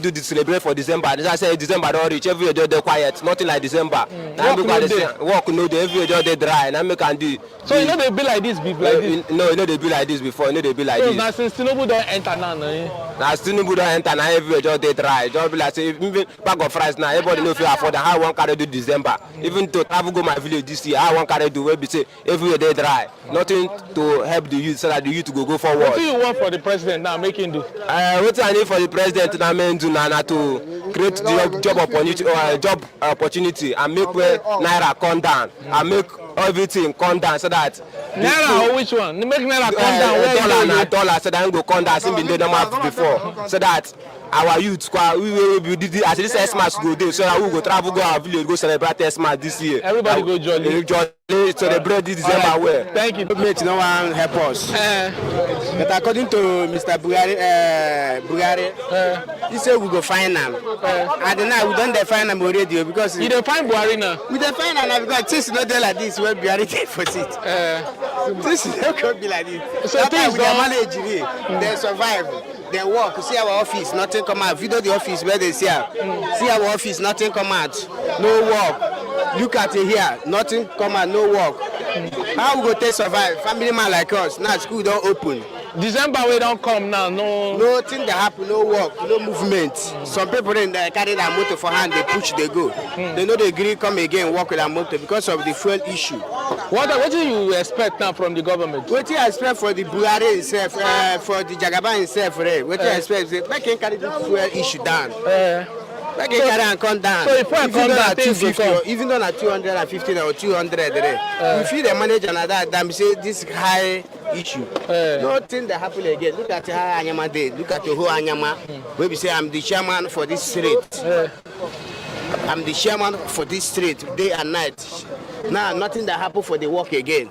do the celebrate for December. They say December don't reach. Every year they quiet. Nothing like December. Work no day. Every year they dry. Now make and do. So you know they be like this before. No, you know they be like this before. You know they be like so this. Now since Tinubu don't enter now. Now Tinubu don't enter now. Every year they dry. Just be like say even bag of fries now. Everybody know if you afford how one carry do December. Even to travel go my village this year, how one carry do. We be say every year they dry. Nothing to help the youth so that the youth go forward. What do you want for the president now? Making do? What I need for the president now do now to create the job opportunity and make where naira come down and make everything come down so that naira or which one? Make naira come down. Dollar so that it go come down. Since been there normal before so that our youth we did as this Xmas go there so that we go travel go our village go celebrate Xmas this year. Everybody go jolly. Celebrate this December well. Thank you. Government no one help us. But according to Mr. Buhari, he said we go find them. And now we don't define them already because you don't find Buhari now. We define them now because things not there like this when Buhari take for it. This is not going to be like this. So things don't manage it. They survive. They work. See our office, nothing come out. Video the office where they see our office, nothing come out. No work. Look at it here, nothing come out, no work. How we go take survive? Family man like us, now school don't open. December we don't come now, no. Nothing that happen, no work, no movement. Some people in they carry their motor for hand, they push, they go. They know they agree come again, work with their motor because of the fuel issue. What do you expect now from the government? What do you expect for the Buhari himself, for the Jagaba himself? What do you expect? They can carry the fuel issue down. Like carry and come down. So if I come down, 250, even though at 250 or 200, if you the manager and that, them say this high issue. Nothing that happen again. Look at how Anyama did. Look at the whole Anyama. Where we say I'm the chairman for this street. I'm the chairman for this street day and night. Now nothing that happen for the work again.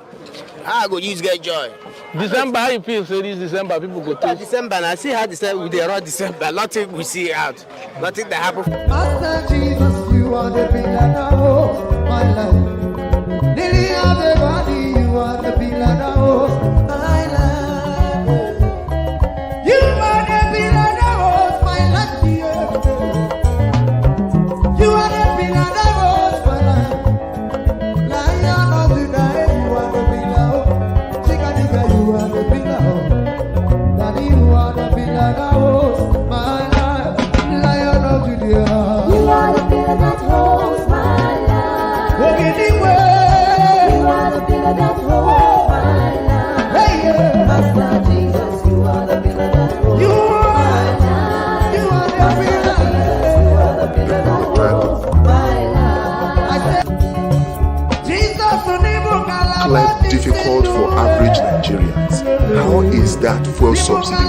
I go use get joy. December, how you feel? So this December, people go to December. Now see how December we run December. Nothing we see out. Nothing that happen. Master Jesus, you are the pillar that holds my life. Lily of the body, you are the pillar that holds my life. You are the pillar that holds my life. You are the pillar that holds my life. Lion of the night, you are the pillar. Chicanica, you are the pillar. Daddy, you are the pillar that holds my life. Lion of Judea. You are the pillar that holds my life. Walk anywhere. You are the pillar that holds my life. Hey, yeah. Master Jesus, you are the pillar that holds You my are. life. You are the Master Jesus, you are the pillar that holds my life. Jesus, Life difficult for average Nigerians. How is that fuel subsidy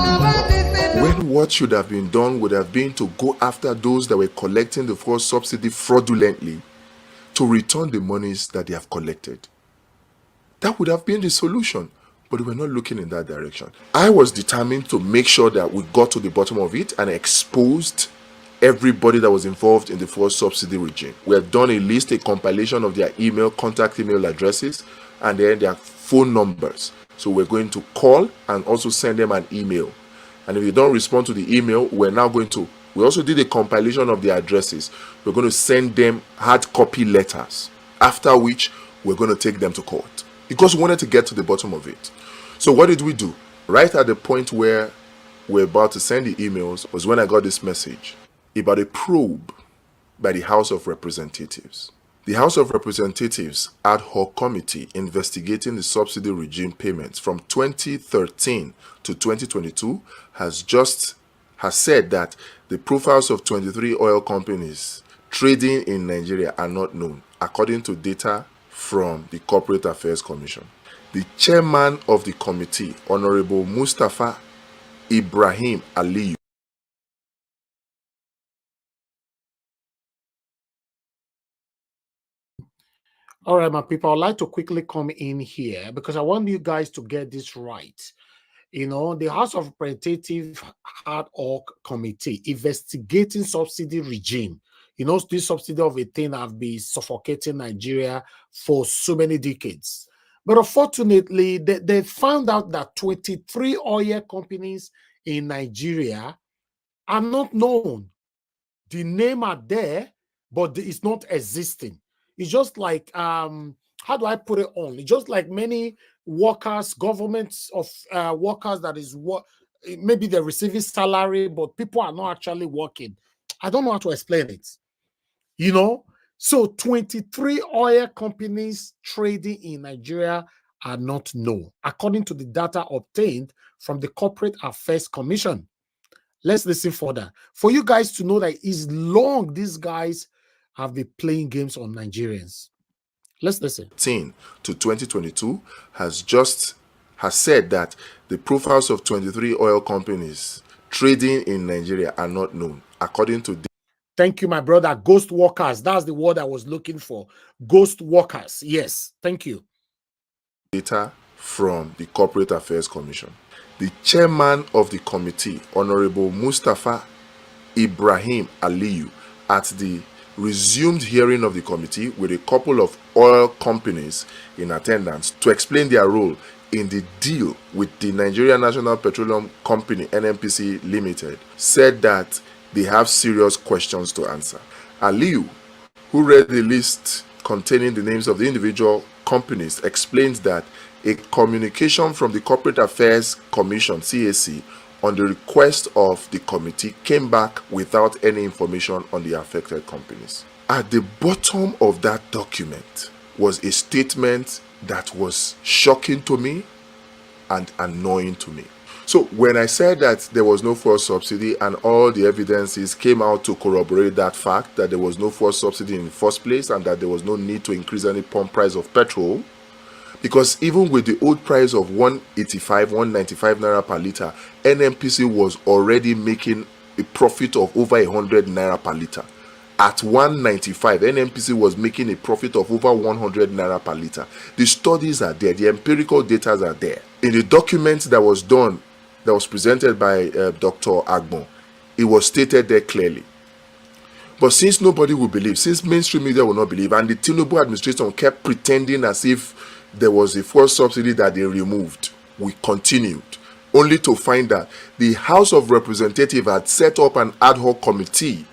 when what should have been done would have been to go after those that were collecting the fuel subsidy fraudulently to return the monies that they have collected? That would have been the solution, but we're not looking in that direction. I was determined to make sure that we got to the bottom of it and exposed everybody that was involved in the fuel subsidy regime. We have done a list, a compilation of their contact email addresses, and then their phone numbers. So we're going to call and also send them an email. And if you don't respond to the email, we also did a compilation of their addresses. We're going to send them hard copy letters, after which we're going to take them to court. Because we wanted to get to the bottom of it. So what did we do? Right at the point where we're about to send the emails was when I got this message about a probe by the House of Representatives. The House of Representatives ad hoc committee investigating the subsidy regime payments from 2013 to 2022 has said that the profiles of 23 oil companies trading in Nigeria are not known, according to data from the Corporate Affairs Commission. The chairman of the committee, Honorable Mustafa Ibrahim Aliyu, All right, my people, I'd like to quickly come in here because I want you guys to get this right. You know, the House of Representatives ad hoc committee investigating subsidy regime. You know, this subsidy of a thing have been suffocating Nigeria for so many decades. But unfortunately, they found out that 23 oil companies in Nigeria are not known. The name are there, but it's not existing. It's just like how do I put it on? It's just like many workers, governments of workers that is what maybe they're receiving salary, but people are not actually working. I don't know how to explain it. You know, so 23 oil companies trading in Nigeria are not known, according to the data obtained from the Corporate Affairs Commission. Let's listen further. For you guys to know that it's long these guys have been playing games on Nigerians. Let's listen. To 2022 has said that the profiles of 23 oil companies trading in Nigeria are not known, according to Thank you, my brother. Ghost workers. That's the word I was looking for. Ghost workers. Yes. Thank you. data from the Corporate Affairs Commission. The chairman of the committee, Honorable Mustafa Ibrahim Aliyu, at the resumed hearing of the committee with a couple of oil companies in attendance to explain their role in the deal with the Nigeria National Petroleum Company, NNPC Limited, said that they have serious questions to answer. Aliyu, who read the list containing the names of the individual companies, explains that a communication from the Corporate Affairs Commission, CAC, on the request of the committee came back without any information on the affected companies. At the bottom of that document was a statement that was shocking to me and annoying to me. So when I said that there was no fuel subsidy and all the evidences came out to corroborate that fact, that there was no fuel subsidy in the first place and that there was no need to increase any pump price of petrol, because even with the old price of 185, 195 naira per liter, NNPC was already making a profit of over 100 naira per liter. At 195, NNPC was making a profit of over 100 naira per liter. The studies are there, the empirical data are there. In the document that was done, that was presented by Dr. Agbon, it was stated there clearly. But since nobody will believe, since mainstream media will not believe, and the Tinubu administration kept pretending as if there was a fuel subsidy that they removed, we continued, only to find that the House of Representatives had set up an ad hoc committee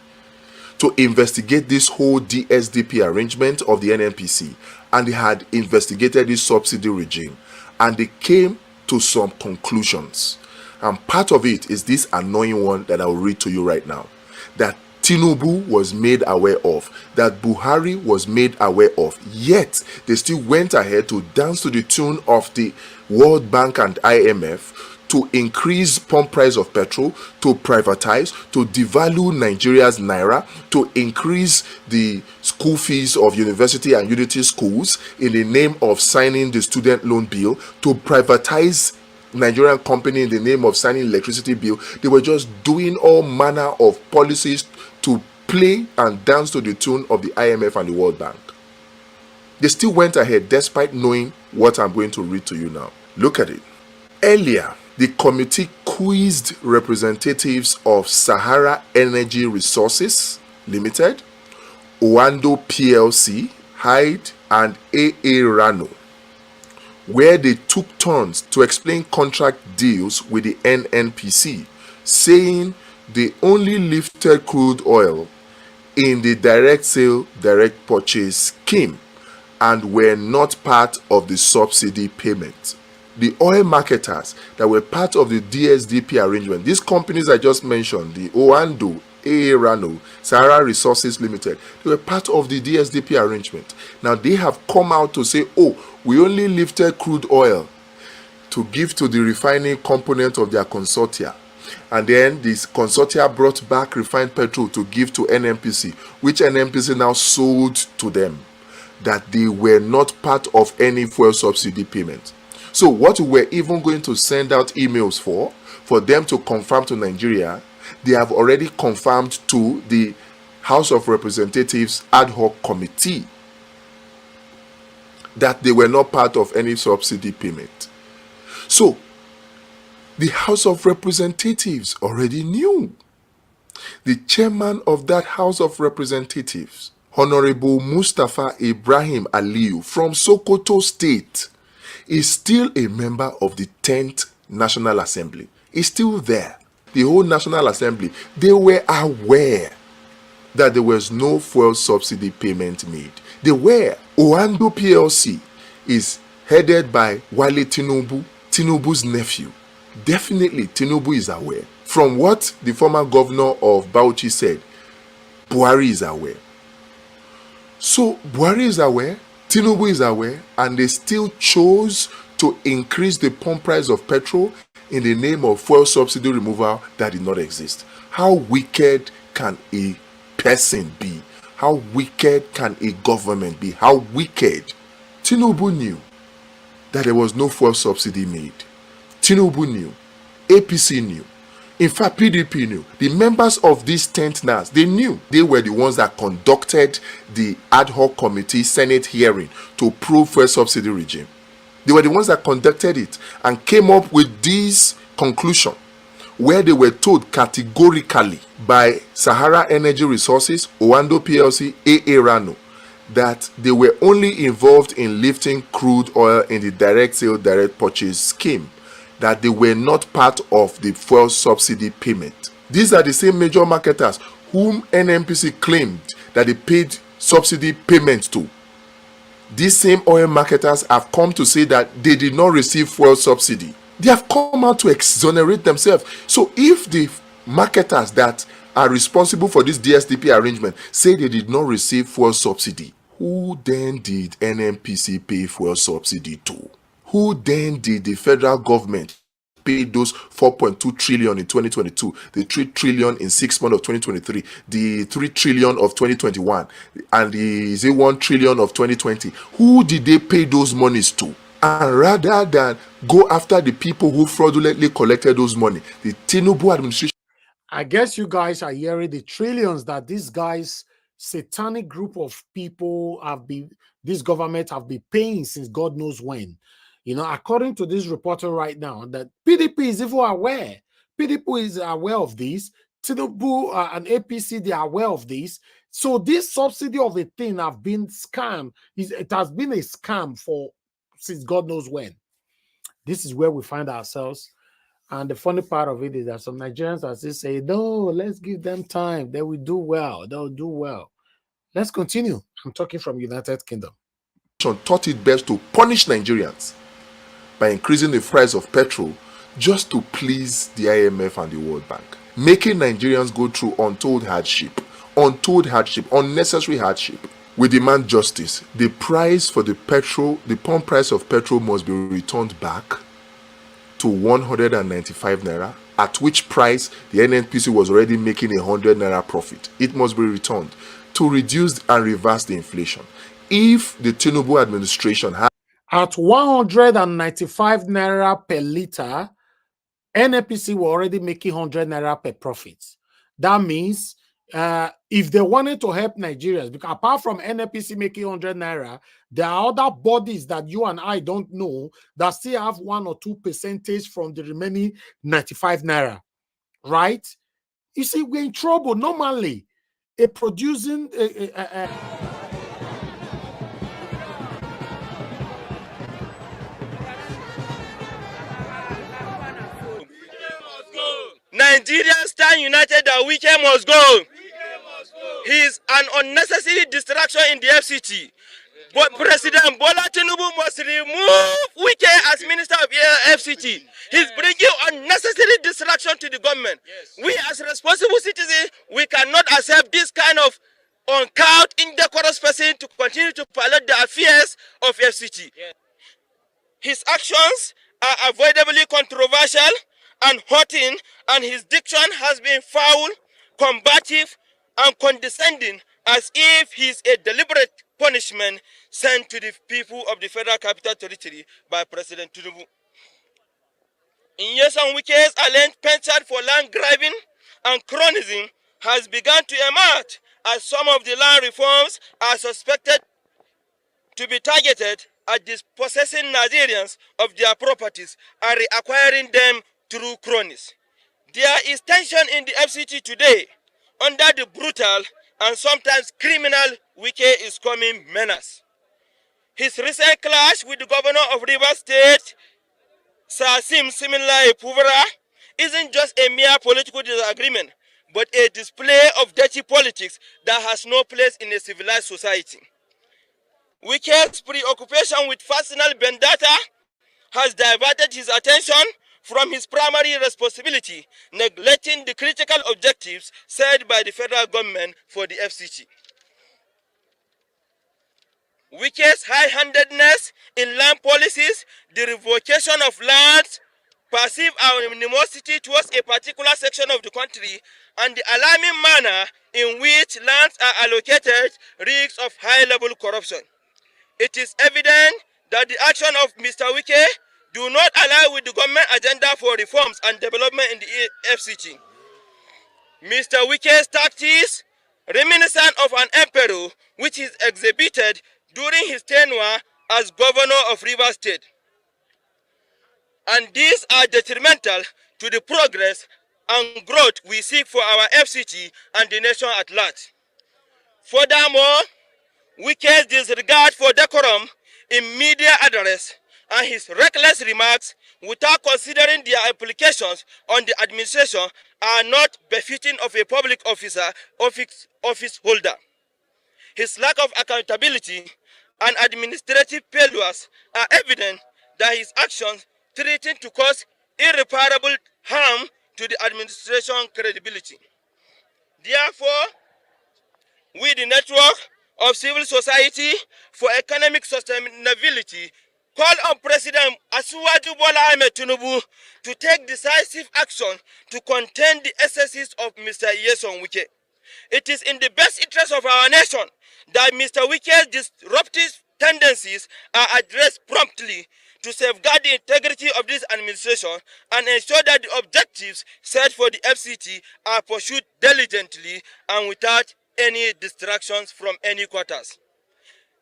to investigate this whole DSDP arrangement of the NNPC, and they had investigated this subsidy regime, and they came to some conclusions. And part of it is this annoying one that I will read to you right now, that Tinubu was made aware of, that Buhari was made aware of, yet they still went ahead to dance to the tune of the World Bank and IMF to increase pump price of petrol, to privatize, to devalue Nigeria's naira, to increase the school fees of university and unity schools in the name of signing the student loan bill, to privatize Nigerian company in the name of signing electricity bill. They were just doing all manner of policies to play and dance to the tune of the IMF and the World Bank. They still went ahead despite knowing what I'm going to read to you now. Look at it. Earlier, the committee quizzed representatives of Sahara Energy Resources Limited, Oando PLC, Hyde, and AA Rano, where they took turns to explain contract deals with the NNPC, saying they only lifted crude oil in the direct sale, direct purchase scheme and were not part of the subsidy payment. The oil marketers that were part of the DSDP arrangement, these companies I just mentioned, the Oando, AA Rano, Sahara Resources Limited, they were part of the DSDP arrangement. Now they have come out to say, oh, we only lifted crude oil to give to the refining component of their consortia. And then this consortia brought back refined petrol to give to NNPC, which NNPC now sold to them, that they were not part of any fuel subsidy payment. So what we were even going to send out emails for them to confirm to Nigeria, they have already confirmed to the House of Representatives ad hoc committee that they were not part of any subsidy payment. So the House of Representatives already knew. The chairman of that House of Representatives, Honorable Mustafa Ibrahim Aliyu from Sokoto State, is still a member of the 10th National Assembly. He's still there. The whole National Assembly, they were aware that there was no fuel subsidy payment made. They were. Oando PLC is headed by Wale Tinubu, Tinubu's nephew. Definitely, Tinubu is aware. From what the former governor of Bauchi said, Buhari is aware. So Buhari is aware, Tinubu is aware, and they still chose to increase the pump price of petrol in the name of fuel subsidy removal that did not exist. How wicked can a person be? How wicked can a government be? How wicked? Tinubu knew that there was no fuel subsidy made. Tinubu knew. APC knew. In fact, PDP knew. The members of these 10th NAS, they knew. They were the ones that conducted the ad hoc committee Senate hearing to approve fuel subsidy regime. They were the ones that conducted it and came up with this conclusion, where they were told categorically by Sahara Energy Resources, Oando PLC, AA Rano, that they were only involved in lifting crude oil in the direct sale, direct purchase scheme, that they were not part of the fuel subsidy payment. These are the same major marketers whom NNPC claimed that they paid subsidy payments to. These same oil marketers have come to say that they did not receive fuel subsidy. They have come out to exonerate themselves. So if the marketers that are responsible for this DSDP arrangement say they did not receive fuel subsidy, who then did NNPC pay fuel subsidy to? Who then did the federal government pay those 4.2 trillion in 2022, the 3 trillion in 6 months of 2023, the 3 trillion of 2021, and the 1 trillion of 2020? Who did they pay those monies to? And rather than go after the people who fraudulently collected those money, the Tinubu administration. I guess you guys are hearing the trillions that these guys, satanic group of people this government have been paying since God knows when. You know, according to this reporter right now, that PDP is even aware. PDP is aware of this. Tinubu and APC, they are aware of this. So this subsidy of a thing have been scam. It has been a scam since God knows when. This is where we find ourselves. And the funny part of it is that some Nigerians are still saying, no, let's give them time. They will do well. They'll do well. Let's continue. I'm talking from United Kingdom. Thought it best to punish Nigerians by increasing the price of petrol just to please the IMF and the World Bank, making Nigerians go through untold hardship, unnecessary hardship. We demand justice. The price for the pump price of petrol must be returned back to 195 naira, at which price the NNPC was already making 100 naira profit. It must be returned to reduce and reverse the inflation. If the Tinubu administration had at 195 naira per liter, NNPC were already making 100 naira per profit. That means if they wanted to help Nigerians, because apart from NNPC making 100 naira, there are other bodies that you and I don't know that still have 1 or 2% from the remaining 95 naira, right? You see, we're in trouble. Normally, Nigerians stand united that Wike must go. He is an unnecessary distraction in the FCT. But President Bola Tinubu must remove Wike as Minister of FCT. He's bringing unnecessary distraction to the government. We as responsible citizens, we cannot accept this kind of uncouth, indecorous person to continue to pilot the affairs of FCT. His actions are avoidably controversial and hurting, and his diction has been foul, combative, and condescending, as if he is a deliberate punishment sent to the people of the Federal Capital Territory by President Tinubu. In Nyesom Wike's alleged penchant for land grabbing and cronyism has begun to emerge, as some of the land reforms are suspected to be targeted at dispossessing Nigerians of their properties and reacquiring them through cronies. There is tension in the FCT today under the brutal and sometimes criminal Wike is coming menace. His recent clash with the governor of Rivers State, Sir Sim Similai Puvara, isn't just a mere political disagreement, but a display of dirty politics that has no place in a civilized society. Wike's preoccupation with personal vendetta has diverted his attention from his primary responsibility, neglecting the critical objectives set by the federal government for the FCT. Wike's high-handedness in land policies, the revocation of lands, perceived animosity towards a particular section of the country, and the alarming manner in which lands are allocated reeks of high-level corruption. It is evident that the action of Mr. Wike do not align with the government agenda for reforms and development in the FCT. Mr. Wike's tactics, reminiscent of an emperor, which is exhibited during his tenure as governor of Rivers State. And these are detrimental to the progress and growth we seek for our FCT and the nation at large. Furthermore, Wike's disregard for decorum in media address and his reckless remarks without considering their implications on the administration are not befitting of a public officer, office holder. His lack of accountability and administrative failures are evident that his actions threaten to cause irreparable harm to the administration credibility. Therefore, we, the network of civil society for economic sustainability, call on President Asiwaju Bola Ahmed Tinubu to take decisive action to contain the excesses of Mr. Nyesom Wike. It is in the best interest of our nation that Mr. Wike's disruptive tendencies are addressed promptly to safeguard the integrity of this administration and ensure that the objectives set for the FCT are pursued diligently and without any distractions from any quarters.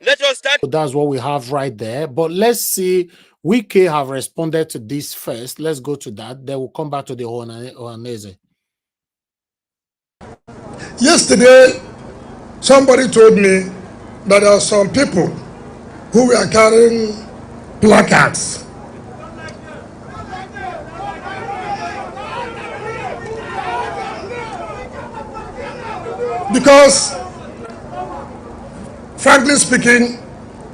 Let us start. That's what we have right there. But let's see, Wike have responded to this first. Let's go to that. Then we'll come back to the Ohanaeze. Yesterday, somebody told me that there are some people who were carrying placards. Because, frankly speaking,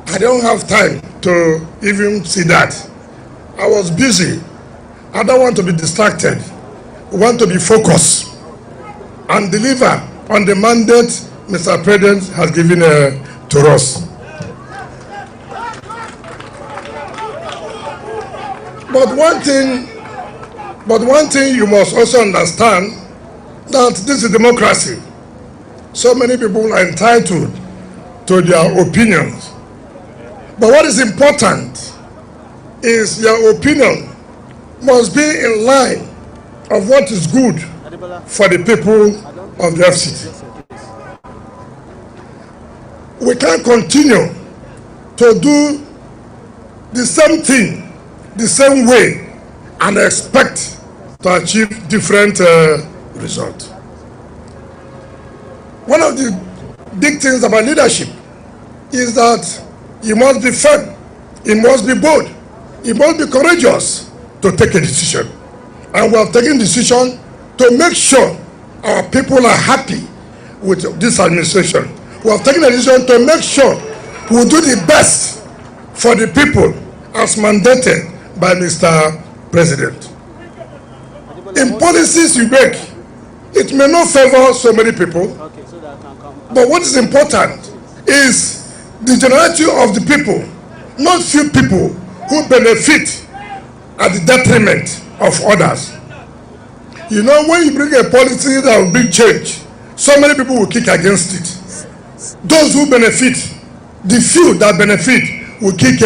I don't have time to even see that. I was busy. I don't want to be distracted. I want to be focused and deliver on the mandate Mr. President has given to us. But one thing you must also understand, that this is democracy. So many people are entitled to their opinions. But what is important is your opinion must be in line of what is good for the people of the FCT. We can't continue to do the same thing, the same way, and expect to achieve different results. One of the big things about leadership is that you must be firm, you must be bold, you must be courageous to take a decision. And we have taken a decision to make sure our people are happy with this administration. We have taken a decision to make sure we do the best for the people as mandated by Mr. President. In policies you make, it may not favor so many people, but what is important is the generality of the people, not few people who benefit at the detriment of others. You know, when you bring a policy that will bring change, so many people will kick against it. Those who benefit, the few that benefit, will kick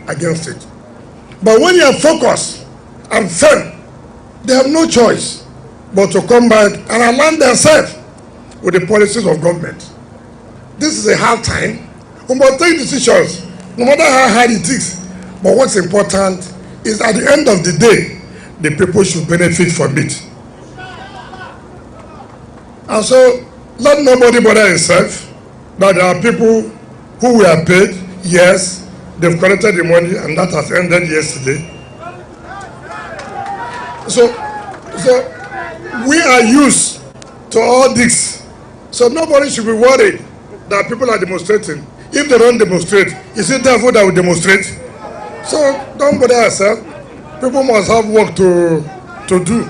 against it. But when you are focused and firm, they have no choice but to come back and align themselves with the policies of government. This is a hard time. We must take decisions, no matter how hard it is. But what's important is at the end of the day, the people should benefit from it. And so, let nobody bother himself that there are people who were paid, yes, they've collected the money, and that has ended yesterday. So we are used to all this. So nobody should be worried that people are demonstrating. If they don't demonstrate, is it devil that will demonstrate? So don't bother yourself. People must have work to do.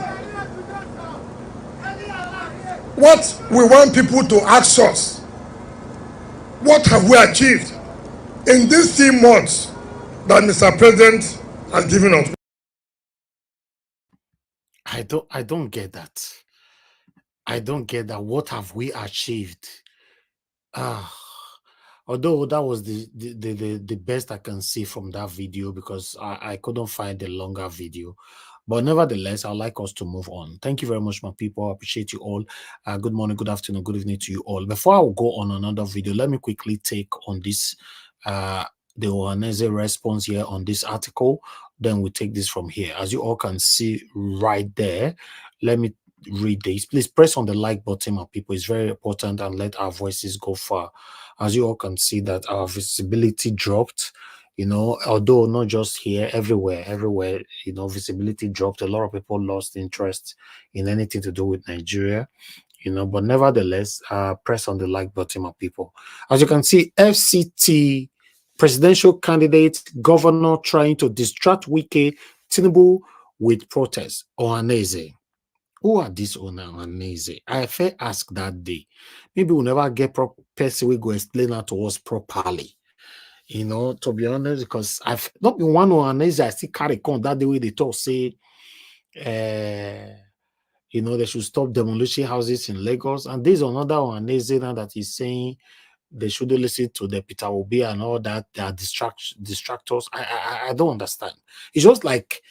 What we want people to ask us, what have we achieved in these 3 months that Mr. President has given us? I don't get that. I don't get that. What have we achieved? Although that was the best I can see from that video, because I couldn't find the longer video. But nevertheless, I'd like us to move on. Thank you very much, my people. I appreciate you all. Good morning, good afternoon, good evening to you all. Before I will go on another video, let me quickly take on this, the Ohanaeze response here on this article. Then we take this from here. As you all can see right there, let me read this. Please press on the like button, my people. It's very important, and let our voices go far. As you all can see that our visibility dropped, you know, although not just here, everywhere, you know, visibility dropped. A lot of people lost interest in anything to do with Nigeria, you know, but nevertheless, press on the like button, my people. As you can see, FCT presidential candidate governor trying to distract Wike, Tinubu with protests, Ohanaeze. Who are these Ohanaeze? I first ask that day. Maybe we'll never get proper person we go explain that to us properly. You know, to be honest, because I've not been one Ohanaeze I still carry on that day way they talk, say, you know, they should stop demolishing houses in Lagos. And there's another Ohanaeze now that is saying they shouldn't listen to the Peter Obi and all that. They are distractors. I don't understand. It's just like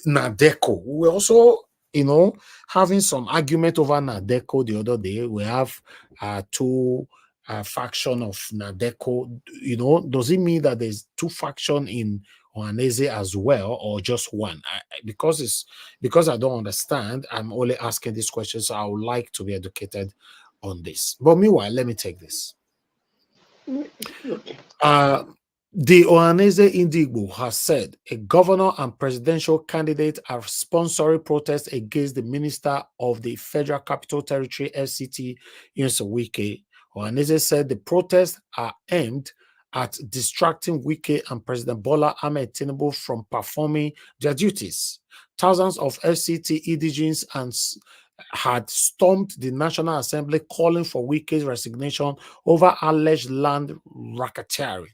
Nadeco. We also, you know, having some argument over Nadeco the other day. We have two faction of Nadeco. You know, does it mean that there's two faction in Ohanaeze as well, or just one? Because I don't understand, I'm only asking these questions. So I would like to be educated on this. But meanwhile, let me take this. The Ohanaeze Igboho has said a governor and presidential candidate are sponsoring protests against the minister of the Federal Capital Territory, FCT, Wike. Ohanaeze said the protests are aimed at distracting Wike and President Bola Ahmed Tinubu from performing their duties. Thousands of FCT indigenes and had stormed the National Assembly calling for Wike's resignation over alleged land racketeering.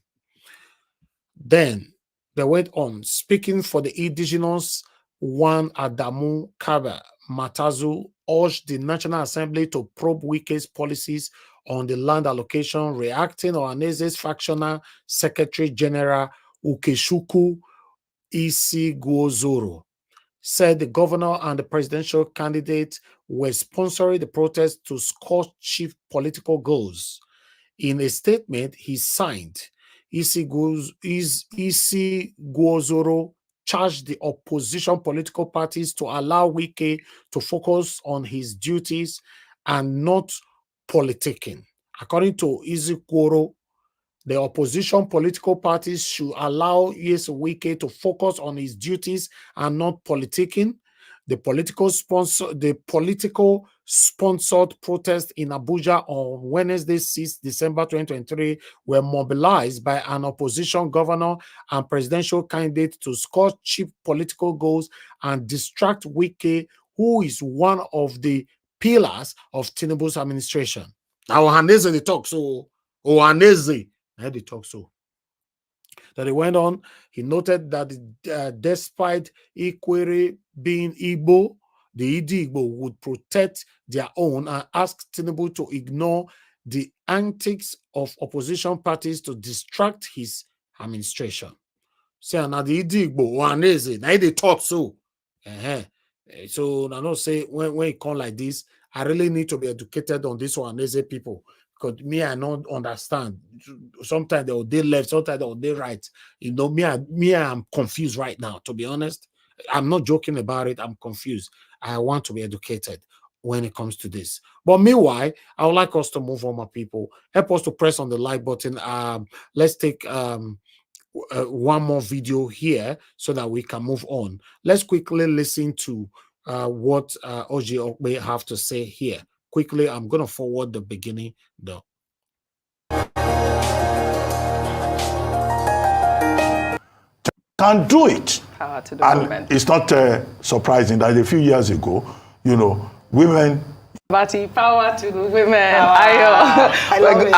Then they went on, speaking for the indigenous, Juan Adamu Kaba Matazu urged the National Assembly to probe Wike's policies on the land allocation, reacting Ohanaeze's factional Secretary General Ukeshuku Isigwozoro said the governor and the presidential candidate were sponsoring the protest to score cheap political goals. In a statement he signed, Isigwozoro charged the opposition political parties to allow Wike to focus on his duties and not politicking. According to Isigwozoro, the opposition political parties should allow Wike to focus on his duties and not politicking. The political sponsored protests in Abuja on Wednesday, 6 December 2023 were mobilized by an opposition governor and presidential candidate to score cheap political goals and distract Wike, who is one of the pillars of Tinubu's administration. Now, Ohanaeze they talk so. Ohanaeze they talk so. That he went on, he noted that despite Ikwere being Igbo, the Igbo would protect their own and asked Tinubu to ignore the antics of opposition parties to distract his administration. Say, now the Igbo, Ohanaeze, now they talk so. So, I don't say when it come like this, I really need to be educated on this Ohanaeze people. Because me, I don't understand. Sometimes they will day left, sometimes they will day right. You know, I'm confused right now, to be honest. I'm not joking about it. I'm confused. I want to be educated when it comes to this. But meanwhile, I would like us to move on, my people. Help us to press on the like button. Let's take one more video here so that we can move on. Let's quickly listen to what Oji Okbe have to say here. quickly, I'm going to forward the beginning though. Can do it. Power to the And women. it's not surprising that a few years ago, you know, women. Power to the women. I love it.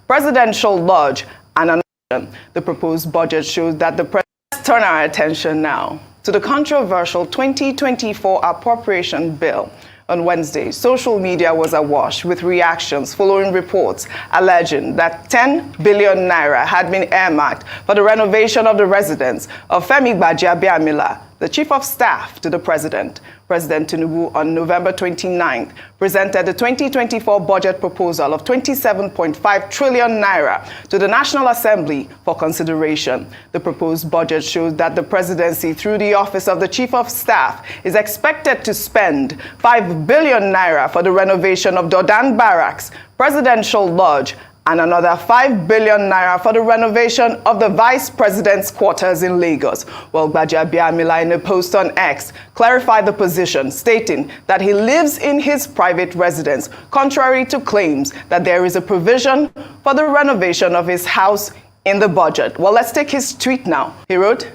Presidential Lodge and another. The proposed budget shows that the president turn our attention now to the controversial 2024 appropriation bill. On Wednesday, social media was awash with reactions following reports alleging that 10 billion naira had been earmarked for the renovation of the residence of Femi Gbajabiamila, the chief of staff to the president. President Tinubu on November 29th presented the 2024 budget proposal of 27.5 trillion naira to the National Assembly for consideration. The proposed budget shows that the presidency, through the office of the chief of staff, is expected to spend 5 billion naira for the renovation of Dodan Barracks, Presidential Lodge, and another 5 billion naira for the renovation of the vice president's quarters in Lagos. Well, Gbajabiamila, in a post on X, clarified the position, stating that he lives in his private residence, contrary to claims that there is a provision for the renovation of his house in the budget. Well, let's take his tweet now. He wrote,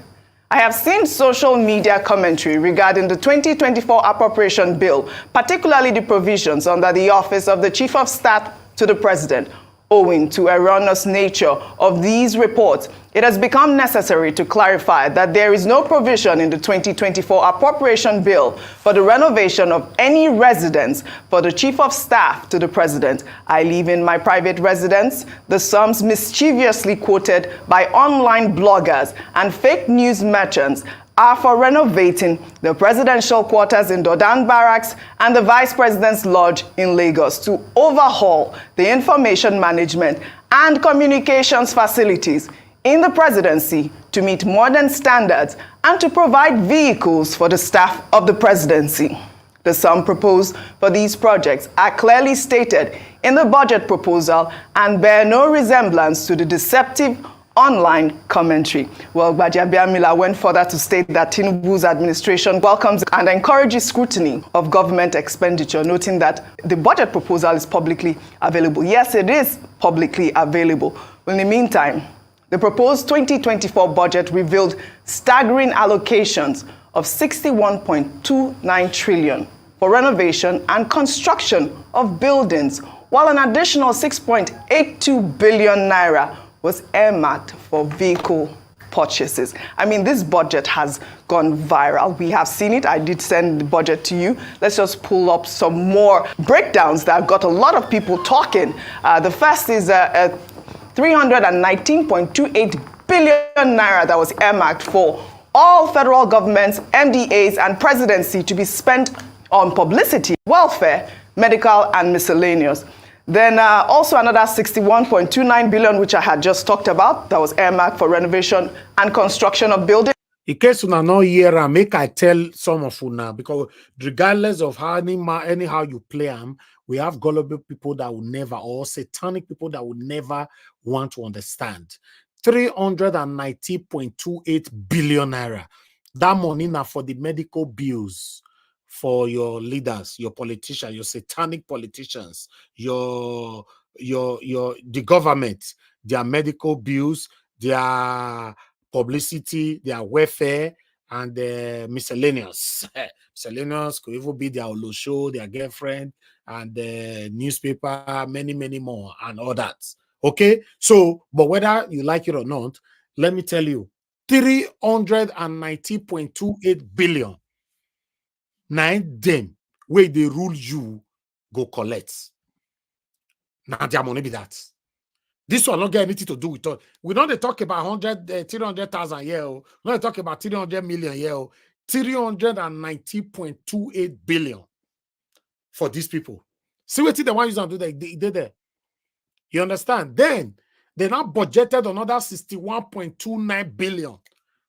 I have seen social media commentary regarding the 2024 appropriation bill, particularly the provisions under the office of the chief of staff to the president. Owing to erroneous nature of these reports, it has become necessary to clarify that there is no provision in the 2024 appropriation bill for the renovation of any residence for the chief of staff to the president. I live in my private residence. The sums mischievously quoted by online bloggers and fake news merchants are for renovating the presidential quarters in Dodan Barracks and the vice president's lodge in Lagos to overhaul the information management and communications facilities in the presidency to meet modern standards and to provide vehicles for the staff of the presidency. The sum proposed for these projects are clearly stated in the budget proposal and bear no resemblance to the deceptive online commentary. Well, Gbajabiamila went further to state that Tinubu's administration welcomes and encourages scrutiny of government expenditure, noting that the budget proposal is publicly available. Yes, it is publicly available. In the meantime, the proposed 2024 budget revealed staggering allocations of 61.29 trillion for renovation and construction of buildings, while an additional 6.82 billion naira was earmarked for vehicle purchases. I mean, this budget has gone viral. We have seen it. I did send the budget to you. Let's just pull up some more breakdowns that got a lot of people talking. The first is 319.28 billion naira that was earmarked for all federal governments, MDAs, and presidency to be spent on publicity, welfare, medical, and miscellaneous. Then also another 61.29 billion, which I had just talked about, that was earmarked for renovation and construction of buildings. In case una no hear, make I tell some of una, because regardless of how anyhow you play them, we have gullible people that will never, or satanic people that will never want to understand. 390.28 billion naira. That money now for the medical bills for your leaders, your politicians, your satanic politicians, the government, their medical bills, their publicity, their welfare, and miscellaneous. Miscellaneous could even be their olosho, their girlfriend, and the newspaper, many more, and all that. Okay? So, but whether you like it or not, let me tell you, 390.28 billion. 9 them where they rule you go collect. Now their money be that. This will not get anything to do with us. We don't talk about 300,000 year. We don't talk about 300 million year. 390.28 billion for these people. See what the one you do that they did there. You understand? Then they now budgeted another 61.29 billion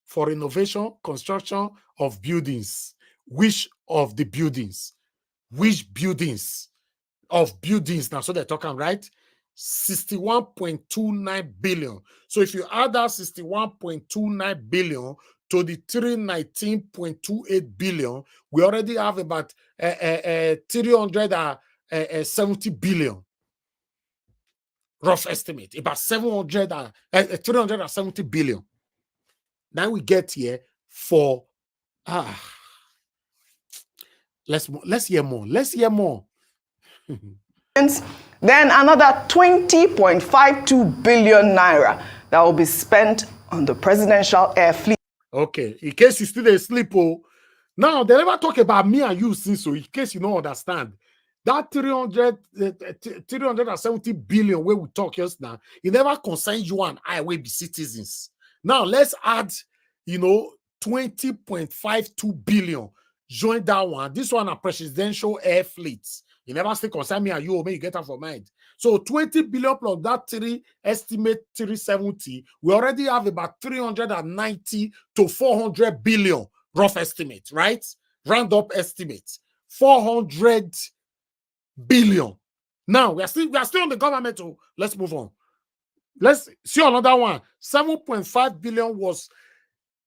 for renovation, construction of buildings. Which of the buildings? Which buildings? Of buildings now. So they're talking, right? 61.29 billion. So if you add that 61.29 billion to the 319.28 billion, we already have about 300 70 billion. Rough estimate, about 370 billion. Now we get here for let's hear more. Let's hear more. Then another 20.52 billion naira that will be spent on the presidential air fleet. Okay, in case you still asleep, now they never talk about me and you since, so in case you don't understand. That 370 billion where we talk just now, it never concerns you and I will be citizens. Now let's add, 20.52 billion. Join that one. This one a presidential air fleets. You never still concern me and you, or may you get that for mind. So 20 billion plus that estimate 370, we already have about 390 to 400 billion rough estimate, right? Round up estimate. 400 billion. Now we are still on the government. So let's move on. Let's see another one. 7.5 billion was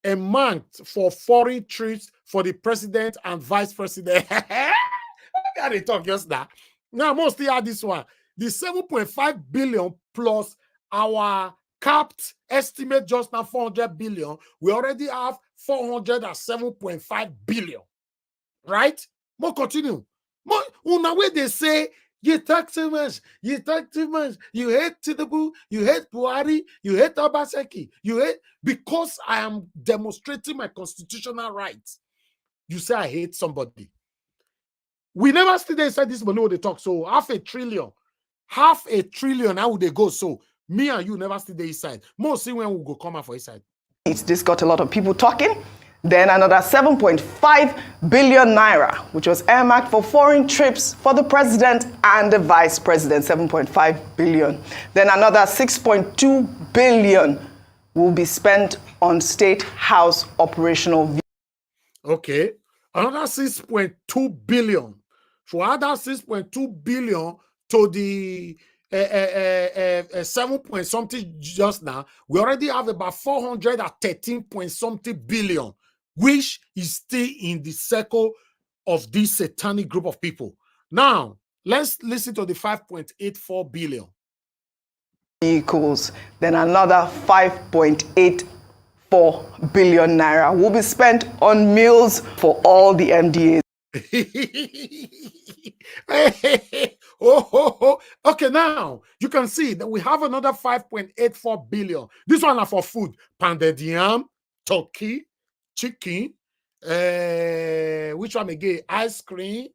a month for foreign trips for the president and vice president. How they talk just now. Now mostly add this one. The 7.5 billion plus our capped estimate just now 400 billion. We already have 407.5 billion. Right? More continue. More una way they say you talk too much, you talk too much, you hate Tinubu, you hate Buhari, you hate Obaseki, you hate because I am demonstrating my constitutional rights. You say I hate somebody. We never stay there inside this money when they talk. So half a trillion, how would they go? So me and you never stay there inside. More see when we go come out for inside. This got a lot of people talking. Then another 7.5 billion naira, which was earmarked for foreign trips for the president and the vice president, 7.5 billion. Then another 6.2 billion will be spent on state house operational. Okay, another 6.2 billion. For other 6.2 billion to the 7 point something just now, we already have about 413 point something billion, which is still in the circle of this satanic group of people. Now, let's listen to the 5.84 billion. Vehicles, then another 5.84 billion naira will be spent on meals for all the MDAs. Okay, now you can see that we have another 5.84 billion. This one are for food: pounded yam, turkey, chicken, which one again? Ice cream,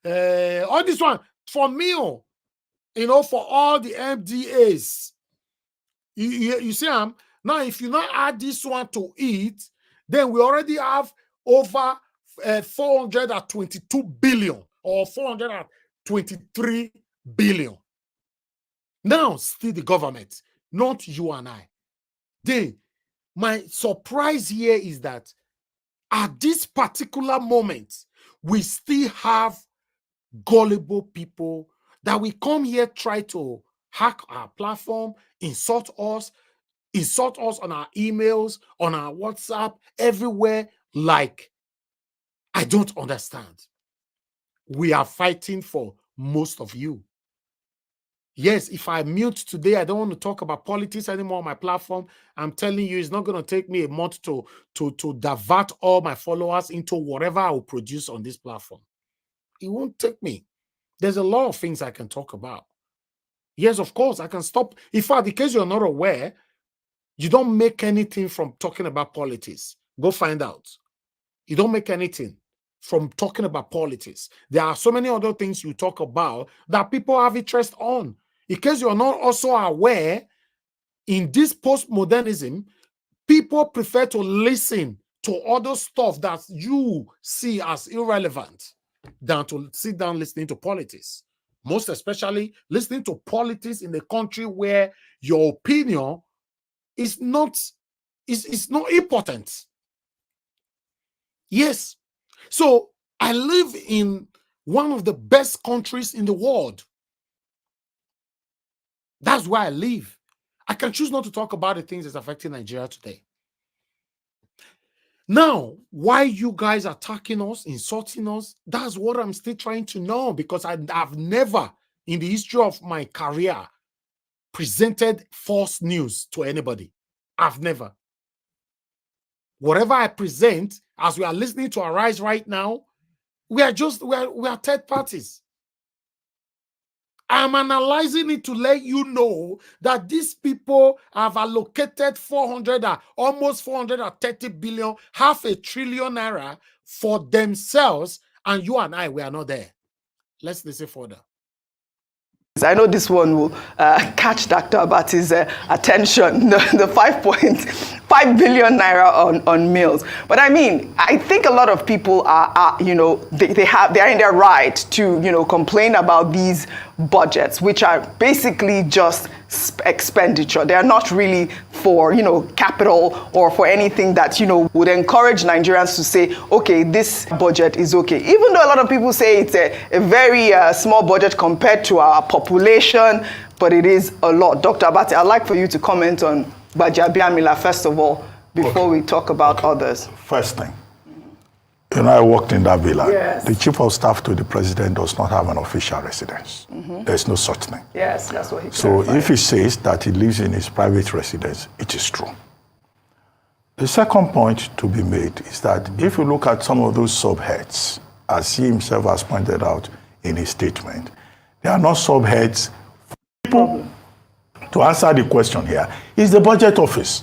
all this one for meal, for all the MDAs. You see, now if you not add this one to eat, then we already have over 422 billion or 423 billion. Now, still the government, not you and I. Then, my surprise here is that at this particular moment, we still have gullible people that we come here try to hack our platform, insult us on our emails, on our WhatsApp, everywhere. Like, I don't understand. We are fighting for most of you. Yes, if I mute today, I don't want to talk about politics anymore on my platform. I'm telling you, it's not going to take me a month to divert all my followers into whatever I will produce on this platform. It won't take me. There's a lot of things I can talk about. Yes, of course, I can stop. In fact, in case you're not aware, you don't make anything from talking about politics. Go find out. You don't make anything from talking about politics. There are so many other things you talk about that people have interest on. In case you're not also aware, in this postmodernism, people prefer to listen to other stuff that you see as irrelevant than to sit down listening to politics. Most especially listening to politics in a country where your opinion is not important. Yes. So I live in one of the best countries in the world. That's where I live. I can choose not to talk about the things that's affecting Nigeria today. Now, why you guys attacking us, insulting us, that's what I'm still trying to know, because I've never in the history of my career presented false news to anybody. I've never. Whatever I present, as we are listening to Arise right now, we are third parties. I'm analyzing it to let you know that these people have allocated almost 430 billion, half a trillion naira for themselves, and you and I, we are not there. Let's listen further. I know this one will catch Dr. Abati's attention, the 5.5 billion naira on meals. But I mean, I think a lot of people are you know, they are in their right to, you know, complain about these budgets, which are basically just expenditure. They are not really for, you know, capital or for anything that, you know, would encourage Nigerians to say, okay, this budget is okay. Even though a lot of people say it's a very small budget compared to our population, but it is a lot. Dr. Abati, I'd like for you to comment on Gbajabiamila first of all, before we talk about others. First thing, you know, I worked in that villa. Yes. The chief of staff to the president does not have an official residence. There's no such thing. Yes, that's what he So clarified. if he says that he lives in his private residence, it is true. The second point to be made is that if you look at some of those subheads, as he himself has pointed out in his statement, they are not subheads for people. To answer the question here, is the budget office.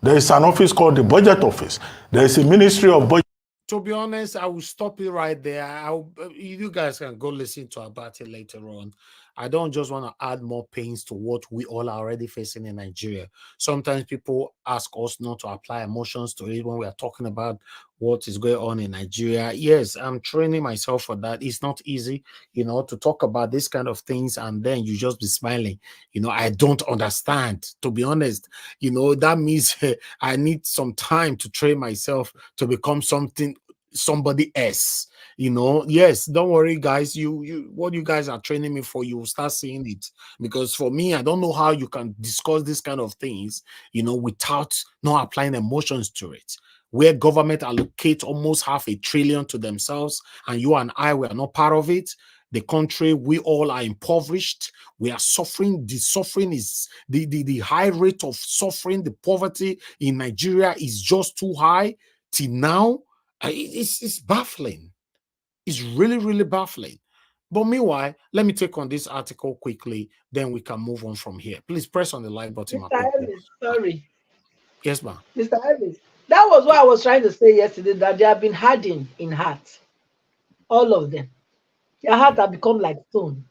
There is an office called the budget office. There is a ministry of budget. To be honest, I will stop it right there. You guys can go listen to about it later on. I don't just want to add more pains to what we all are already facing in Nigeria. Sometimes people ask us not to apply emotions to it when we are talking about what is going on in Nigeria. Yes, I'm training myself for that. It's not easy, you know, to talk about this kind of things and then you just be smiling. You know, I don't understand, to be honest. You know, that means I need some time to train myself to become somebody else. You know, yes, don't worry, guys. What you guys are training me for, you will start seeing it. Because for me, I don't know how you can discuss this kind of things, you know, without not applying emotions to it. Where government allocate almost $500 billion to themselves, and you and I were not part of it. The country, we all are impoverished. We are suffering. The suffering is the high rate of suffering. The poverty in Nigeria is just too high. Till now, it's baffling. It's really, really baffling. But meanwhile, let me take on this article quickly, then we can move on from here. Please press on the like button. Mr. Ellis, sorry. Yes, ma'am. Mr. Ellis, that was what I was trying to say yesterday, that they have been hardened in heart. All of them. Their heart have become like stone.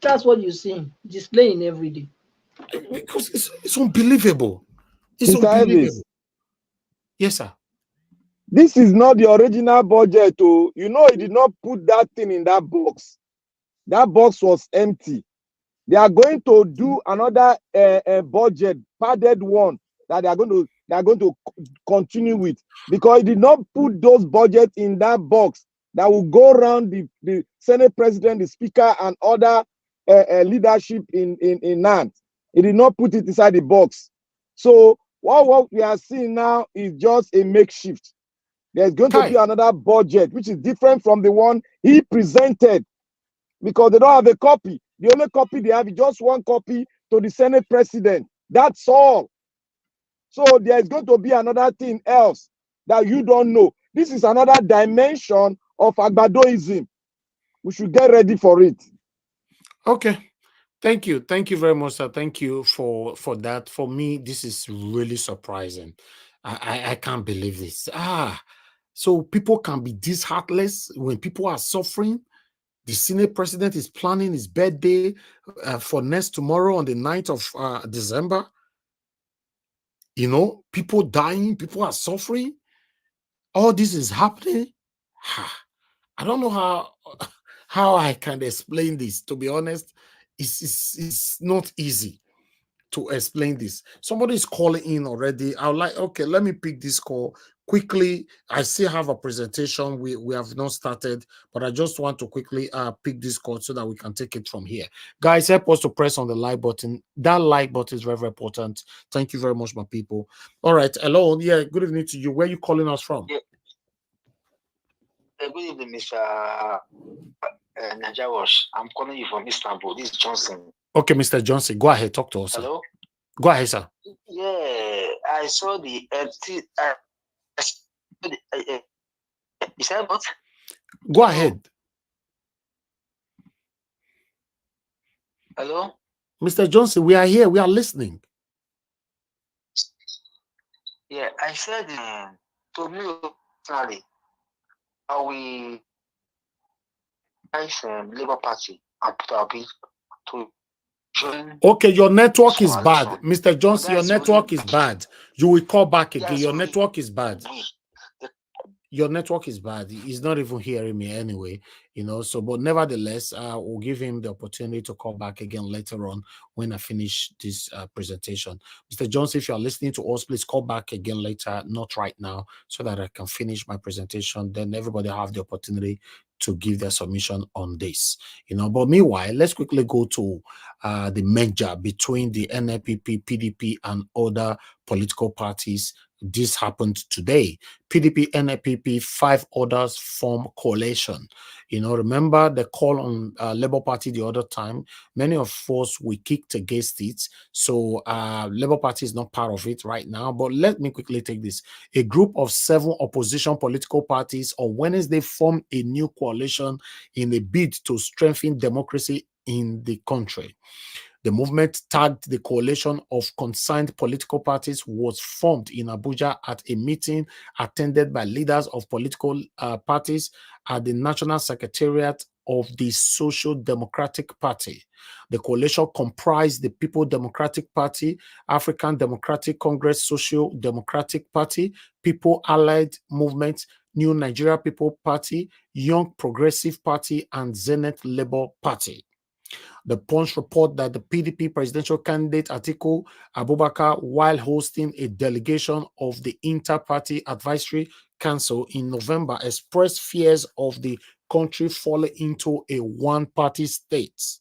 That's what you see displaying every day. Because it's unbelievable. It's Mr. unbelievable. Ellis, Yes, sir. this is not the original budget. Oh, you know, he did not put that thing in that box. That box was empty. They are going to do another budget, padded one, that they are going to continue with, because he did not put those budgets in that box that will go around the Senate President, the Speaker, and other leadership in NAND. He did not put it inside the box. So what we are seeing now is just a makeshift. There's going to be another budget, which is different from the one he presented, because they don't have a copy. The only copy they have is just one copy to the Senate President. That's all. So there's going to be another thing else that you don't know. This is another dimension of Agbadoism. We should get ready for it. Okay. Thank you. Thank you very much, sir. Thank you for that. For me, this is really surprising. I can't believe this. So people can be this heartless when people are suffering. The Senate President is planning his birthday for next tomorrow on the 9th of December. You know, people dying, people are suffering. All this is happening. I don't know how I can explain this. To be honest, it's not easy to explain this. Somebody is calling in already. Okay, let me pick this call quickly, I still have a presentation. We have not started, but I just want to quickly pick this code so that we can take it from here. Guys, help us to press on the like button. That like button is very, very important. Thank you very much, my people. All right. Hello. Yeah, good evening to you. Where are you calling us from? Yeah. Good evening, Mr. Najawash. I'm calling you from Istanbul. This is Johnson. Okay, Mr. Johnson, go ahead. Talk to us. Hello? Sir. Go ahead, sir. Yeah, I saw the is that what? Go ahead. Hello? Mr. Johnson, we are here. We are listening. Yeah, I said to me personally, how we Labour Party and put our bid to join. Okay, your network is bad. Mr. Johnson, your network is bad. You will call back again. Your network is bad. Your network is bad. He's not even hearing me anyway, you know. So, but nevertheless, we'll give him the opportunity to call back again later on when I finish this presentation. Mr. Johnson, if you are listening to us, please call back again later, not right now, so that I can finish my presentation. Then everybody have the opportunity to give their submission on this, you know. But meanwhile, let's quickly go to the merger between the NNPP, PDP, and other political parties. This happened today. PDP, NNPP, 5 others form coalition. You know, remember the call on Labour Party the other time? Many of us, we kicked against it. So Labour Party is not part of it right now. But let me quickly take this. A group of 7 opposition political parties on Wednesday formed a new coalition in a bid to strengthen democracy in the country. The movement, tagged the coalition of concerned political parties, was formed in Abuja at a meeting attended by leaders of political parties at the National Secretariat of the Social Democratic Party. The coalition comprised the People Democratic Party, African Democratic Congress Social Democratic Party, People Allied Movement, New Nigeria People Party, Young Progressive Party, and Zenith Labour Party. The Punch report that the PDP presidential candidate Atiku Abubakar, while hosting a delegation of the Inter-Party Advisory Council in November, expressed fears of the country falling into a one-party state,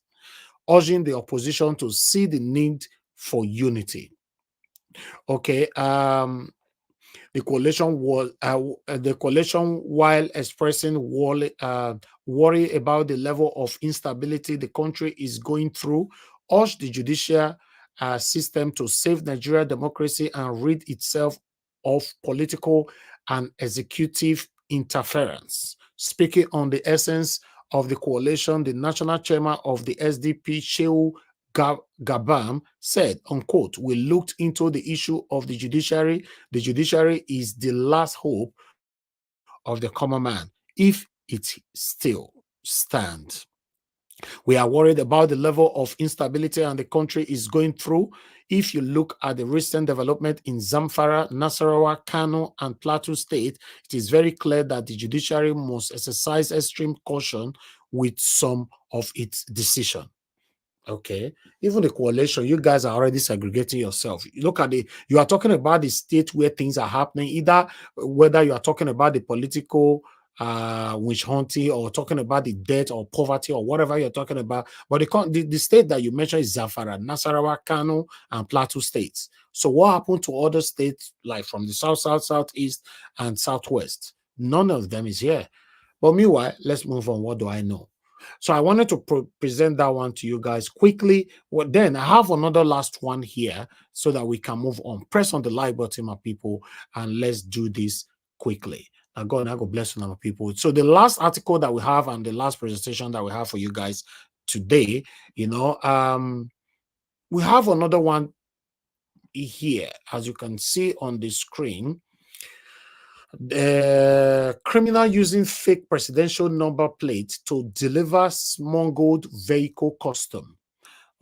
urging the opposition to see the need for unity. Okay, the coalition was while expressing worry about the level of instability the country is going through, urged the judicial system to save Nigeria democracy and rid itself of political and executive interference. Speaking on the essence of the coalition, the national chairman of the SDP, Shehu Gabam, said, unquote, "We looked into the issue of the judiciary. The judiciary is the last hope of the common man, if it still stands. We are worried about the level of instability and the country is going through. If you look at the recent development in Zamfara, Nasarawa, Kano, and Plateau State, it is very clear that the judiciary must exercise extreme caution with some of its decisions." Okay, even the coalition, you guys are already segregating yourself. You look at you are talking about the state where things are happening, either whether you are talking about the political witch hunting or talking about the debt or poverty or whatever you're talking about. But the state that you mentioned is Zamfara, Nasarawa, Kano, and Plateau states. So what happened to other states like from the south, southeast, and southwest? None of them is here. But meanwhile, let's move on. What do I know? So I wanted to present that one to you guys quickly. Well, then I have another last one here so that we can move on. Press on the like button, my people, and let's do this quickly. Now, God bless you, my people. So the last article that we have and the last presentation that we have for you guys today, you know, we have another one here, as you can see on the screen. The criminal using fake presidential number plate to deliver smuggled vehicle custom.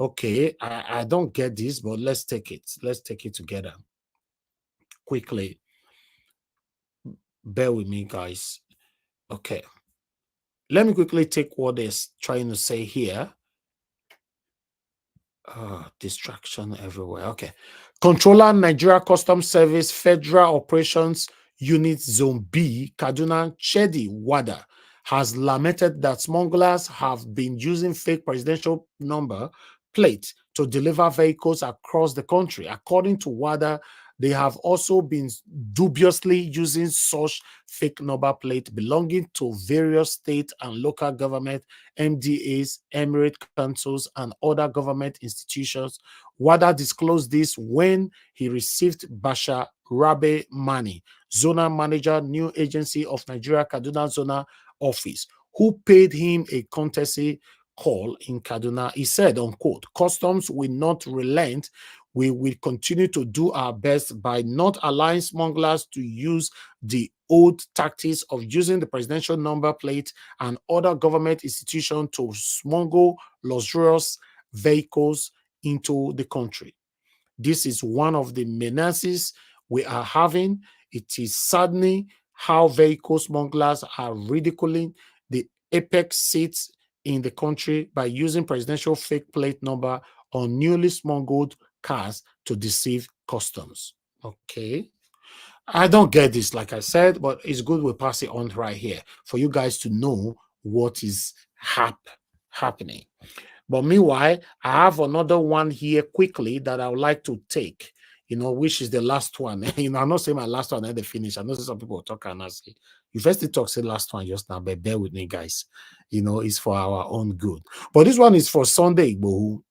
Okay, I don't get this, but let's take it. Let's take it together quickly. Bear with me, guys. Okay, let me quickly take what they're trying to say here. Distraction everywhere. Okay. Controller Nigeria Customs Service Federal Operations Unit Zone B, Kaduna Chedi Wada, has lamented that smugglers have been using fake presidential number plates to deliver vehicles across the country. According to WADA, they have also been dubiously using such fake number plate belonging to various state and local government, MDAs, emirate councils, and other government institutions. WADA disclosed this when he received Basha Rabe Mani, Zonal Manager, New Agency of Nigeria, Kaduna Zonal Office, who paid him a courtesy call in Kaduna. He said, unquote, customs will not relent. We will continue to do our best by not allowing smugglers to use the old tactics of using the presidential number plate and other government institutions to smuggle luxurious vehicles into the country. This is one of the menaces we are having. It is saddening how vehicle smugglers are ridiculing the apex seats in the country by using presidential fake plate number on newly smuggled cars to deceive customs. Okay. I don't get this, like I said, but it's good we pass it on right here for you guys to know what is happening. But meanwhile, I have another one here quickly that I would like to take, which is the last one. I'm not saying my last one, then they finish. I know some people talk and I say, you first talk, say last one just now, but bear with me, guys. It's for our own good. But this one is for Sunday Igboho.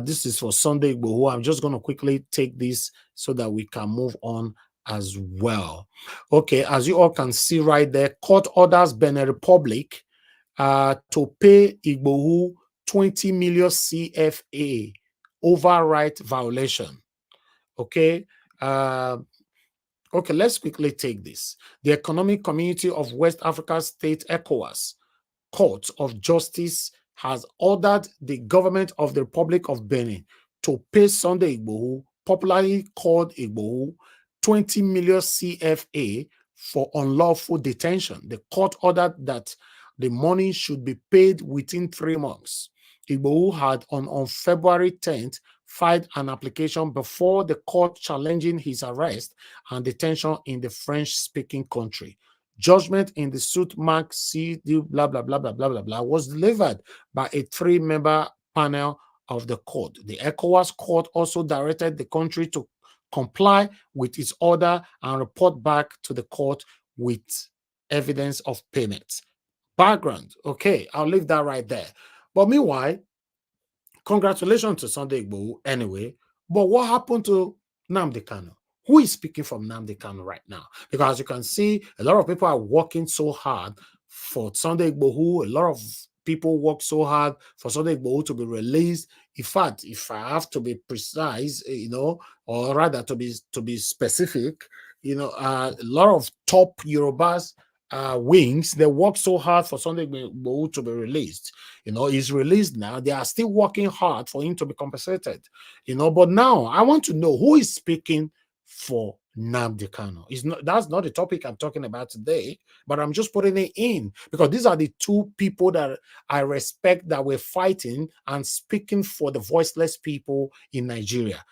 This is for Sunday Igboho. I'm just going to quickly take this so that we can move on as well. Okay, as you all can see right there, court orders Benin Republic to pay Igboho 20 million CFA override violation. Okay. Okay, let's quickly take this. The Economic Community of West Africa State, ECOWAS, Court of Justice has ordered the government of the Republic of Benin to pay Sunday Igboho, popularly called Igboho, 20 million CFA for unlawful detention. The court ordered that the money should be paid within 3 months. Igboho had on February 10th filed an application before the court challenging his arrest and detention in the French-speaking country. Judgment in the suit mark CD blah blah blah blah blah blah blah was delivered by a 3-member panel of the court. The ECOWAS court also directed the country to comply with its order and report back to the court with evidence of payment. Background, okay, I'll leave that right there. But meanwhile, congratulations to Sunday Igboho anyway. But what happened to Nnamdi Kanu? Who is speaking from Nnamdi Kanu right now? Because as you can see, a lot of people are working so hard for Sunday Igboho. A lot of people work so hard for Sunday Igboho to be released. In fact, if I have to be precise, or rather to be specific, a lot of top Yorubas wings, they work so hard for Sunday Igboho to be released. He's released now. They are still working hard for him to be compensated. But now I want to know who is speaking for Nnamdi Kanu. That's not the topic I'm talking about today, but I'm just putting it in because these are the two people that I respect that were fighting and speaking for the voiceless people in Nigeria.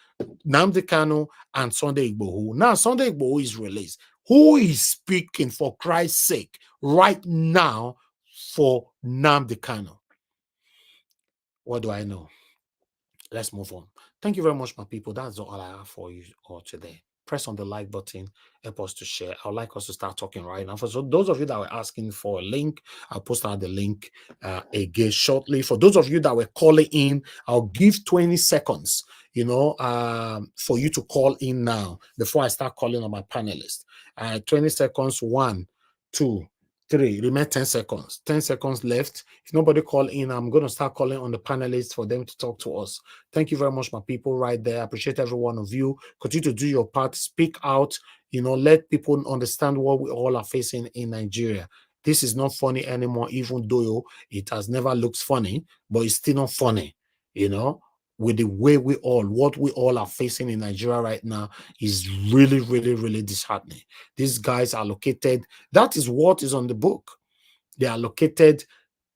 Nnamdi Kanu and Sunday Igboho. Now Sunday Igboho is released. Who is speaking, for Christ's sake, right now for Nnamdi Kanu? What do I know? Let's move on. Thank you very much, my people. That's all I have for you all today. Press on the like button, help us to share. I'd like us to start talking right now. For those of you that were asking for a link, I'll post out the link again shortly. For those of you that were calling in, I'll give 20 seconds, for you to call in now before I start calling on my panelists. 20 seconds, 1, 2, 3, remain 10 seconds. 10 seconds left. If nobody call in, I'm going to start calling on the panelists for them to talk to us. Thank you very much, my people, right there. I appreciate every one of you. Continue to do your part. Speak out. Let people understand what we all are facing in Nigeria. This is not funny anymore, even though it has never looked funny, but it's still not funny, with the way what we all are facing in Nigeria right now is really, really, really disheartening. These guys are located, that is what is on the book. They are located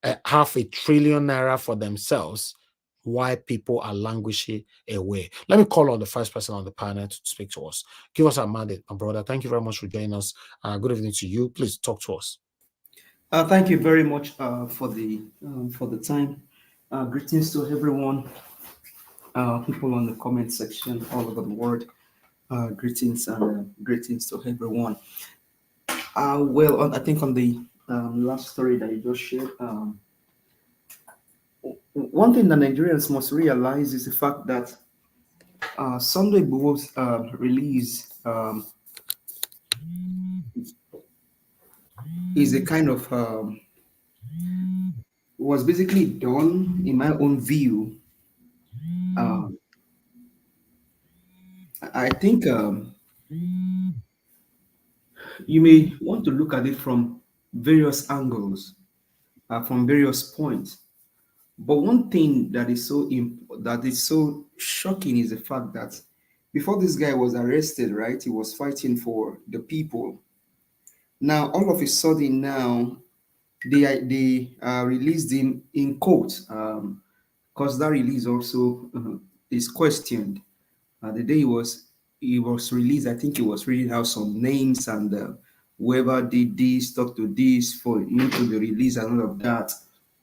500 billion naira for themselves why people are languishing away. Let me call on the first person on the panel to speak to us. Give us a mandate, my brother. Thank you very much for joining us. Good evening to you. Please talk to us. Thank you very much for the time. Greetings to everyone, people on the comment section all over the world. Greetings and greetings to everyone. Well, I think on the last story that you just shared, one thing that Nigerians must realize is the fact that Sunday Igboho's release is a kind of was basically done, in my own view. I think you may want to look at it from various angles, from various points. But one thing that is so shocking is the fact that before this guy was arrested, right, he was fighting for the people. Now, all of a sudden, now they released him in court, because that release also is questioned. The day he was released, I think he was reading out some names and whoever did this, talk to this for him to be released and all of that.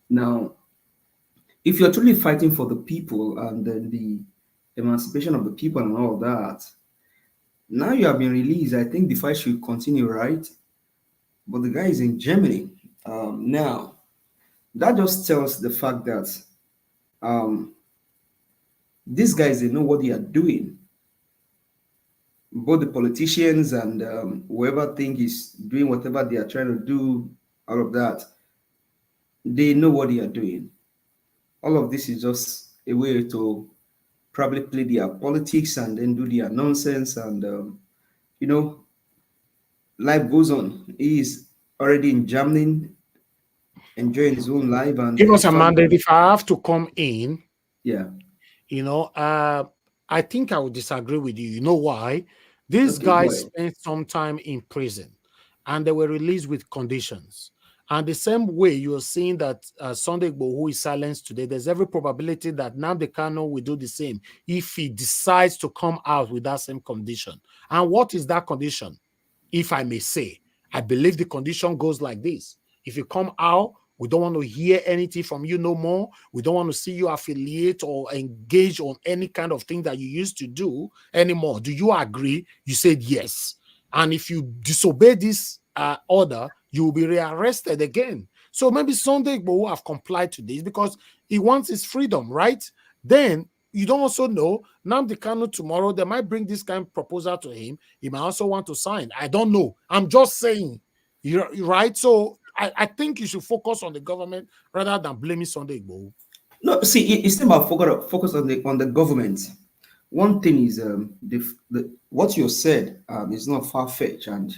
Now, if you're truly fighting for the people and then the emancipation of the people and all of that, now you have been released. I think the fight should continue, right? But the guy is in Germany. Now, that just tells the fact that these guys, they know what they are doing. Both the politicians and whoever think is doing whatever they are trying to do, all of that, they know what they are doing. All of this is just a way to probably play their politics and then do their nonsense. And, life goes on. He is already in Germany, enjoying his own life. And give us a mandate. If I have to come in, yeah, I think I would disagree with you. You know why? These guys spent some time in prison and they were released with conditions. And the same way you're seeing that Sunday Igboho is silenced today, there's every probability that Nnamdi Kanu will do the same if he decides to come out with that same condition. And what is that condition? If I may say, I believe the condition goes like this. If you come out, we don't want to hear anything from you no more. We don't want to see you affiliate or engage on any kind of thing that you used to do anymore. Do you agree? You said yes. And if you disobey this order, you will be rearrested again. So maybe Sunday Igboho have complied to this because he wants his freedom, right? Then you don't also know, Nnamdi Kanu tomorrow, they might bring this kind of proposal to him. He might also want to sign. I don't know. I'm just saying, you're right? So I think you should focus on the government rather than blaming Sunday Igboho. No, see, it's not about focus on the government. One thing is what you said is not far-fetched, and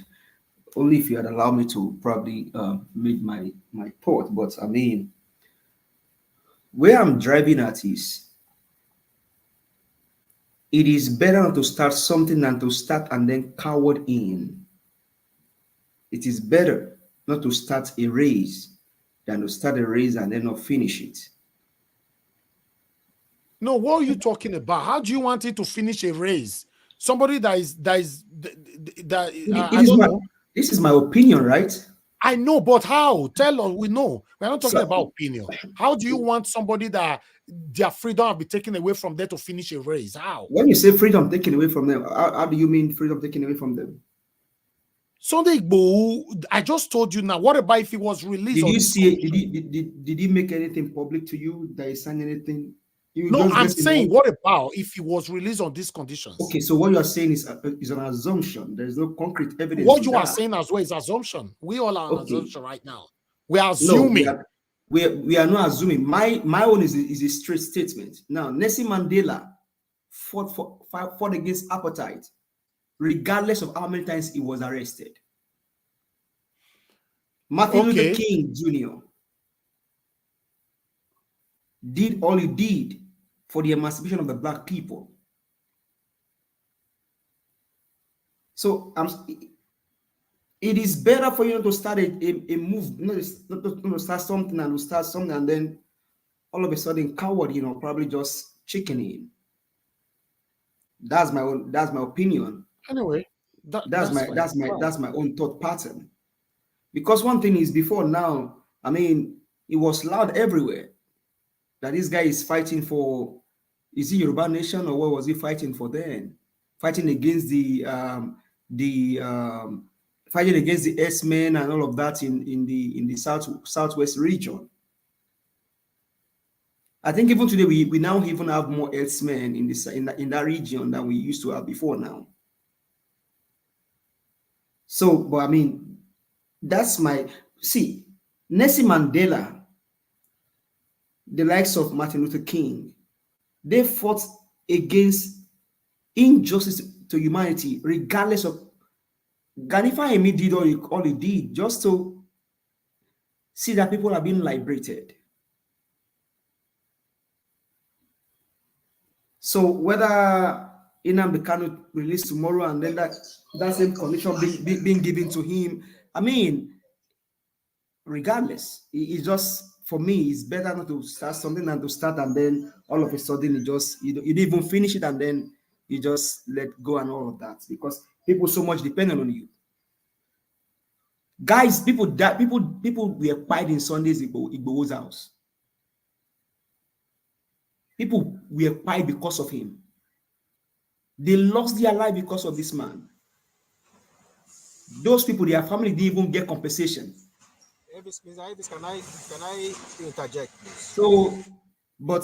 only if you had allowed me to probably make my thought. But I mean, where I'm driving at is, it is better to start something than to start and then coward in. It is better not to start a race than to start a race and then not finish it. No, what are you talking about? How do you want it to finish a race? Somebody this is my opinion, right? I know, but how? Tell us. We know. We're not talking about opinion. How do you want somebody that their freedom will be taken away from them to finish a race? How? When you say freedom taken away from them, how do you mean freedom taken away from them? Sunday Igboho, I just told you now. What about if he was released? Did you see it? Did he make anything public to you? That he signed anything? No, I'm saying, what about if he was released on these conditions? Okay, so what you are saying is an assumption. There is no concrete evidence. What you are saying as well is assumption. We all are on assumption right now. We are assuming. No, we are not assuming. My own is a straight statement. Now, Nelson Mandela fought against apartheid, regardless of how many times he was arrested. Martin Luther King Jr. did all he did for the emancipation of the black people. So it is better for you to start a move, not to start something and to start something and then all of a sudden coward, probably just chicken in. That's my opinion. Anyway, That's that's fine. that's my own thought pattern. Because one thing is, before now, I mean, it was loud everywhere that this guy is fighting for, is he Yoruba nation, or what was he fighting for then? Fighting against the fighting against the S-men and all of that in the southwest region. I think even today we now even have more S-men in that region than we used to have before now. So, but I mean, that's Nelson Mandela, the likes of Martin Luther King, they fought against injustice to humanity, regardless of Gani Fahimi did all he did just to see that people are being liberated. So whether Nnamdi Kanu released tomorrow and then that same condition being given to him, I mean, regardless, it's just, for me, it's better not to start something than to start and then all of a sudden you don't even finish it and then you just let go and all of that, because people so much dependent on you. Guys, people were quiet in Sunday's Igboho's house. People were quiet because of him. They lost their life because of this man. Those people, their family didn't even get compensation. Mr. Ivis, can I interject, please? So, but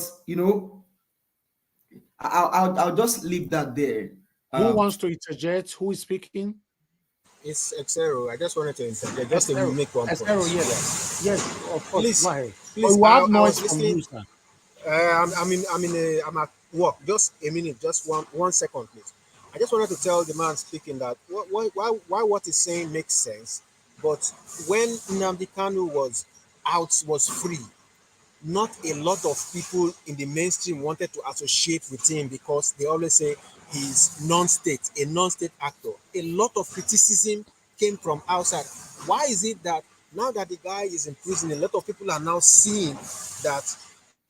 I'll just leave that there. Who wants to interject? Who is speaking? It's Exero. I just wanted to interject, just to make one point. Exero, yes, of course. Please, we have noise from you, sir. I'm at work. Just a minute, just one second, please. I just wanted to tell the man speaking that why what he's saying makes sense. But when Nnamdi Kanu was free, not a lot of people in the mainstream wanted to associate with him because they always say he's a non-state actor. A lot of criticism came from outside. Why is it that now that the guy is in prison, a lot of people are now seeing that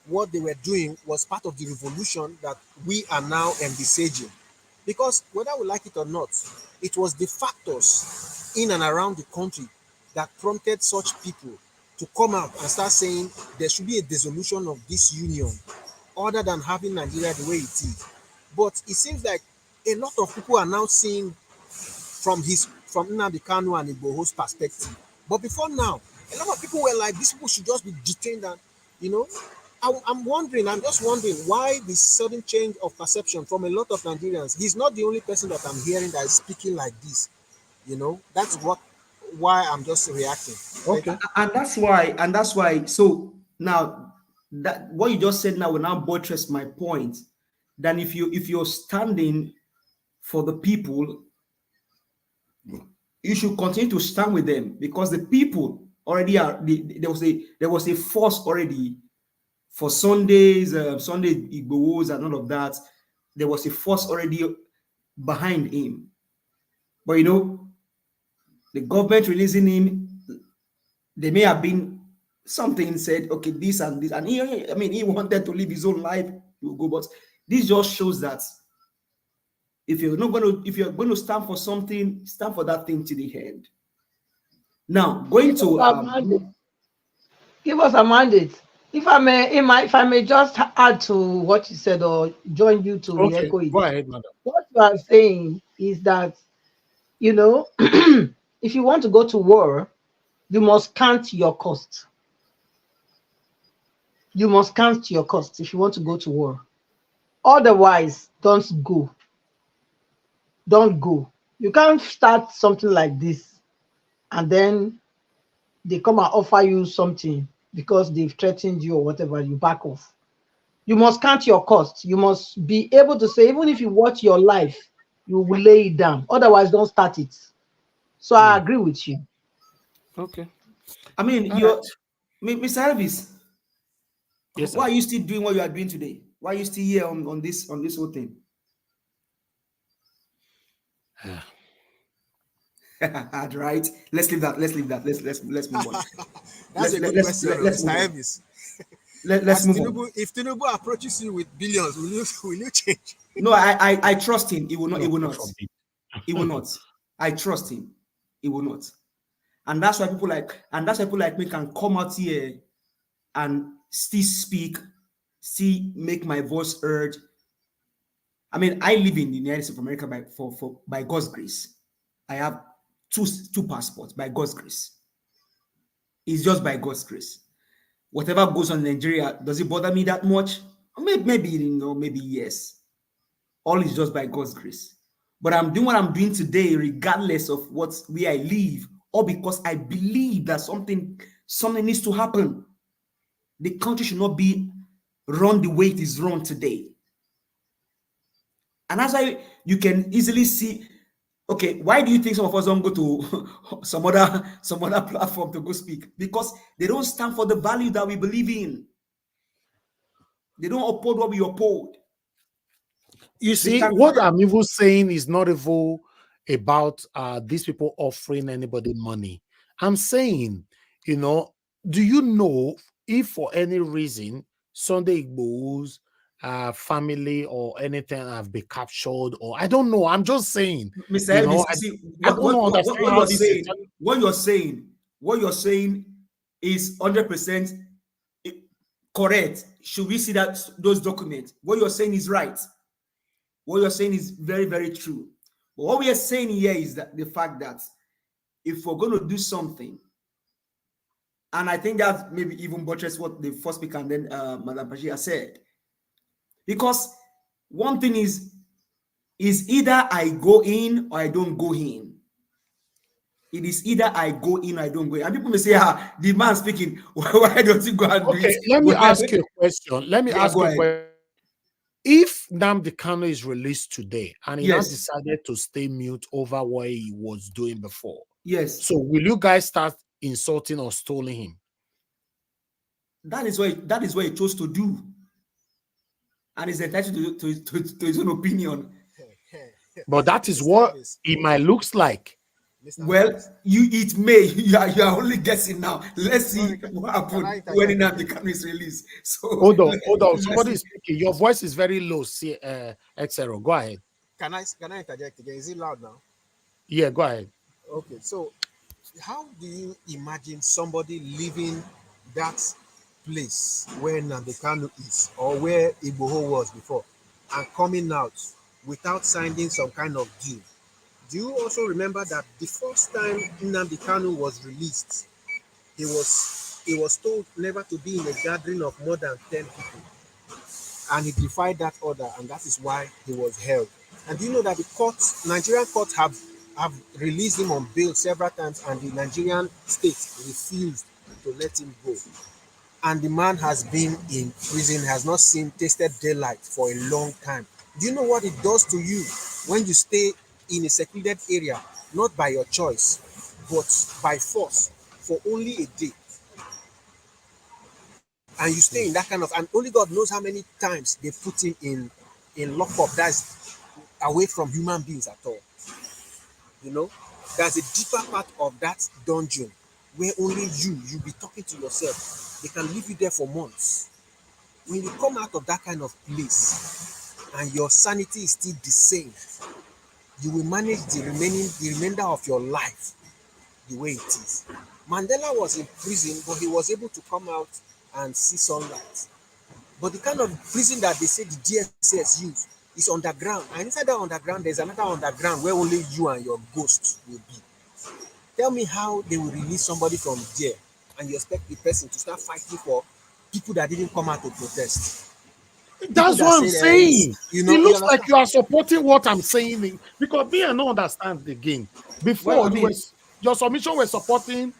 what they were doing was part of the revolution that we are now envisaging? Because whether we like it or not, it was the factors in and around the country that prompted such people to come out and start saying there should be a dissolution of this union other than having Nigeria the way it is. But it seems like a lot of people are now seeing from Nnamdi Kanu and Igboho's perspective. But before now, a lot of people were like, these people should just be detained. And I'm just wondering why this sudden change of perception from a lot of Nigerians. He's not the only person that I'm hearing that is speaking like this. That's why I'm just reacting. Okay. And that's why. So now that what you just said now will now buttress my point. Then if you're standing for the people, you should continue to stand with them, because the people already are. There was a force already for Sunday Igbohos and all of that. There was a force already behind him. But the government releasing him, there may have been something said, okay, this and this, and he wanted to live his own life. He will go, but this just shows that if you're going to stand for something, stand for that thing to the end. Now, going to give us a mandate. If I may just add to what you said or join you to echo it. Go ahead, madam. What you are saying is that if you want to go to war, you must count your cost. You must count your cost if you want to go to war. Otherwise, don't go. Don't go. You can't start something like this and then they come and offer you something because they've threatened you or whatever, you back off. You must count your costs. You must be able to say, even if you watch your life, you will lay it down. Otherwise, don't start it. So I agree with you. Okay. I mean, Mr. Elvis. Yes, sir. Why are you still doing what you are doing today? Why are you still here on this whole thing? Right. Let's leave that. Let's move on. That's a good question, Mr. Elvis. let's move on. If Tinubu approaches you with billions, will you change? No, I trust him. He will not. No, He will not. He will not. I trust him. He will not. And that's why people like me can come out here and still speak, still make my voice heard. I mean, I live in the United States of America by God's grace. I have two passports by God's grace. It's just by God's grace. Whatever goes on in Nigeria, does it bother me that much? Maybe maybe yes. All is just by God's grace. But I'm doing what I'm doing today, regardless of where I live, or because I believe that something needs to happen. The country should not be run the way it is run today. And that's why you can easily see, okay, why do you think some of us don't go to some other platform to go speak? Because they don't stand for the value that we believe in. They don't uphold what we uphold. You see, what I'm even saying is not even about these people offering anybody money. I'm saying, do you know if for any reason Sunday Igboho's family or anything have been captured, or I don't know. I'm just saying. Mr. Elvis, what you're saying is 100% correct. Should we see those documents? What you're saying is right. What you're saying is very, very true. But what we are saying here is that the fact that if we're going to do something, and I think that maybe even buttress what the first speaker and then Madam Pajia said, because one thing is either I go in or I don't go in. It is either I go in or I don't go in. And people may say, the man speaking, why don't you go and do it? Let me ask you a question. If Nnamdi Kanu is released today and he has decided to stay mute over what he was doing before, so will you guys start insulting or stalling him? That is what he chose to do, and he's entitled to his own opinion. But that is what it might looks like. Well, it may. You are only guessing now. Let's see what happened when Nnamdi Kanu is released. So hold on. Somebody is speaking. Your voice is very low. See, Xero, go ahead. Can I interject again? Is it loud now? Yeah, go ahead. Okay, so how do you imagine somebody leaving that place where Nnamdi Kanu is, or where Igboho was before, and coming out without signing some kind of deal? Do you also remember that the first time Nnamdi Kanu was released, he was told never to be in a gathering of more than 10 people, and he defied that order, and that is why he was held. And do you know that the Nigerian courts have released him on bail several times, and the Nigerian state refused to let him go? And the man has been in prison, has not tasted daylight for a long time. Do you know what it does to you when you stay in a secluded area, not by your choice, but by force, for only a day? And you stay in that kind of, and only God knows how many times they put him in lockup that's away from human beings at all. There's a deeper part of that dungeon where only you'll be talking to yourself. They can leave you there for months. When you come out of that kind of place and your sanity is still the same, you will manage the remainder of your life the way it is. Mandela was in prison, but he was able to come out and see sunlight. But the kind of prison that they say the DSS use is underground. And inside that underground, there's another underground where only you and your ghost will be. Tell me how they will release somebody from there and you expect the person to start fighting for people that didn't come out to protest. That's what I'm saying. It looks like you are supporting what I'm saying, because me, I don't understand the game. Before, your submission was supporting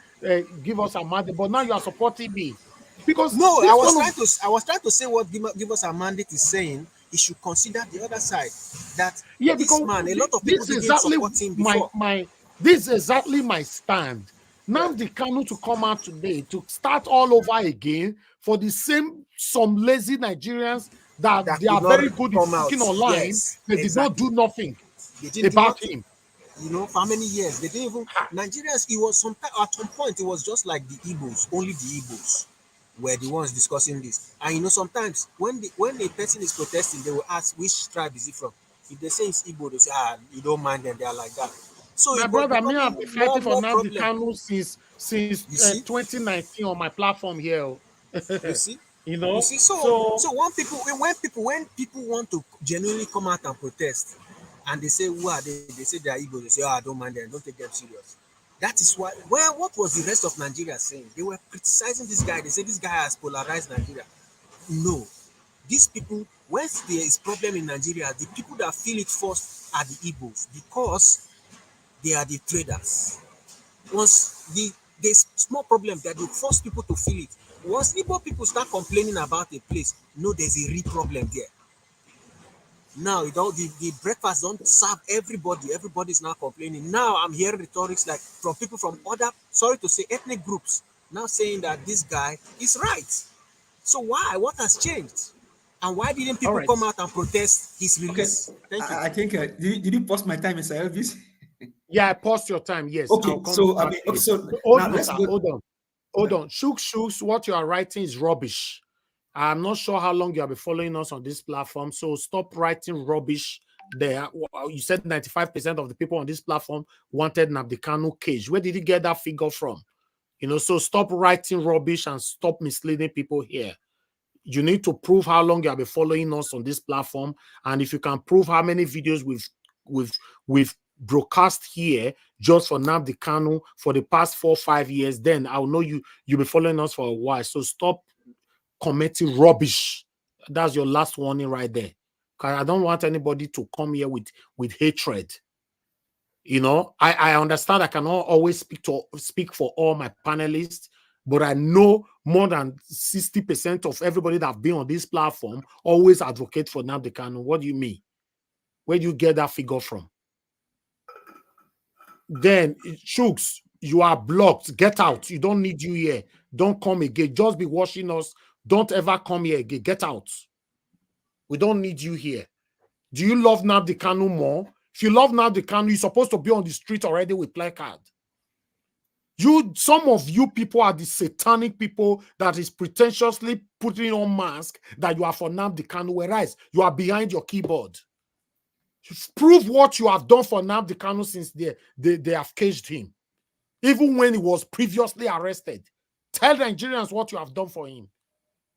give us a mandate, but now you are supporting me. Because no, I was trying to say what give us a mandate is saying. He should consider the other side. That this man, a lot of people didn't support him before. This is exactly my stand. Nnamdi Kanu to come out today to start all over again for the some lazy Nigerians that they are very good at speaking online. They did not do nothing about him. For how many years they didn't even Nigerians. It was at some point it was just like the Igbos, only the Igbos. were the ones discussing this. And you know, sometimes when a person is protesting, they will ask which tribe is he from. If they say it's Igbo, they say, you don't mind them, they are like that. So My it was brother, me, becoming I've been more fighting for Nnamdi problem. Kanu since You see? 2019 on my platform here. You see? You You know, see, so so when people want to genuinely come out and protest, and they say who are they say they are Igbo, they say, I don't mind them, don't take them serious. That is why. Well, what was the rest of Nigeria saying? They were criticizing this guy. They say this guy has polarized Nigeria. No, these people, when there is problem in Nigeria, the people that feel it first are the Igbos because they are the traders. Once there's small problem that will force people to feel it. Once Igbo people start complaining about a place, no, there's a real problem there. Now the breakfast don't serve everybody. Everybody's now complaining. Now I'm hearing rhetorics like from people from other, sorry to say, ethnic groups now saying that this guy is right. So why? What has changed? And why didn't people come out and protest his release? Okay. Thank you. I think did you pause my time, Mr. Elvis? yeah, I paused your time. Yes. Okay, so I mean, okay, so now let's go. Hold on. Shooks, what you are writing is rubbish. I'm not sure how long you have been following us on this platform, so stop writing rubbish there. You said 95% of the people on this platform wanted Nnamdi Kanu cage. Where did you get that figure from? You know, so stop writing rubbish and stop misleading people here. You need to prove how long you have been following us on this platform, and if you can prove how many videos we've broadcast here just for Nnamdi Kanu for the past 4 or 5 years, then I'll know you've been following us for a while. So stop commenting rubbish. That's your last warning right there. Because I don't want anybody to come here with hatred. You know, I understand I cannot always speak for all my panelists, but I know more than 60% of everybody that have been on this platform always advocate for Nnamdi Kanu. What do you mean? Where do you get that figure from? Then, Shooks, you are blocked. Get out. You don't need you here. Don't come again. Just be watching us. Don't ever come here again. Get out. We don't need you here. Do you love Nnamdi Kanu more? If you love Nnamdi Kanu, you're supposed to be on the street already with placard. Some of you people are the satanic people that is pretentiously putting on mask that you are for Nnamdi Kanu, whereas you are behind your keyboard. Prove what you have done for Nnamdi Kanu since they have caged him. Even when he was previously arrested. Tell the Nigerians what you have done for him.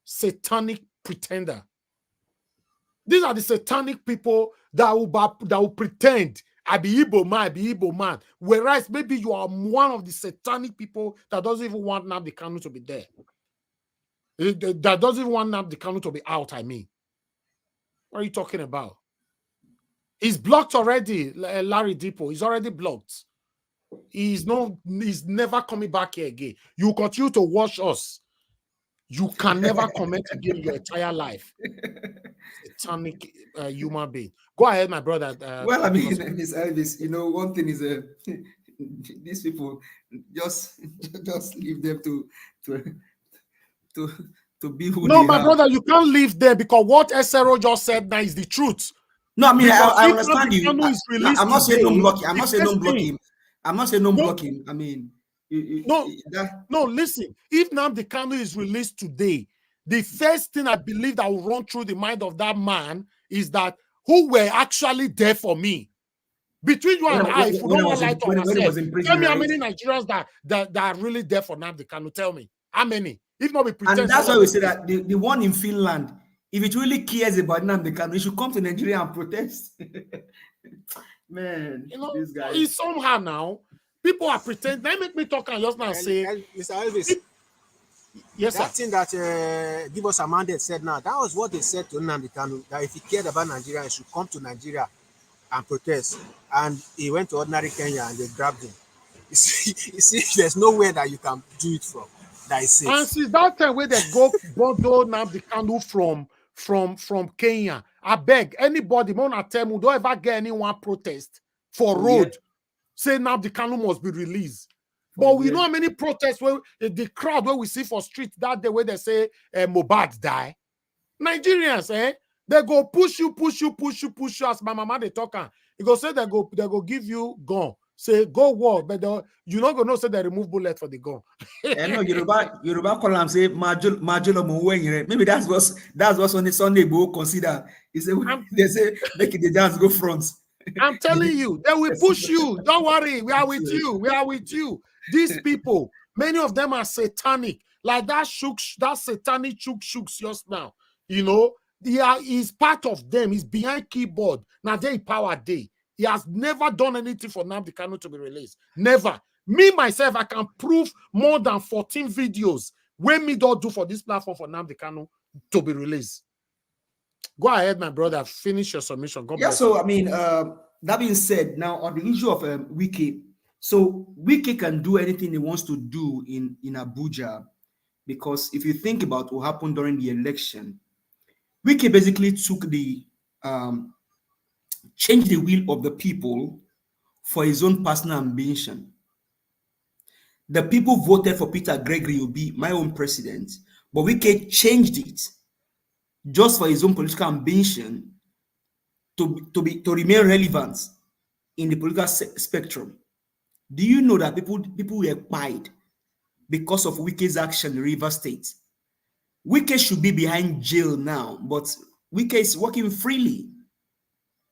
Satanic pretender. These are the satanic people that will pretend I be Igbo man. Whereas maybe you are one of the satanic people that doesn't even want Nnamdi Kanu to be there. That doesn't even want Nnamdi Kanu to be out, I mean. What are you talking about? He's blocked already, Larry Depot. He's already blocked. He's never coming back here again. You continue to watch us. You can never comment again your entire life. Satanic human being. Go ahead, my brother. Well, I mean, Miss Elvis, you know, one thing is these people just leave them to be who no, they my are. brother, you can't leave there because what SRO just said now is the truth. No, I mean, I understand you. I'm not saying don't block him. I'm not saying don't block him. I'm not saying don't block him. I mean, no, listen. If Nnamdi Kanu is released today, the first thing I believe that will run through the mind of that man is that who were actually there for me. Between you and I, if we don't lie to ourselves, tell me how many Nigerians that are really there for Nnamdi Kanu. Tell me how many. If not, be pretend. And that's why we say that the one in Finland, if it really cares about Nnamdi Kanu, he should come to Nigeria and protest. Man, you know, this guy. He's somehow now. People are pretending. They make me talk and just now say, Mr. Elvis. Yes, that thing that Gibos Amande said now, that was what they said to Nnamdi Kanu, that if he cared about Nigeria, he should come to Nigeria and protest. And he went to ordinary Kenya and they grabbed him. You see, there's nowhere that you can do it from that is safe. And since that time where they go bundle Nnamdi Kanu from Kenya, I beg anybody, don't ever get anyone protest for road. Yeah. Say Nnamdi Kanu must be released. But we know how many protests where the crowd where we see for street that day where they say Mohbad die. Nigerians, they go push you as my mama they talk. He go say they go give you gun. say go war, but you not gonna say they remove bullet for the gun. I know Yoruba call him say Majolo Mwenye. Maybe that's what's on the Sunday Igboho consider. He say they say make the dance go front. I'm telling you, they will push you. Don't worry, we are with you. We are with you. These people, many of them are satanic. Like that satanic shooks just now. You know, he's part of them. He's behind keyboard. Now they power day. He has never done anything for Nnamdi Kanu to be released. Never. Me, myself, I can prove more than 14 videos when me don't do for this platform for Nnamdi Kanu to be released. Go ahead, my brother. Finish your submission. God bless so you. I mean, that being said, now on the issue of Wike, so Wike can do anything he wants to do in Abuja, because if you think about what happened during the election, Wike basically took the changed the will of the people for his own personal ambition. The people voted for Peter Gregory Obi, my own president, but Wike changed it just for his own political ambition to remain relevant in the political spectrum. Do you know that people were quiet because of Wike's action in Rivers State? Wike should be behind jail now, but Wike is working freely.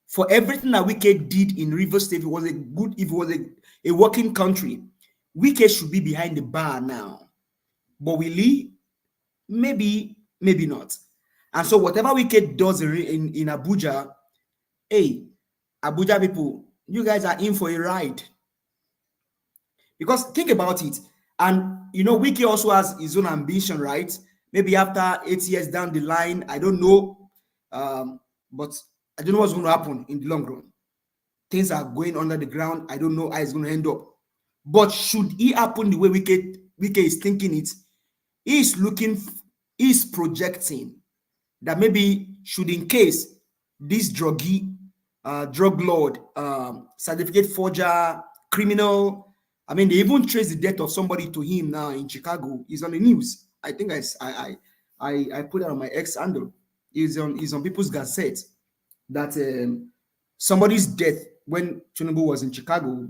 For everything that Wike did in Rivers State, if it was a working country, Wike should be behind the bar now. But will he? Maybe not. And so whatever Wike does in Abuja, hey, Abuja people, you guys are in for a ride. Because think about it. And, you know, Wike also has his own ambition, right? Maybe after 8 years down the line, I don't know. But I don't know what's going to happen in the long run. Things are going under the ground. I don't know how it's going to end up. But should it happen the way Wike is thinking it, he's projecting that maybe should, in case this drug lord, certificate forger, criminal, I mean, they even trace the death of somebody to him now in Chicago. He's on the news. I think I put that on my X handle. He's on People's Gazette that somebody's death when Tinubu was in Chicago.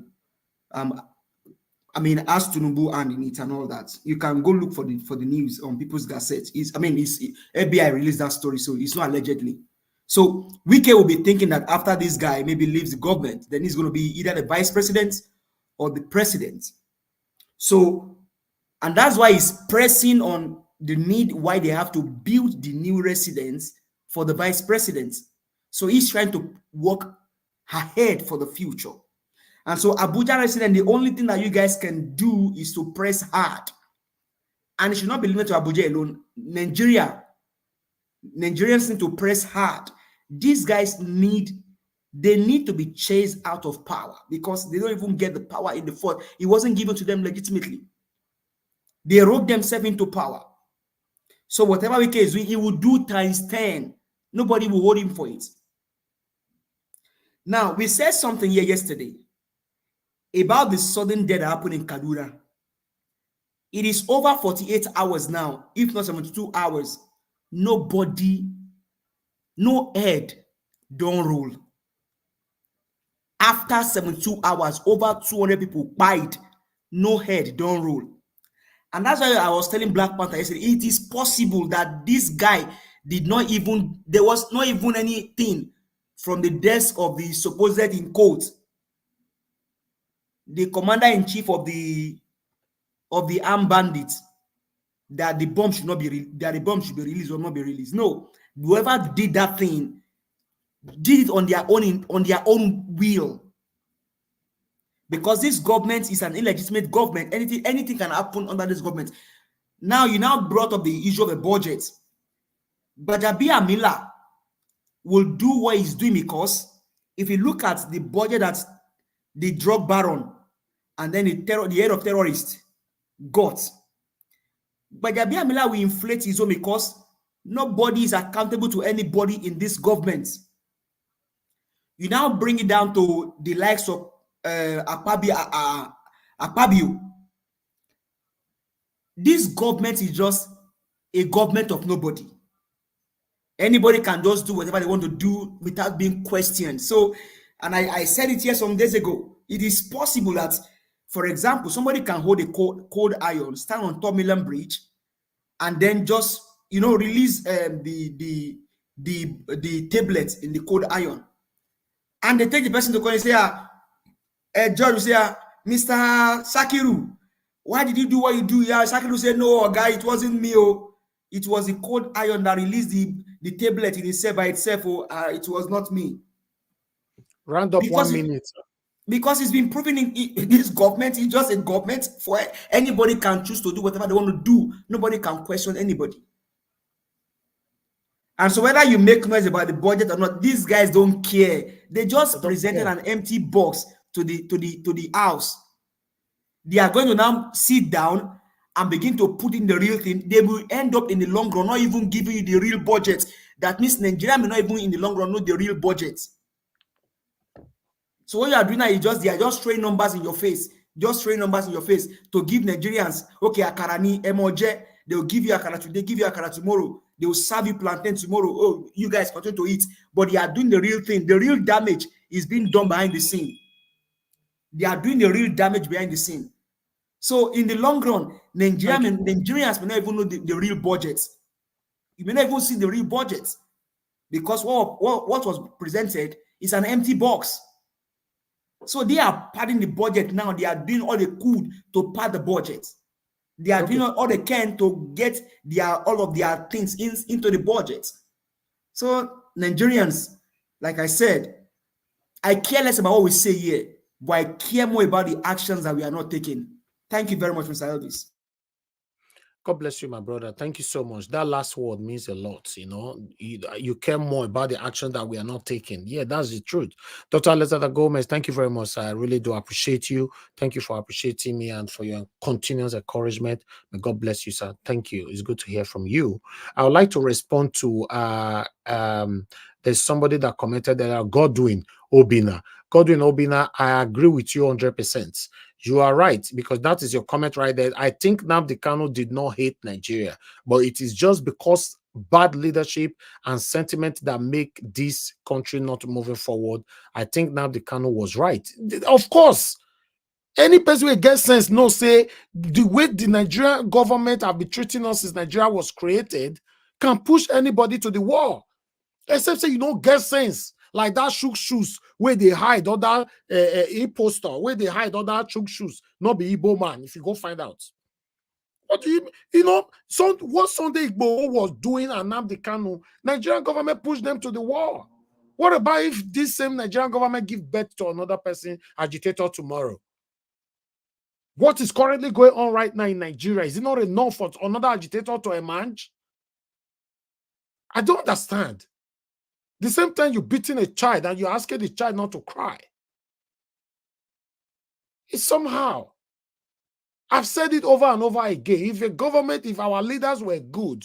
I mean, ask Tinubu and in it and all that. You can go look for the news on People's Gazette. FBI released that story, so it's not allegedly. So Wike will be thinking that after this guy maybe leaves the government, then he's going to be either the vice president or the president. So, and that's why he's pressing on the need why they have to build the new residence for the vice president. So he's trying to work ahead for the future. And so Abuja resident, the only thing that you guys can do is to press hard. And it should not be limited to Abuja alone. Nigerians need to press hard. These guys need to be chased out of power because they don't even get the power in the fort. It wasn't given to them legitimately. They wrote themselves into power. So whatever Wike is doing, he will do times 10. Nobody will hold him for it. Now, we said something here yesterday about the sudden death that happened in Kaduna. It is over 48 hours now, if not 72 hours. Nobody, no head don't roll. After 72 hours, over 200 people died. No head don't roll. And that's why I was telling Black Panther yesterday, it is possible that this guy there was not even anything from the desk of the supposed, in quote, the commander-in-chief of the armed bandits, that the bomb should be released or not be released. No, whoever did that thing did it on their own will. Because this government is an illegitimate government. Anything can happen under this government. Now, you now brought up the issue of a budget. But Amila will do what he's doing, because if you look at the budget that the drug baron and then the head of terrorists got, but Amila will inflate his own because nobody is accountable to anybody in this government. You now bring it down to the likes of Akpabio. This government is just a government of nobody. Anybody can just do whatever they want to do without being questioned. So, and I said it here some days ago, it is possible that, for example, somebody can hold a cold iron, stand on top Milan Bridge, and then just release the tablet in the cold iron, and they take the person to court and say, judge will say, Mr. Sakiru, why did you do what you do? Yeah, Sakiru said, no, guy, it wasn't me. Oh, it was the cold iron that released the tablet in itself by itself. Oh, it was not me. Round up 1 minute. Because it's been proven in this government, it's just a government for anybody can choose to do whatever they want to do. Nobody can question anybody. And so whether you make noise about the budget or not, these guys don't care. They just presented an empty box to the house. They are going to now sit down and begin to put in the real thing. They will end up in the long run not even giving you the real budget. That means Nigeria may not even in the long run know the real budget. So what you are doing now is they are just throwing numbers in your face. Just throwing numbers in your face to give Nigerians, okay, Akarani, Emoje, they will give you Akara today, give you Akara tomorrow. They will serve you plantain tomorrow. Oh, you guys continue to eat. But they are doing the real thing. The real damage is being done behind the scene. They are doing the real damage behind the scene. So in the long run, Nigerians may not even know the real budget. You may not even see the real budget because what was presented is an empty box. So they are padding the budget now. They are doing all they could to pad the budget. They are doing all they can to get all of their things into the budget. So Nigerians, like I said, I care less about what we say here, but I care more about the actions that we are not taking. Thank you very much, Mr. Elvis. God bless you, my brother. Thank you so much. That last word means a lot. You care more about the action that we are not taking. Yeah, that's the truth. Dr. Alexander Gomez, thank you very much, sir. I really do appreciate you. Thank you for appreciating me and for your continuous encouragement. May God bless you, sir. Thank you. It's good to hear from you. I would like to respond to there's somebody that commented that Godwin Obina. Godwin Obina, I agree with you 100%. You are right, because that is your comment right there. I think Nnamdi Kanu did not hate Nigeria, but it is just because bad leadership and sentiment that make this country not moving forward. I think Nnamdi Kanu was right. Of course, any person who gets sense knows, say, the way the Nigerian government have been treating us since Nigeria was created can push anybody to the wall. Except say you don't get sense. Like that shook shoes where they hide other imposter, where they hide other shook shoes, not be Igbo man, if you go find out. What do you know, what Sunday Igboho was doing and Nnamdi Kanu, Nigerian government pushed them to the wall. What about if this same Nigerian government give birth to another person, agitator, tomorrow? What is currently going on right now in Nigeria? Is it not enough for another agitator to emerge? I don't understand. The same time you're beating a child and you're asking the child not to cry. It's somehow. I've said it over and over again. If our leaders were good,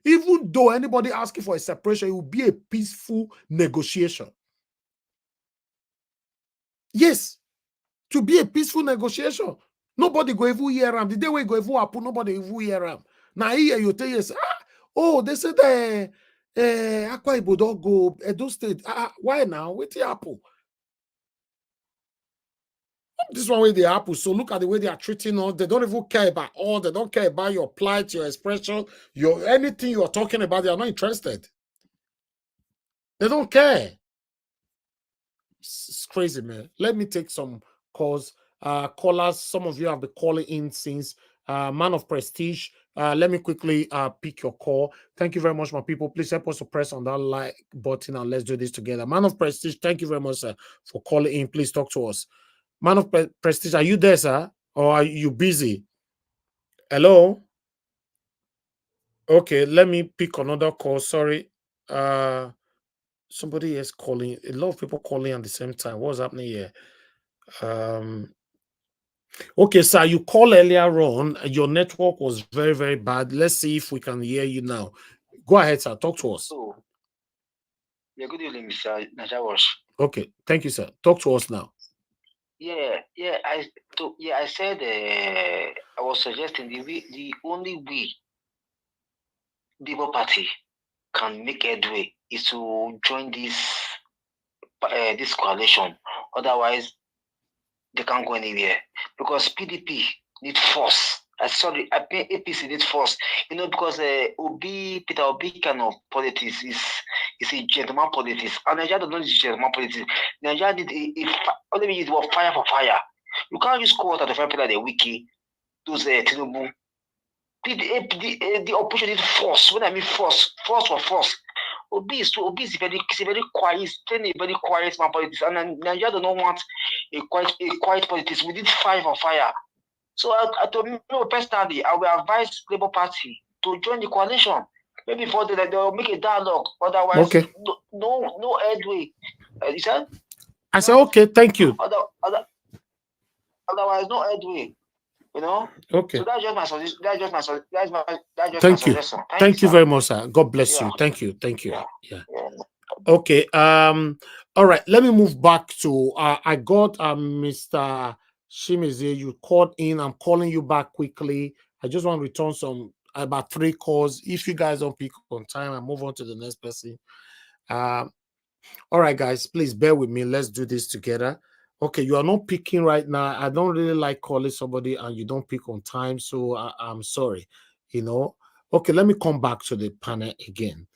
even though anybody asking for a separation, it would be a peaceful negotiation. Yes, to be a peaceful negotiation. Nobody go even hear them. The day we go even happen, nobody even hear them. Now here you tell us, they said Akwa Ibom don't go Edo State. Why now? Wait till Apple. This one way they Apple. So look at the way they are treating us. They don't even care about all. They don't care about your plight, your expression, anything you are talking about. They are not interested. They don't care. It's crazy, man. Let me take some calls. Callers, some of you have been calling in since. Man of Prestige, let me quickly pick your call. Thank you very much, my people. Please help us to press on that like button and let's do this together. Man of Prestige, thank you very much, sir, for calling in. Please talk to us. Man of Prestige, are you there, sir? Or are you busy? Hello? Okay, let me pick another call. Sorry. Somebody is calling. A lot of people calling at the same time. What's happening here? Okay, sir, you called earlier on. Your network was very, very bad. Let's see if we can hear you now. Go ahead, sir. Talk to us. Oh, yeah, good evening, Mr. Najawash. Okay, thank you, sir. Talk to us now. I said I was suggesting the only way the Labour Party can make headway is to join this coalition. Otherwise, they can't go anywhere because PDP need force. Sorry, I think APC need force. You know, because Peter Obi kind of politics is a gentleman politics. And Nigeria does not need gentleman politics. Nigeria need only use fire for fire. You can't use quota to fire people like the Wike, those Tinubu. The opposition need force. When I mean force for force. Obi is very quiet. He's a very quiet man politics, and Nigeria do not want a quiet politics. We need fire for fire. So personally, I will advise Labour Party to join the coalition. Maybe for they'll make a dialogue. Otherwise, okay. no headway. You said? I said okay. Thank you. Otherwise, no headway. You know. Okay. So that's just my suggestion. Thank you. Thank you very much, sir. God bless you. Thank you. Thank you. Yeah. Okay. All right. Let me move back to. I got Mr. Shimize. You called in. I'm calling you back quickly. I just want to return some about 3 calls. If you guys don't pick on time, I move on to the next person. All right, guys. Please bear with me. Let's do this together. Okay, you are not picking right now. I don't really like calling somebody and you don't pick on time, so I'm sorry. You know. Okay, let me come back to the panel again.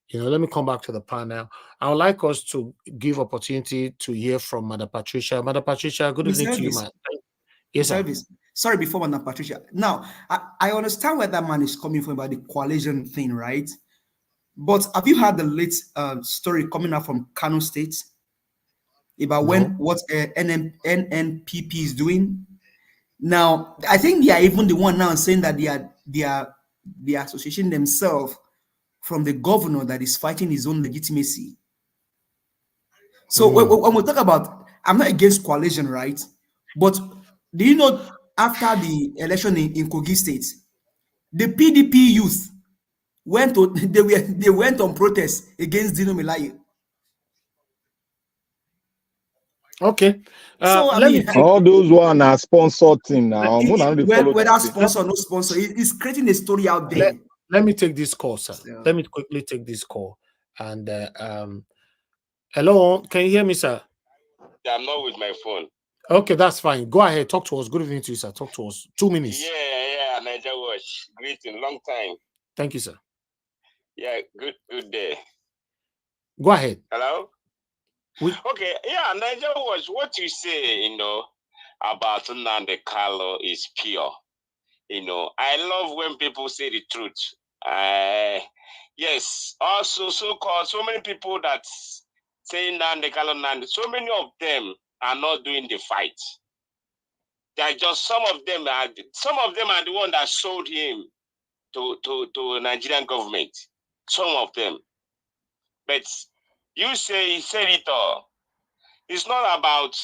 You know, let me come back to the panel. I would like us to give opportunity to hear from Madam Patricia. Madam Patricia, good evening to you, man. Yes, sir. Sorry, before Madam Patricia. Now, I understand where that man is coming from about the coalition thing, right? But have you heard the late story coming out from Kano State about what NNPP is doing? Now, I think they are even the one now saying that they are associating themselves from the governor that is fighting his own legitimacy. So when we talk about, I'm not against coalition, right? But do you know after the election in Kogi State, the PDP youth went on protest against Dino Melaye. Okay. So I mean, all those one are sponsored thing now. Whether sponsor or no sponsor, it's creating a story out there. Let me take this call, sir. Yeah. Let me quickly take this call. And hello, can you hear me, sir? I'm not with my phone. Okay, that's fine. Go ahead. Talk to us. Good evening to you, sir. Talk to us. 2 minutes. Yeah. Niger Watch. Greeting. Long time. Thank you, sir. Yeah, good day. Go ahead. Hello? Okay, yeah, Niger Watch. What you say, you know, about Nnamdi Kanu is pure. You know, I love when people say the truth. Yes, also so many people that say Nnamdi Kanu, so many of them are not doing the fight. They are just some of them are the one that sold him to Nigerian government. Some of them. But you say he said it all. It's not about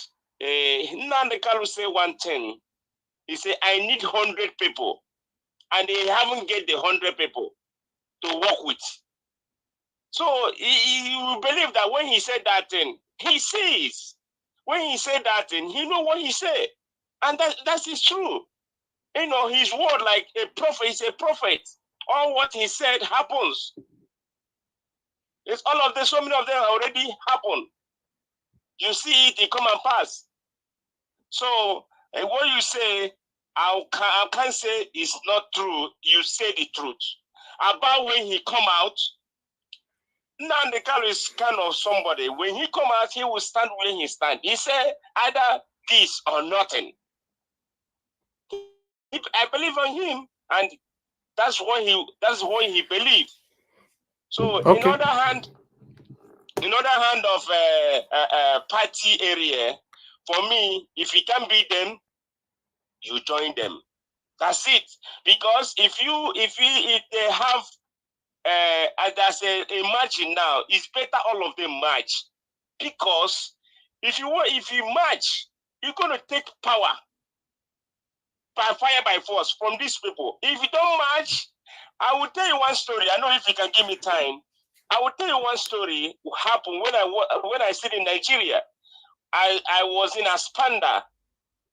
Nnamdi Kanu say one thing. He said, I need 100 people. And they haven't get the 100 people to work with. So you believe that when he said that thing, he sees. When he said that thing, he know what he said. And that is true. You know, his word like a prophet is a prophet. All what he said happens. It's all of them, so many of them already happened. You see it come and pass. So what you say, I can't say it's not true. You say the truth. About when he come out, Nnamdi Kanu is kind of somebody. When he come out, he will stand where he stand. He said either this or nothing. I believe on him, and that's what he believed. So okay. in other hand of party area, for me, if you can beat them, you join them. That's it. Because if they have there's a margin now, it's better all of them match. Because if you match, you're gonna take power by fire by force from these people. If you don't match, I will tell you one story. I know if you can give me time. I will tell you one story happened when I stayed in Nigeria. I was in Aspanda.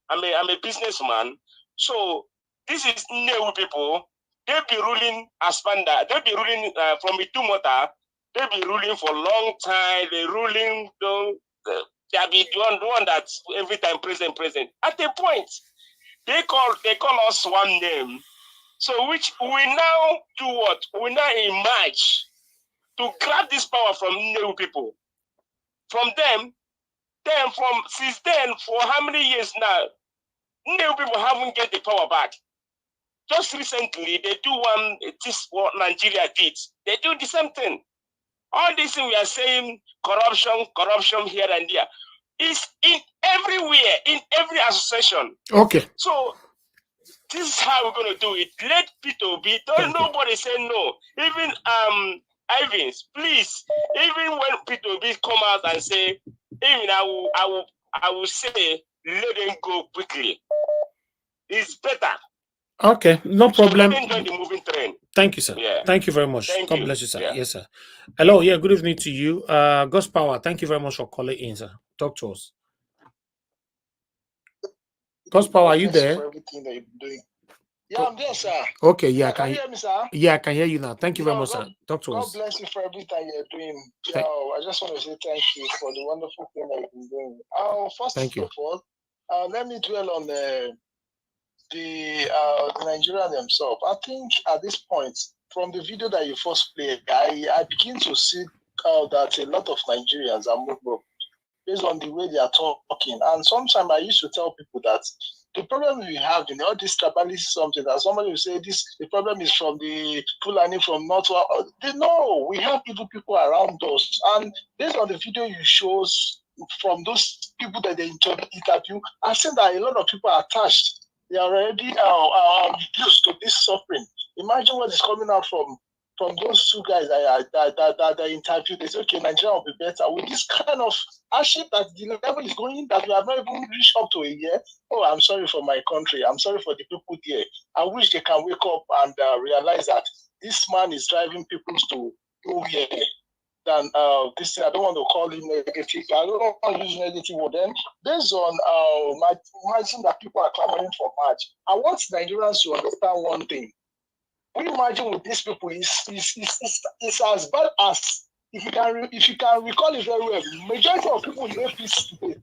I'm a businessman. So this is new people. They'll be ruling Aspanda. They'll be ruling from Itumota. They'll be ruling for a long time. They're ruling They'll be the one that every time present. At a point, they call us one name. So which we now do what? We now emerge to grab this power from new people. From them, since then, for how many years now, new people haven't get the power back. Just recently, they do what Nigeria did. They do the same thing. All this thing we are saying, corruption here and there, is in everywhere, in every association. Okay. So this is how we're going to do it. Let people be. Don't nobody say no. Even Ivins, please. Even when people be come out and say, even I will say, let them go quickly. It's better. Okay, no problem. Enjoy the moving train. Thank you, sir. Yeah. Thank you very much. Thank God you. bless you, sir. Yeah. Yes, sir. Hello. Yeah, good evening to you. God's Power, thank you very much for calling in, sir. Talk to us. God's Power, are you there? For everything that you're doing. Yeah, I'm there, sir. Okay, yeah, Can you hear me, sir? Yeah, I can hear you now. Thank you very much, sir. Talk to God us. bless you for everything you're doing. I just want to say thank you for the wonderful thing that you've been doing. First of all, let me dwell on the Nigerian themselves. I think at this point, from the video that you first played, I begin to see that a lot of Nigerians are moved up based on the way they are talking. And sometimes I used to tell people that the problem we have in all this tribalism, something that somebody will say the problem is from the Fulani from North. They know we have people around us. And based on the video you shows from those people that they interview, I've seen that a lot of people are attached. They are already used to this suffering. Imagine what is coming out from those two guys that interviewed. They say, okay, Nigeria will be better. With this kind of hardship that the level is going, that we have not even reached up to a year. Oh, I'm sorry for my country. I'm sorry for the people there. I wish they can wake up and realize that this man is driving people to nowhere. Than this thing. I don't want to call him negative. I don't want to use negative word. Then, based on my imagine that people are clamoring for march. I want Nigerians to understand one thing. What you imagine with these people is as bad as if you can recall it very well. Majority of people in APC today,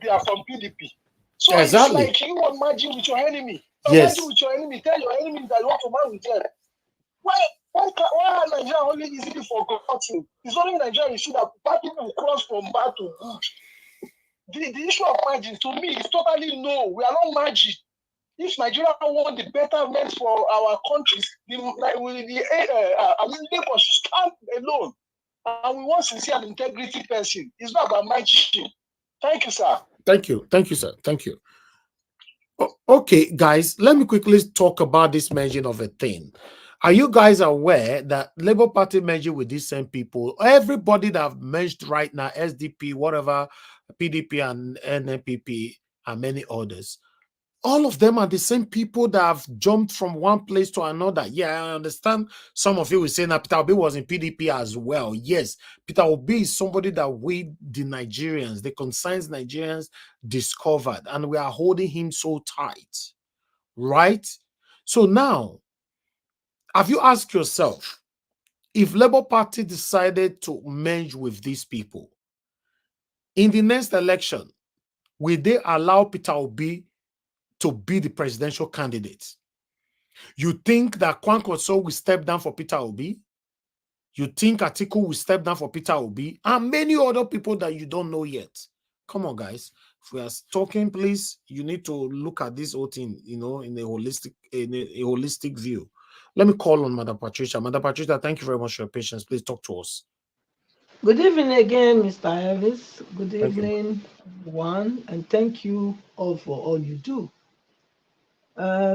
they are from PDP. So exactly. It's like you imagine with your enemy. Yes. Imagine with your enemy. Tell your enemy that you want to marry with them. Why are Nigeria only easily forgotten? It's only in Nigeria you see that bad people cross from bad to good. The issue of margin to me is totally no. We are not margin. If Nigeria want the betterment for our countries, the neighbors should stand alone. And we want sincere and integrity person. It's not about margin. Thank you, sir. Thank you. Thank you, sir. Thank you. Okay, guys, let me quickly talk about this merging of a thing. Are you guys aware that Labour Party merging with these same people, everybody that have merged right now, SDP, whatever, PDP and NNPP and many others, all of them are the same people that have jumped from one place to another. Yeah, I understand some of you will say that Peter Obi was in PDP as well. Yes, Peter Obi is somebody that we, the Nigerians, the concerned Nigerians, discovered, and we are holding him so tight, right? So now, have you asked yourself, if Labour Party decided to merge with these people, in the next election, will they allow Peter Obi to be the presidential candidate? You think that Kwankwaso will step down for Peter Obi? You think Atiku will step down for Peter Obi? And many other people that you don't know yet. Come on, guys. If we are talking, please, you need to look at this whole thing, in a holistic view. Let me call on Madam Patricia. Madam Patricia, thank you very much for your patience. Please talk to us. Good evening again, Mr. Elvis. Good evening, everyone, and thank you all for all you do.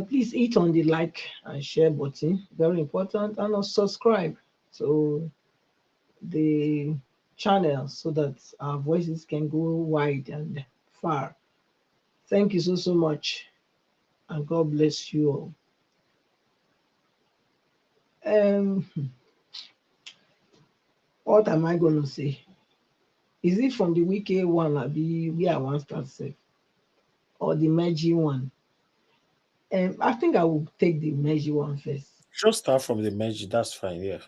Please hit on the like and share button, very important, and subscribe to the channel so that our voices can go wide and far. Thank you so much, and God bless you all. What am I going to say? Is it from the Wike one, we are one start safe, or the Meji one? I think I will take the Meji one first. Just start from the Meji, that's fine, yeah.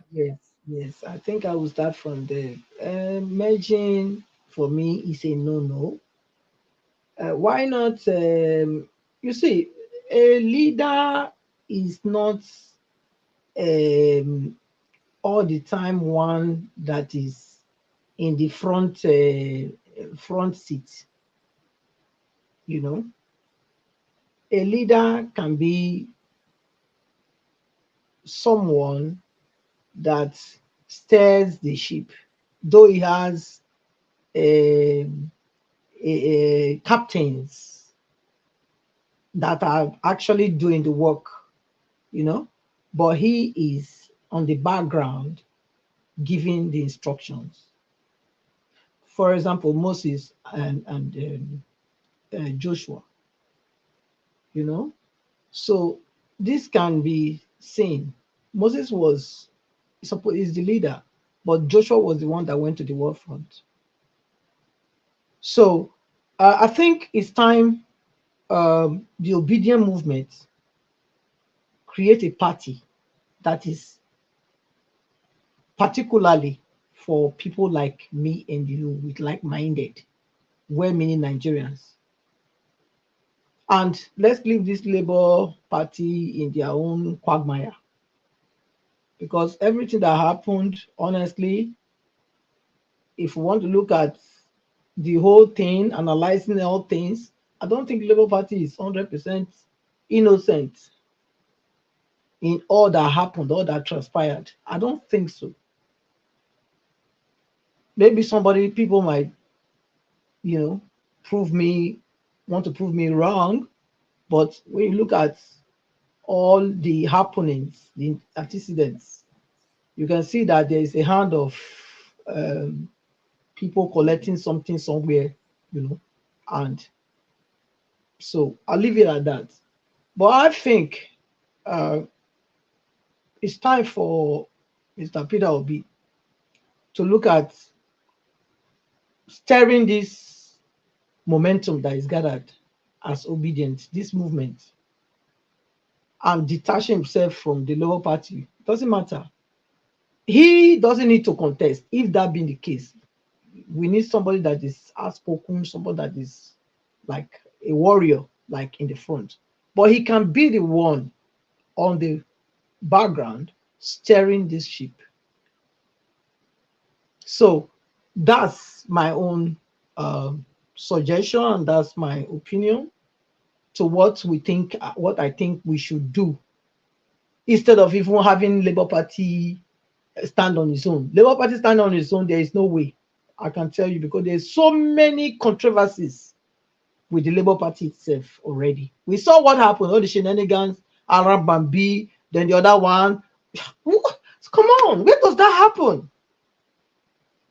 Yes, I think I will start from the merging for me is a no-no. Why not? You see, a leader is not all the time one that is in the front seat. You know, a leader can be someone that steers the ship, though he has captains that are actually doing the work, you know, but he is on the background giving the instructions. For example, Moses and Joshua, you know. So this can be seen. Moses is the leader, but Joshua was the one that went to the war front. So I think it's time the obedient movement create a party that is particularly for people like me and you with like-minded, well-meaning Nigerians. And let's leave this Labour Party in their own quagmire. Because everything that happened, honestly, if we want to look at the whole thing, analyzing all things, I don't think Labour Party is 100% innocent in all that happened, all that transpired. I don't think so. Maybe people might, want to prove me wrong, but when you look at all the happenings, the antecedents, you can see that there is a hand of people collecting something somewhere, and so I'll leave it at that. But I think it's time for Mr. Peter Obi to look at steering this momentum that is gathered as obedient, this movement, and detach himself from the Labour Party. It doesn't matter. He doesn't need to contest. If that being the case, we need somebody that is outspoken, somebody that is like a warrior, like in the front. But he can be the one on the background steering this ship. So that's my own suggestion, and that's my opinion to what I think we should do, instead of even having Labour Party stand on its own. Labour Party stand on its own, there is no way, I can tell you, because there's so many controversies with the Labour Party itself already. We saw what happened, all the shenanigans, Arab Bambi, then the other one. Come on, where does that happen?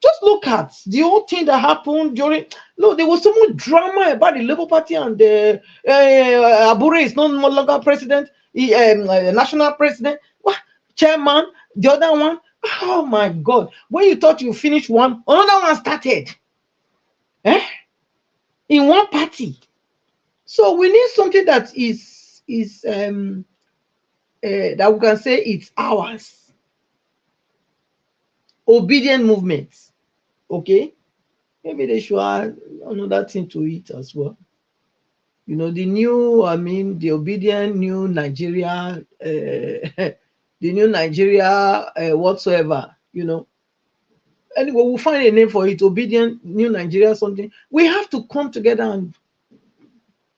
Just look at the whole thing that happened during. No, there was so much drama about the Labour Party and the Abure is no longer president, national president, chairman, the other one. Oh my God! When you thought you finished one, another one started. In one party. So we need something that is that we can say it's ours. Obedient movements. Okay, maybe they should add another thing to it as well. The obedient new Nigeria, the new Nigeria whatsoever. Anyway, we'll find a name for it. Obedient new Nigeria something. We have to come together and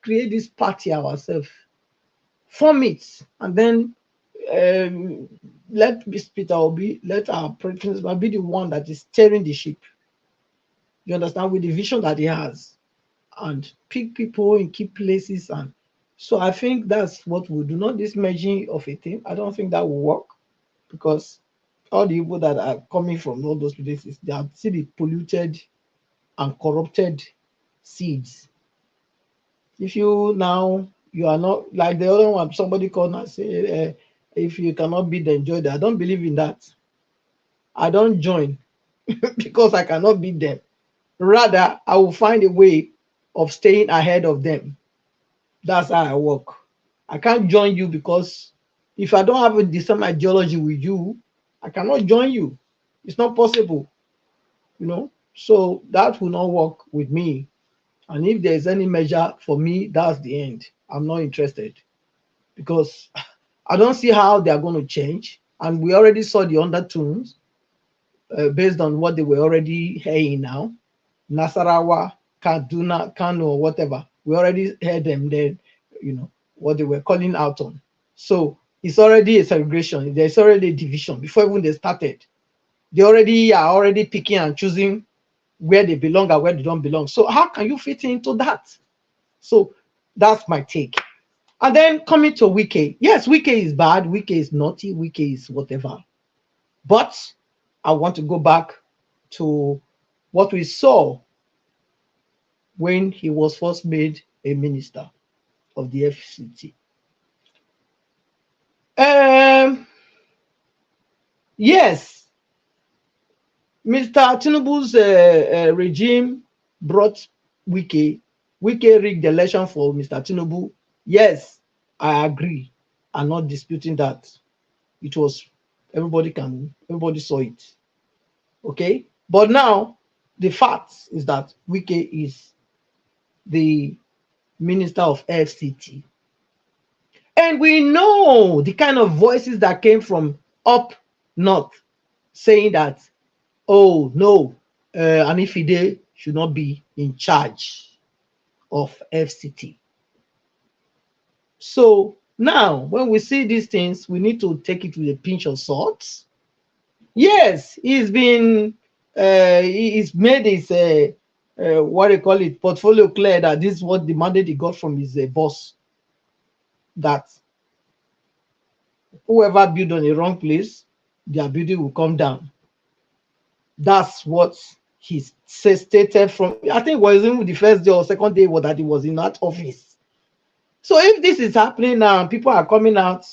create this party ourselves, form it, and then let Peter Obi, let our principal be the one that is steering the ship. You understand, with the vision that he has, and pick people in key places. And so I think that's what we'll do, not this merging of a thing. I don't think that will work, because all the people that are coming from all those places, they are still the polluted and corrupted seeds. If you are not like the other one, somebody called and say, if you cannot beat them, join them. I don't believe in that. I don't join because I cannot beat them. Rather, I will find a way of staying ahead of them. That's how I work. I can't join you because if I don't have the same ideology with you, I cannot join you. It's not possible. So that will not work with me. And if there's any measure for me, that's the end. I'm not interested because I don't see how they are going to change. And we already saw the undertones based on what they were already hearing now. Nasarawa, Kaduna, Kano, or whatever. We already heard them then, what they were calling out on. So it's already a segregation. There's already a division before even they started. They already are already picking and choosing where they belong and where they don't belong. So how can you fit into that? So that's my take. And then coming to Wike. Yes, Wike is bad. Wike is naughty. Wike is whatever. But I want to go back to what we saw when he was first made a minister of the FCT. Yes, Mr. Tinubu's regime brought Wike. Wike rigged the election for Mr. Tinubu. Yes, I agree. I'm not disputing that. It was everybody saw it. Okay, but now the fact is that Wike is the minister of FCT, and we know the kind of voices that came from up north saying that, oh no, Anifide should not be in charge of FCT. So now, when we see these things, we need to take it with a pinch of salt. Yes, he's made his what do you call it, portfolio clear that this is what the mandate he got from his boss. That whoever build on the wrong place, their building will come down. That's what he stated from, I think it was even the first day or second day that he was in that office. So if this is happening now, people are coming out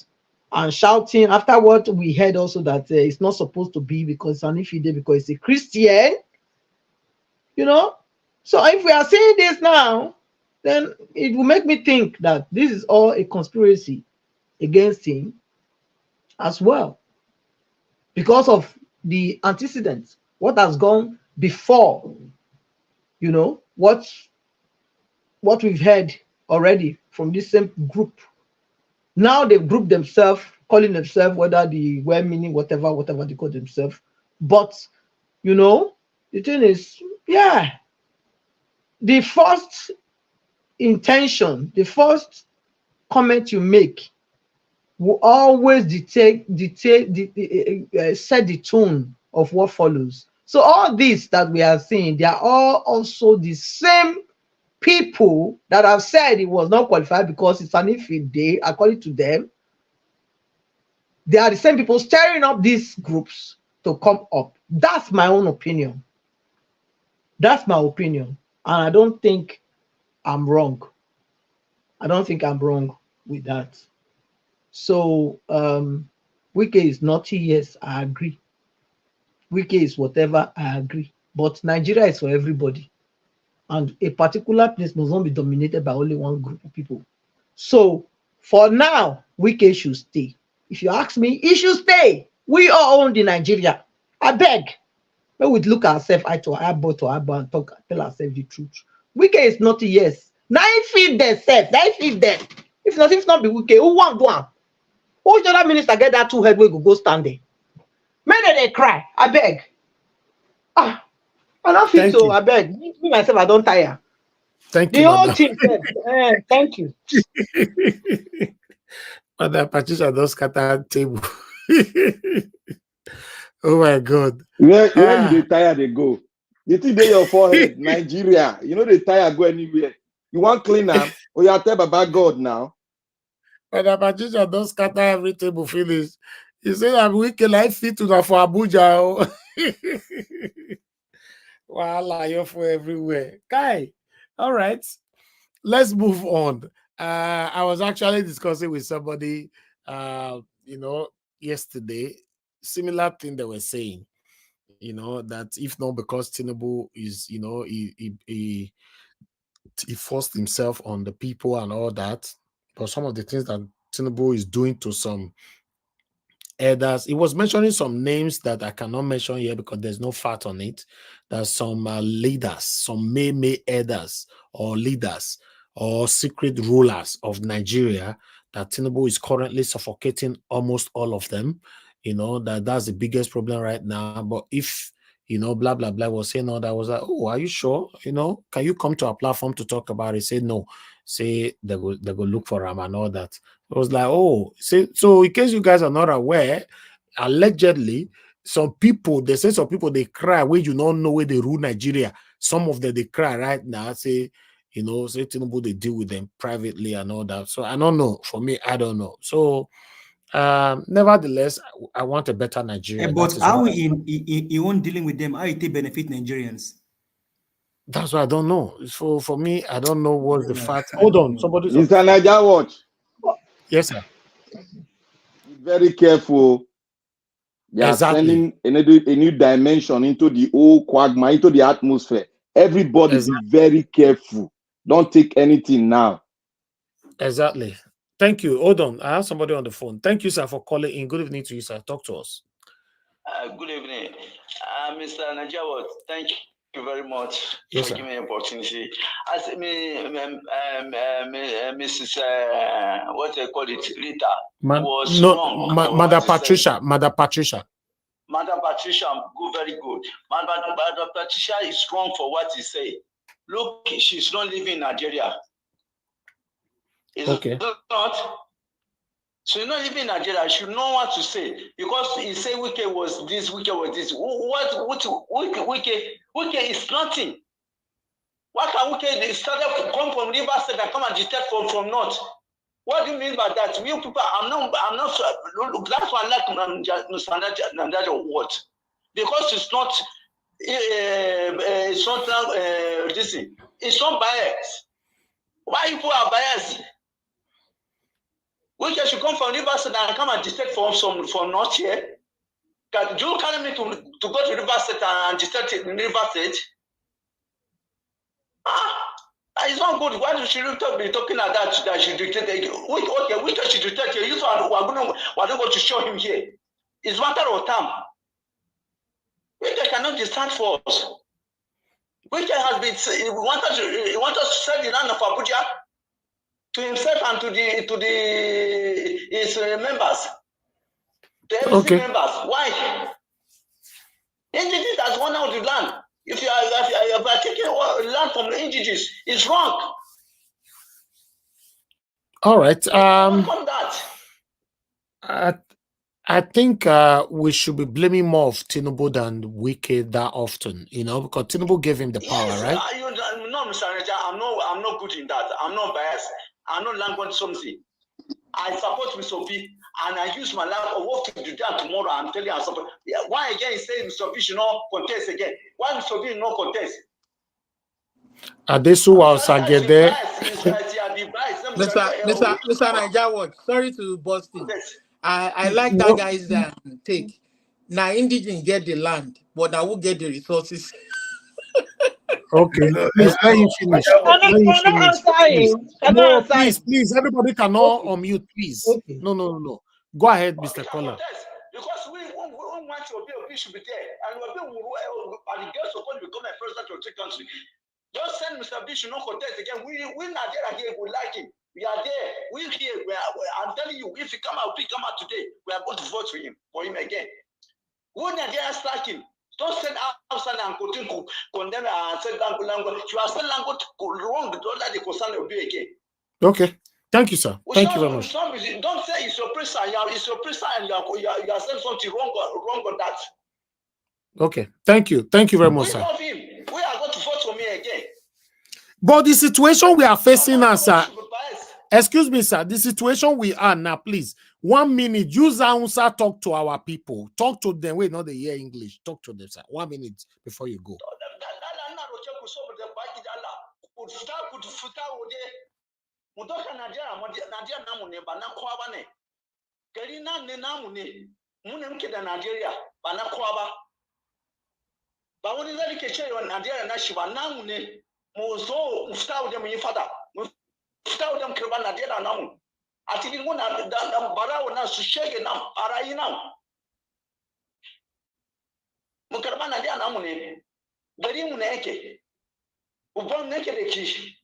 and shouting after what we heard also that it's not supposed to be because it's an infidel, because it's a Christian, So if we are saying this now, then it will make me think that this is all a conspiracy against him as well, because of the antecedents, what has gone before, what we've heard already from this same group. Now they've grouped themselves, calling themselves, whether the well-meaning, whatever they call themselves. But, the thing is, yeah, the first intention, the first comment you make will always set the tone of what follows. So all this that we are seeing, they are all also the same people that have said it was not qualified because it's an infidel, according to them. They are the same people stirring up these groups to come up. That's my own opinion. That's my opinion. And I don't think I'm wrong. I don't think I'm wrong with that. So Wike is naughty, yes, I agree. Wike is whatever, I agree. But Nigeria is for everybody. And a particular place must not be dominated by only one group of people. So for now, Wike should stay. If you ask me, he should stay. We all own the Nigeria. I beg. When we look ourselves eye to eyeball and tell ourselves the truth. Wike is not yes. Now he feed themselves. Now he feed them. If not be Wike, who want one? Who should that minister get that two head we go stand there? Men they cry. I beg. I don't feel so. I beg. Me myself, I don't tire. Thank the you. The whole team said, thank you. Madam Patricia don't scatter table. Oh my God. Where you tire they go? You think they your forehead, Nigeria. They tire go anywhere. You want clean them? Or you are tell about God now? Madam Patricia don't scatter every table finish. He said I'm weak like fit to the for Abuja. Wow, you're for everywhere. Guy. All right. Let's move on. I was actually discussing with somebody yesterday, similar thing they were saying, that if not because Tinubu is, he forced himself on the people and all that, but some of the things that Tinubu is doing to some elders. He was mentioning some names that I cannot mention here because there's no fat on it. There's some leaders, some May elders or leaders or secret rulers of Nigeria that Tinubu is currently suffocating almost all of them. You know, that's the biggest problem right now. But if, you know, blah, blah, blah was saying all that, was like, oh, are you sure? You know, can you come to our platform to talk about it? Say no. Say they go look for him and all that. It was like, oh, so in case you guys are not aware, allegedly, some people, they say some people, they cry where you don't know where they rule Nigeria. Some of them, they cry right now, say, you know, say Tinubu, they deal with them privately and all that. So I don't know. For me, I don't know. So nevertheless, I want a better Nigeria. But how he won't dealing with them, how it benefit Nigerians? That's what I don't know. So for me, I don't know what's the fact. Hold on, somebody's on. Mr. Naija Watch. Yes, sir. Be very careful. They are Exactly. sending a new dimension into the old quagmire, into the atmosphere. Everybody be very careful. Don't take anything now. Exactly. Thank you. Hold on. I have somebody on the phone. Thank you, sir, for calling in. Good evening to you, sir. Talk to us. Good evening. Mr. Najawa, thank you very much for giving me the opportunity. As Mrs. What they call it, Rita, was wrong. Mother Patricia. Madam Patricia, go very good. Madam Patricia is wrong for what he say. Look, she's not living in Nigeria. Is it not? So you're not living in Nigeria. I should know what to say because he say Wike was this, Wike was this. Wike is nothing. What can Wike started to come from River State and come and detect from North? What do you mean by that? We people, I'm not. Look, that's why I like Nandja what? Because it's not this thing. It's not biased. Why people are biased? Which should come from River State and come and detect from North here. Do you carry me to go to River State and detect in River State? It's not good. Why should you be talking like that? That should detect. Okay, we should detect here. You are going to show him here. It's a matter of time. We cannot decide for us. Wike has been. He wanted to sell the land of Abuja to himself and to his members, the FC members. Why? Entities has gone out the land. If you are taking land from the entities, it's wrong. All right. I think we should be blaming more of Tinubu than Wike that often, you know, because Tinubu gave him the power, right? No, Mr. Raja, I'm not good in that. I'm not biased. I'm not language something. I support Mr. B and I use my language work to do that tomorrow. I'm telling you, I support. Yeah, why again he say Mr. B should not contest again? Why Mr. B not contest? Adesu was Sagede. Mr. Naija, sorry to burst in. I like that guy's take. Now indigenous get the land, but I will get the resources. Okay, please let him finish. Please, everybody cannot unmute, please. Okay. No. Go ahead, Mr. Caller. Because we want to be should be there, and the girls supposed to become a president of the country. Just send Mr. B should not contest again. We Nigeria here, we like him. We are there. We're here. I'm telling you, if he come out today, we are going to vote for him again. We Nigeria like him. Don't send outside and continue to condemn and say language. You are saying language wrong. Don't let the concern will be again. Okay. Thank you, sir. Thank you very much. Don't say it's your prisoner. It's your prisoner, and you are saying something wrong on that. Okay. Thank you. Thank you very much, sir. We love him. We are going to vote for me again. But the situation we are facing now, sir. Excuse me, sir. The situation we are now, please. 1 minute. Use answer. Talk to our people. Talk to them. Wait, not they hear English. Talk to them, sir. 1 minute before you go. I think one that bara na sushege na arai na. Mukarama na dia na mune. Bari muneke. Ubon neke de kish.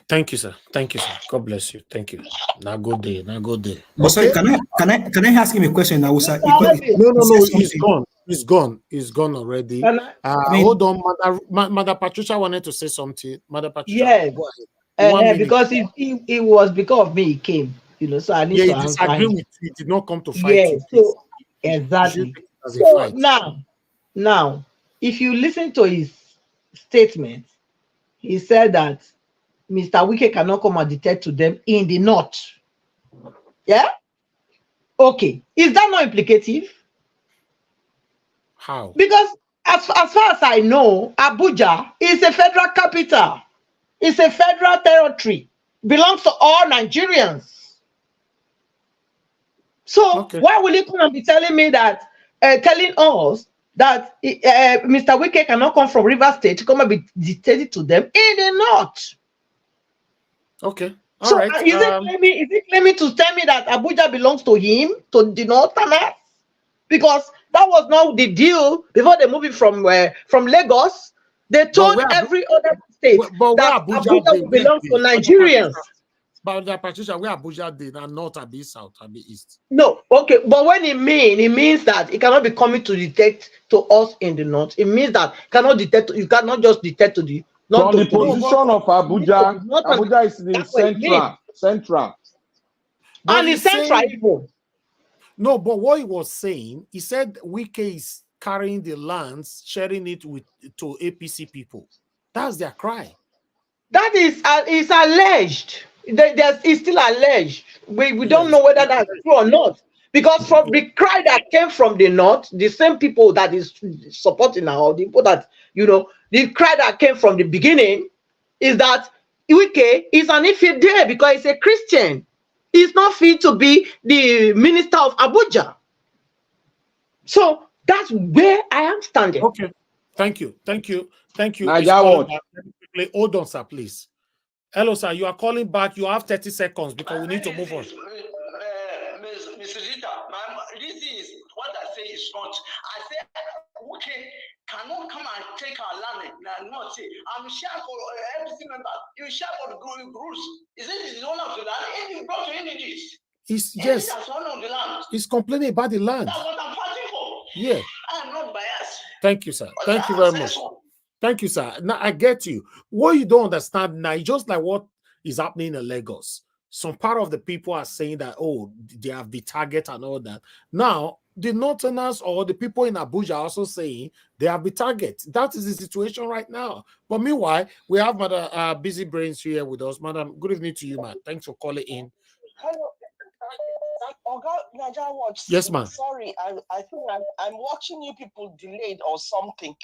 Thank you, sir. Thank you, sir. God bless you. Thank you. Now go there. But sorry, can I ask him a question now, sir? No, he's gone. He's gone already. Hold on, Mother Patricia wanted to say something. Mother Patricia, yes, go ahead. because it was because of me he came, so I need to answer disagree him. with you. He did not come to fight you. So exactly. So now, if you listen to his statement, he said that Mr. Wike cannot come and dictate to them in the north. Yeah? Okay. Is that not implicative? How? Because as far as I know, Abuja is a federal capital. It's a federal territory. Belongs to all Nigerians. So why will you come and be telling me that, telling us that Mr. Wike cannot come from River State to come and be dictated to them in the north? Okay. All right. Is it claiming to tell me that Abuja belongs to him, to the Northerners? Because that was not the deal before they moved it from Lagos. They told every other state that Abuja belongs to Nigerians. But the Patricia, where Abuja did, and not a bit south, a bit east. No, okay. But when it means that it cannot be coming to detect to us in the north. It means that you cannot just detect to the from the position of Abuja. Abuja is in central. And it's central even. No, but what he was saying, he said Wike is carrying the lands, sharing it to APC people. That's their cry. That is alleged. It's still alleged. We don't know whether that's true or not. Because from the cry that came from the north, the same people that is supporting now, the people that, the cry that came from the beginning is that Wike is an infidel because he's a Christian. He's not fit to be the minister of Abuja. So that's where I am standing. Okay. Thank you. Hold on, sir, please. Hello, sir. You are calling back. You have 30 seconds because we need to move on. Mr. Rita, this is what I say is not. I say, okay, cannot come and take our land and not say, I'm sure for every member, you share for the groups. Is it the owner of the land? If you brought to energies. Yes. He's complaining about the land. That's what I'm fighting for. Yeah. I'm not biased. Thank you, sir. Thank you very much. Thank you, sir. Now I get you. What you don't understand now is just like what is happening in Lagos. Some part of the people are saying that, oh, they have the target and all that. Now, the Northerners or the people in Abuja are also saying they have the target. That is the situation right now. But meanwhile, we have Madam Busy Brains here with us. Madam, good evening to you, man. Thanks for calling in. Hello. Yes, ma'am. Sorry, I think I'm watching you people delayed or something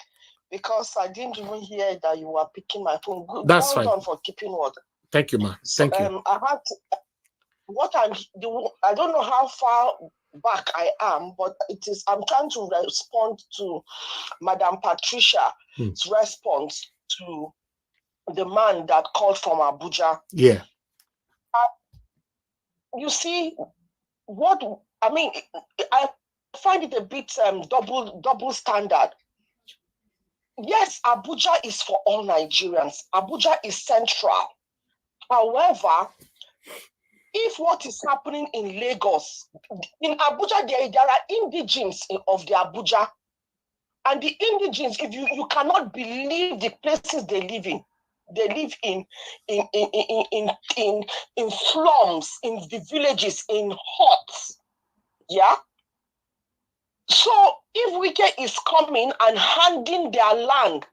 because I didn't even hear that you were picking my phone. Good. That's fine. Well done for keeping word. Thank you, ma'am. Thank you. I had to, I don't know how far back I am, but I'm trying to respond to Madam Patricia's response to the man that called from Abuja. Yeah. You see, I find it a bit double standard. Yes, Abuja is for all Nigerians. Abuja is central. However, if what is happening in Lagos, in Abuja, there are indigenes of the Abuja. And the indigenes, if you cannot believe the places they live in. They live in slums, in the villages, in huts. Yeah. So if Wike is coming and handing their land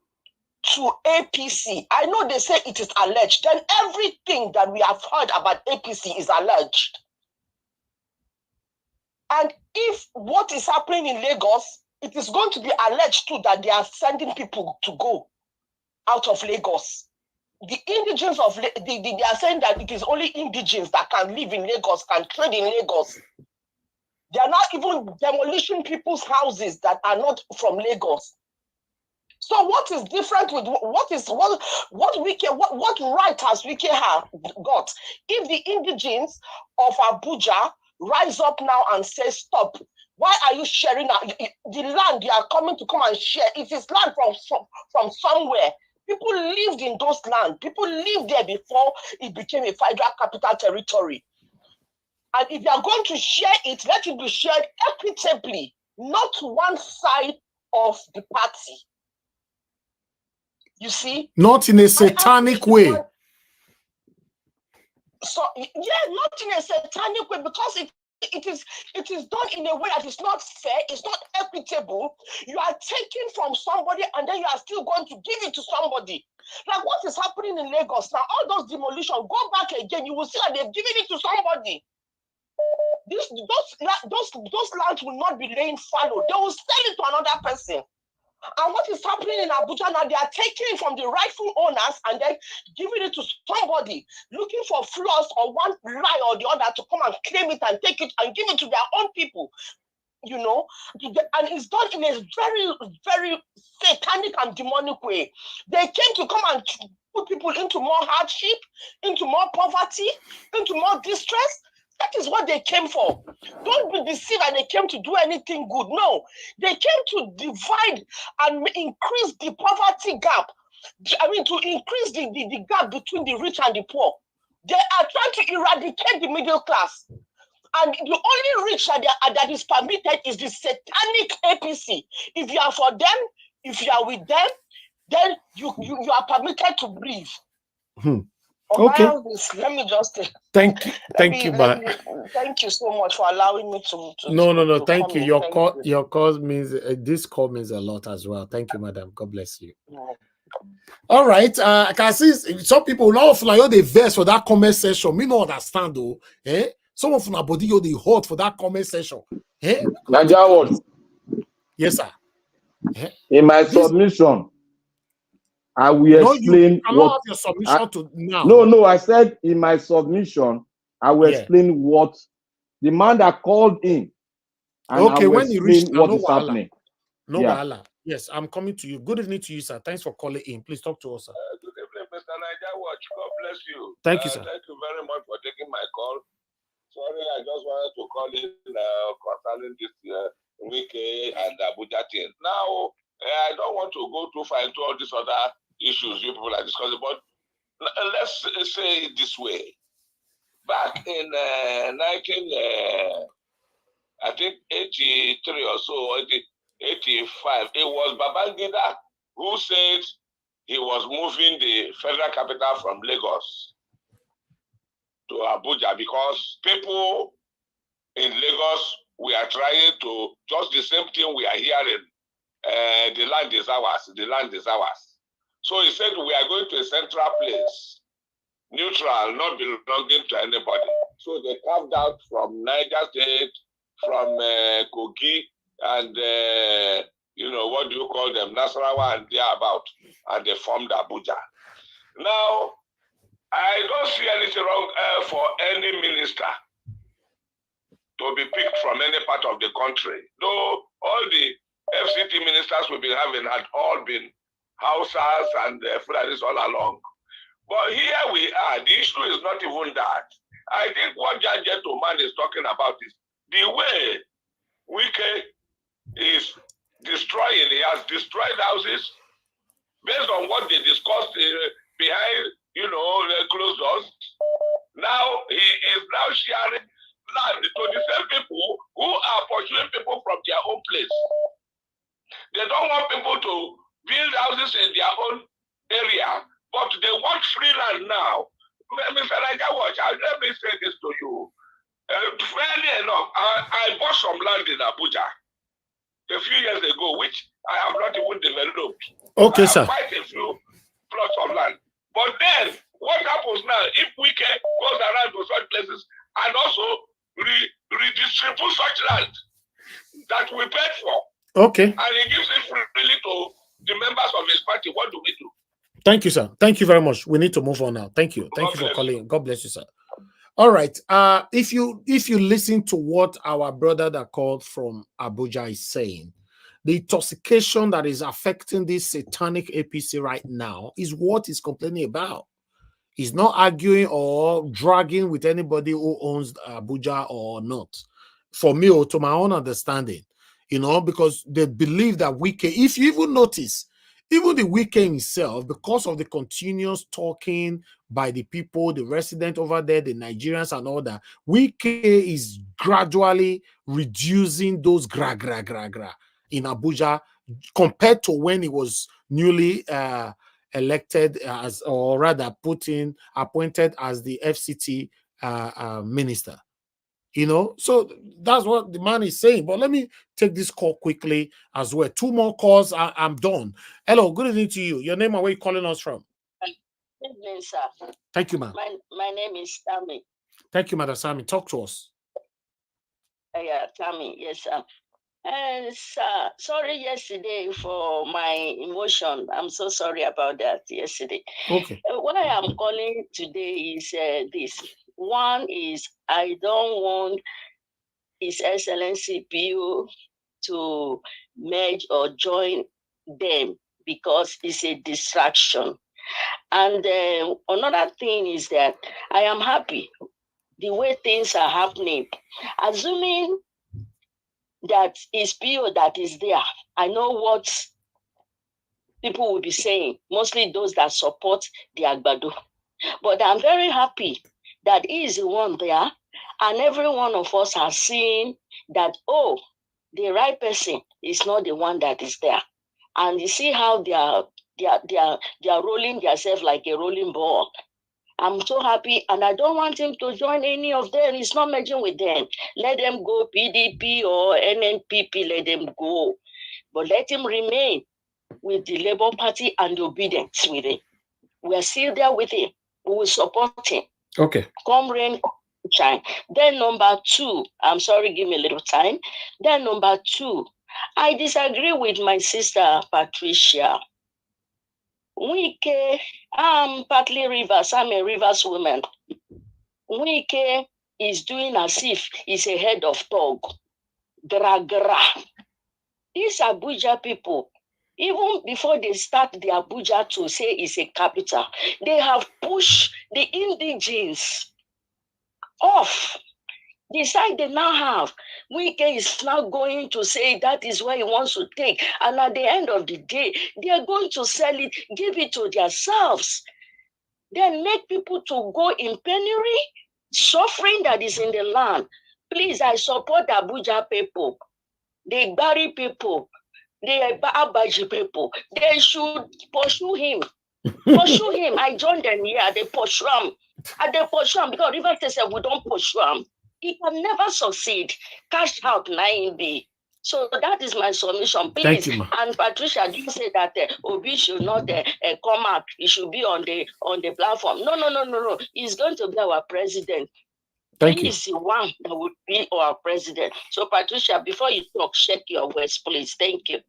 to APC, I know they say it is alleged, then everything that we have heard about APC is alleged. And if what is happening in Lagos, it is going to be alleged too that they are sending people to go out of Lagos. The indigenes of they are saying that it is only indigenes that can live in Lagos, can trade in Lagos. They are not even demolishing people's houses that are not from Lagos. So what is different with what right has Wike have got? If the indigenes of Abuja rise up now and say stop, why are you sharing the land you are coming to come and share? It is land from somewhere. People lived in those lands. People lived there before it became a federal capital territory. And if you are going to share it, let it be shared equitably, not one side of the party. You see? Not in a satanic way. So, yeah, not in a satanic way, because it is done in a way that is not fair, it's not equitable. You are taking from somebody and then you are still going to give it to somebody. Like what is happening in Lagos now, all those demolitions, go back again, you will see that they've given it to somebody. Those lands will not be laying fallow. They will sell it to another person. And what is happening in Abuja now, they are taking it from the rightful owners and then giving it to somebody, looking for flaws or one lie or the other to come and claim it and take it and give it to their own people. You know, and it's done in a very, very satanic and demonic way. They came to come and put people into more hardship, into more poverty, into more distress. That is what they came for. Don't be deceived and they came to do anything good. No, they came to divide and increase the poverty gap. I mean, to increase the gap between the rich and the poor. They are trying to eradicate the middle class. And the only rich that is permitted is the satanic APC. If you are for them, if you are with them, then you are permitted to breathe. Okay. Let me just thank you, thank you so much for allowing me to no, to thank come you. in. Your cause means this call means a lot as well. Thank you, madam. God bless you. All right. I can see some people now like they verse for that comment section. Me not understand though. Some of my body they hot for that comment section. Yes, sir. In my submission, I will explain what your submission to now. No, I said in my submission, I will explain what the man that called in, and I will when you reach explain what is happening. No, yeah. Yes, I'm coming to you. Good evening to you, sir. Thanks for calling in. Please talk to us, sir. Good evening, Mr. Niger Watch. God bless you. Thank you, sir. Thank you very much for taking my call. Sorry, I just wanted to call in concerning this Wike and Abuja thing. Now, I don't want to go too far into all these other issues you people are discussing, but let's say it this way. Back in 1983 or so, 85, it was Babangida who said he was moving the federal capital from Lagos to Abuja because people in Lagos are trying to just the same thing we are hearing. The land is ours. The land is ours. So he said we are going to a central place, neutral, not belonging to anybody. So they carved out from Niger State, from Kogi, and what do you call them, Nasarawa and thereabout, and they formed Abuja. Now, I don't see anything wrong for any minister to be picked from any part of the country. Though all the FCT ministers we've been having had all been Hausas and Fulanis all along. But here we are. The issue is not even that. I think what Jan Gentleman is talking about is the way Wike is destroying. He has destroyed houses based on what they discussed behind, the closed doors. Now he is now sharing land to the same people who are pursuing people from their own place. They don't want people to build houses in their own area, but they want free land now. Mr. Watch, let me say this to you. Fairly enough, I bought some land in Abuja a few years ago, which I have not even developed. Okay, sir. Quite a few plots of land. But then, what happens now if Wike goes around to such places and also redistribute such land that we paid for? Okay. And he gives it freely to the members of his party. What do we do? Thank you, sir. Thank you very much. We need to move on now. Thank you. Thank you for calling. God bless you, sir. All right. If you listen to what our brother that called from Abuja is saying, The intoxication that is affecting this satanic APC right now is what he's complaining about. He's not arguing or dragging with anybody who owns Abuja or not. For me, or to my own understanding, you know, because they believe that Wike, if you even notice, even the Wike himself, because of the continuous talking by the people, the resident over there, the Nigerians and all that, Wike is gradually reducing those gra in Abuja compared to when he was newly elected as, or rather appointed as the FCT minister. You know, so that's what the man is saying. But let me take this call quickly as well. 2 more calls, I'm done. Hello, good evening to you. Your name and where you calling us from? Good evening, sir. Thank you, ma'am. My name is Tammy. Thank you, Madam Sami. Talk to us. Yeah, Tammy, yes, sir. And sir, sorry yesterday for my emotion. I'm so sorry about that yesterday. Okay. What I am calling today is this. One is I don't want His Excellency PO to merge or join them because it's a distraction. And another thing is that I am happy the way things are happening. Assuming that it's PO that is there, I know what people will be saying, mostly those that support the Agbado. But I'm very happy that he is the one there, and every one of us has seen that, oh, the right person is not the one that is there. And you see how they are rolling themselves like a rolling ball. I'm so happy, and I don't want him to join any of them. He's not merging with them. Let them go, PDP or NNPP, let them go. But let him remain with the Labour Party and the obedience with him. We are still there with him. We will support him. Okay. Come rain, shine. Then number 2, I'm sorry, give me a little time. Then number 2, I disagree with my sister Patricia. Wike, I'm partly Rivers. I'm a Rivers woman. Wike is doing as if he's a head of dog. Gra. These Abuja people, even before they start the Abuja to say it's a capital, they have pushed the indigenes off. The side they now have, Wike is now going to say that is where he wants to take. And at the end of the day, they are going to sell it, give it to themselves. Then make people to go in penury, suffering that is in the land. Please, I support Abuja people, the Bari people, the Abaji people. They should pursue him. Pursue him. I joined them here. They pursue him. And they pursue him because River State said we don't pursue him. He can never succeed. Cash out 9B. So that is my submission. Please. Thank you, and Patricia, you say that Obi should not come out. He should be on the platform. No. He's going to be our president. Thank you. He's the one that would be our president. So Patricia, before you talk, check your words, please. Thank you.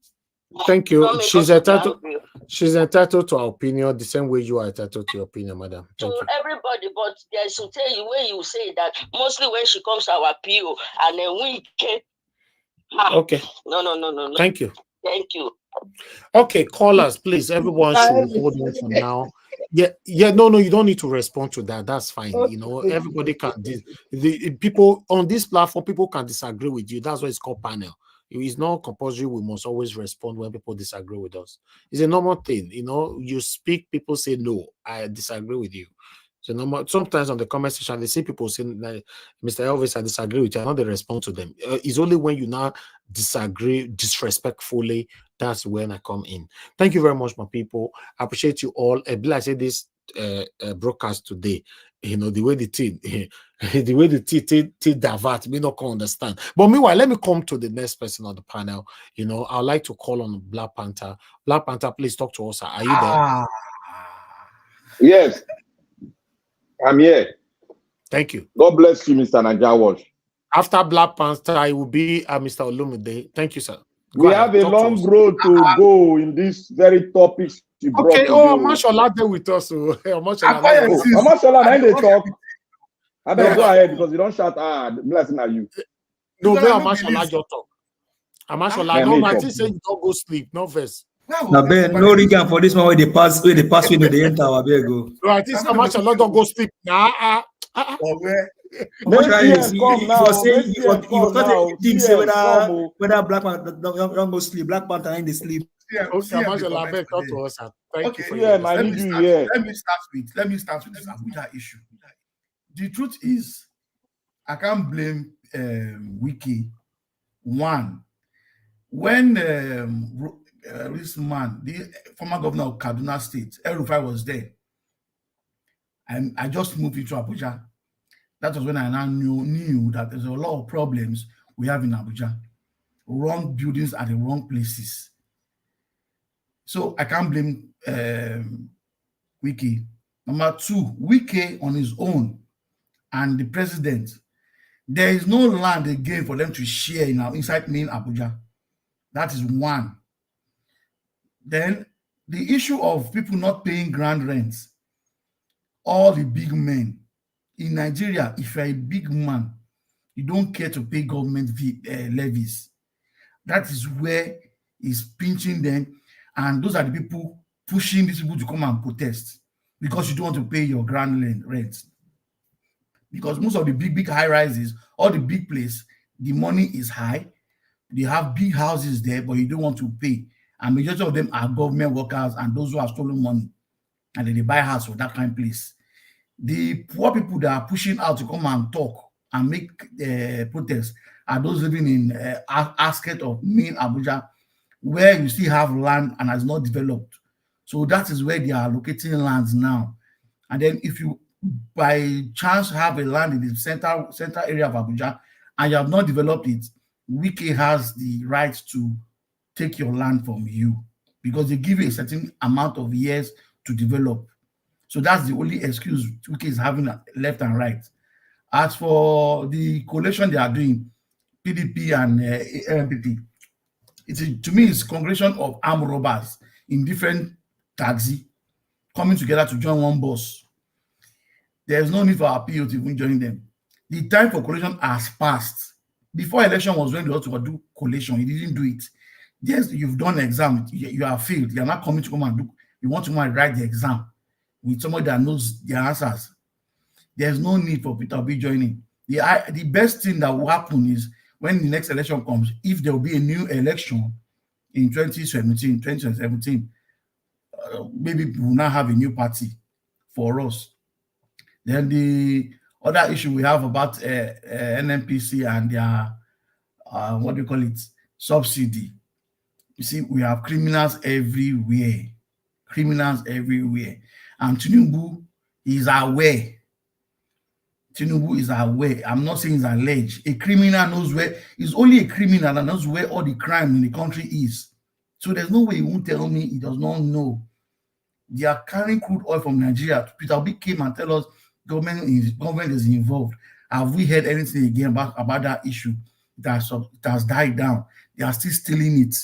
Thank you. She's entitled to our opinion the same way you are entitled to your opinion, madam. Thank you. Everybody, but there's to tell you when you say that, mostly when she comes to our PO and then we can. Okay. No. Thank you. Thank you. Okay, callers, please. Everyone should hold on for now. Yeah. No, you don't need to respond to that. That's fine. You know, everybody can. The people on this platform, people can disagree with you. That's why it's called panel. It's not compulsory. We must always respond when people disagree with us. It's a normal thing. You know, you speak, people say, no, I disagree with you. So sometimes on the comment section, they see people saying, Mr. Elvis, I disagree with you. I know they respond to them. It's only when you now disagree disrespectfully, that's when I come in. Thank you very much, my people. I appreciate you all. Like I said, this broadcast today, you know, the way the divert, me not can understand. But meanwhile, let me come to the next person on the panel. You know, I'd like to call on Black Panther. Black Panther, please talk to us. Are you there? Yes, I'm here. Thank you. God bless you, Mr. Najawash. After Black Panther, it will be Mr. Olumide. Thank you, sir. We have a long road to go in this very topics you brought today. Oh, Mashallah, there with us. Mashallah, I they talk. I better go ahead because you don't shout. Blessing at you. No, Mashallah, your talk. Amashola, no, I think say you don't go sleep, no verse. Now, Ben, no reason for this one where they pass window the enter our go. No, I think Amashola don't go sleep. Nah, Make CS come now. He was talking whether Black man don't go sleep, Black Panther in the sleep. Okay, Amashola, beg talk to us. Thank you for your let me start with this Abuja issue. The truth is, I can't blame Wike. One, when this man, the former governor of Kaduna State, El-Rufai, was there, I just moved into Abuja. That was when I now knew that there's a lot of problems we have in Abuja. Wrong buildings at the wrong places. So I can't blame Wike. Number two, Wike on his own and the president, there is no land again for them to share inside main Abuja. That is one. Then the issue of people not paying grand rents. All the big men in Nigeria, if you're a big man, you don't care to pay government levies. That is where it's pinching them. And those are the people pushing these people to come and protest because you don't want to pay your grand rent. Because most of the big high rises, all the big places, the money is high. They have big houses there, but you don't want to pay. And majority of them are government workers and those who have stolen money. And then they buy house for that kind of place. The poor people that are pushing out to come and talk and make protests are those living in outskirts of main Abuja, where you still have land and has not developed. So that is where they are locating lands now. And then if you by chance have a land in the central area of Abuja and you have not developed it, Wike has the right to take your land from you because they give you a certain amount of years to develop. So that's the only excuse Wike is having left and right. As for the coalition they are doing, PDP and NNPP, to me, it's a congregation of armed robbers in different taxi coming together to join one bus. There's no need for our PO to even join them. The time for coalition has passed. Before election was when they ought to do coalition. You didn't do it. Yes, you've done an exam. You have failed. You're not coming to come and do. You want to come and write the exam with somebody that knows the answers. There's no need for Peter Obi joining. The best thing that will happen is when the next election comes, if there will be a new election in 2017, maybe we will now have a new party for us. Then the other issue we have about NNPC and their, what do you call it, subsidy. You see, we have criminals everywhere. Criminals everywhere. And Tinubu is aware. Tinubu is aware. I'm not saying it's alleged. A criminal knows where, it's only a criminal that knows where all the crime in the country is. So there's no way he won't tell me he does not know. They are carrying crude oil from Nigeria. Peter Obi came and tell us government is involved. Have we heard anything again about that issue? It has died down. They are still stealing it.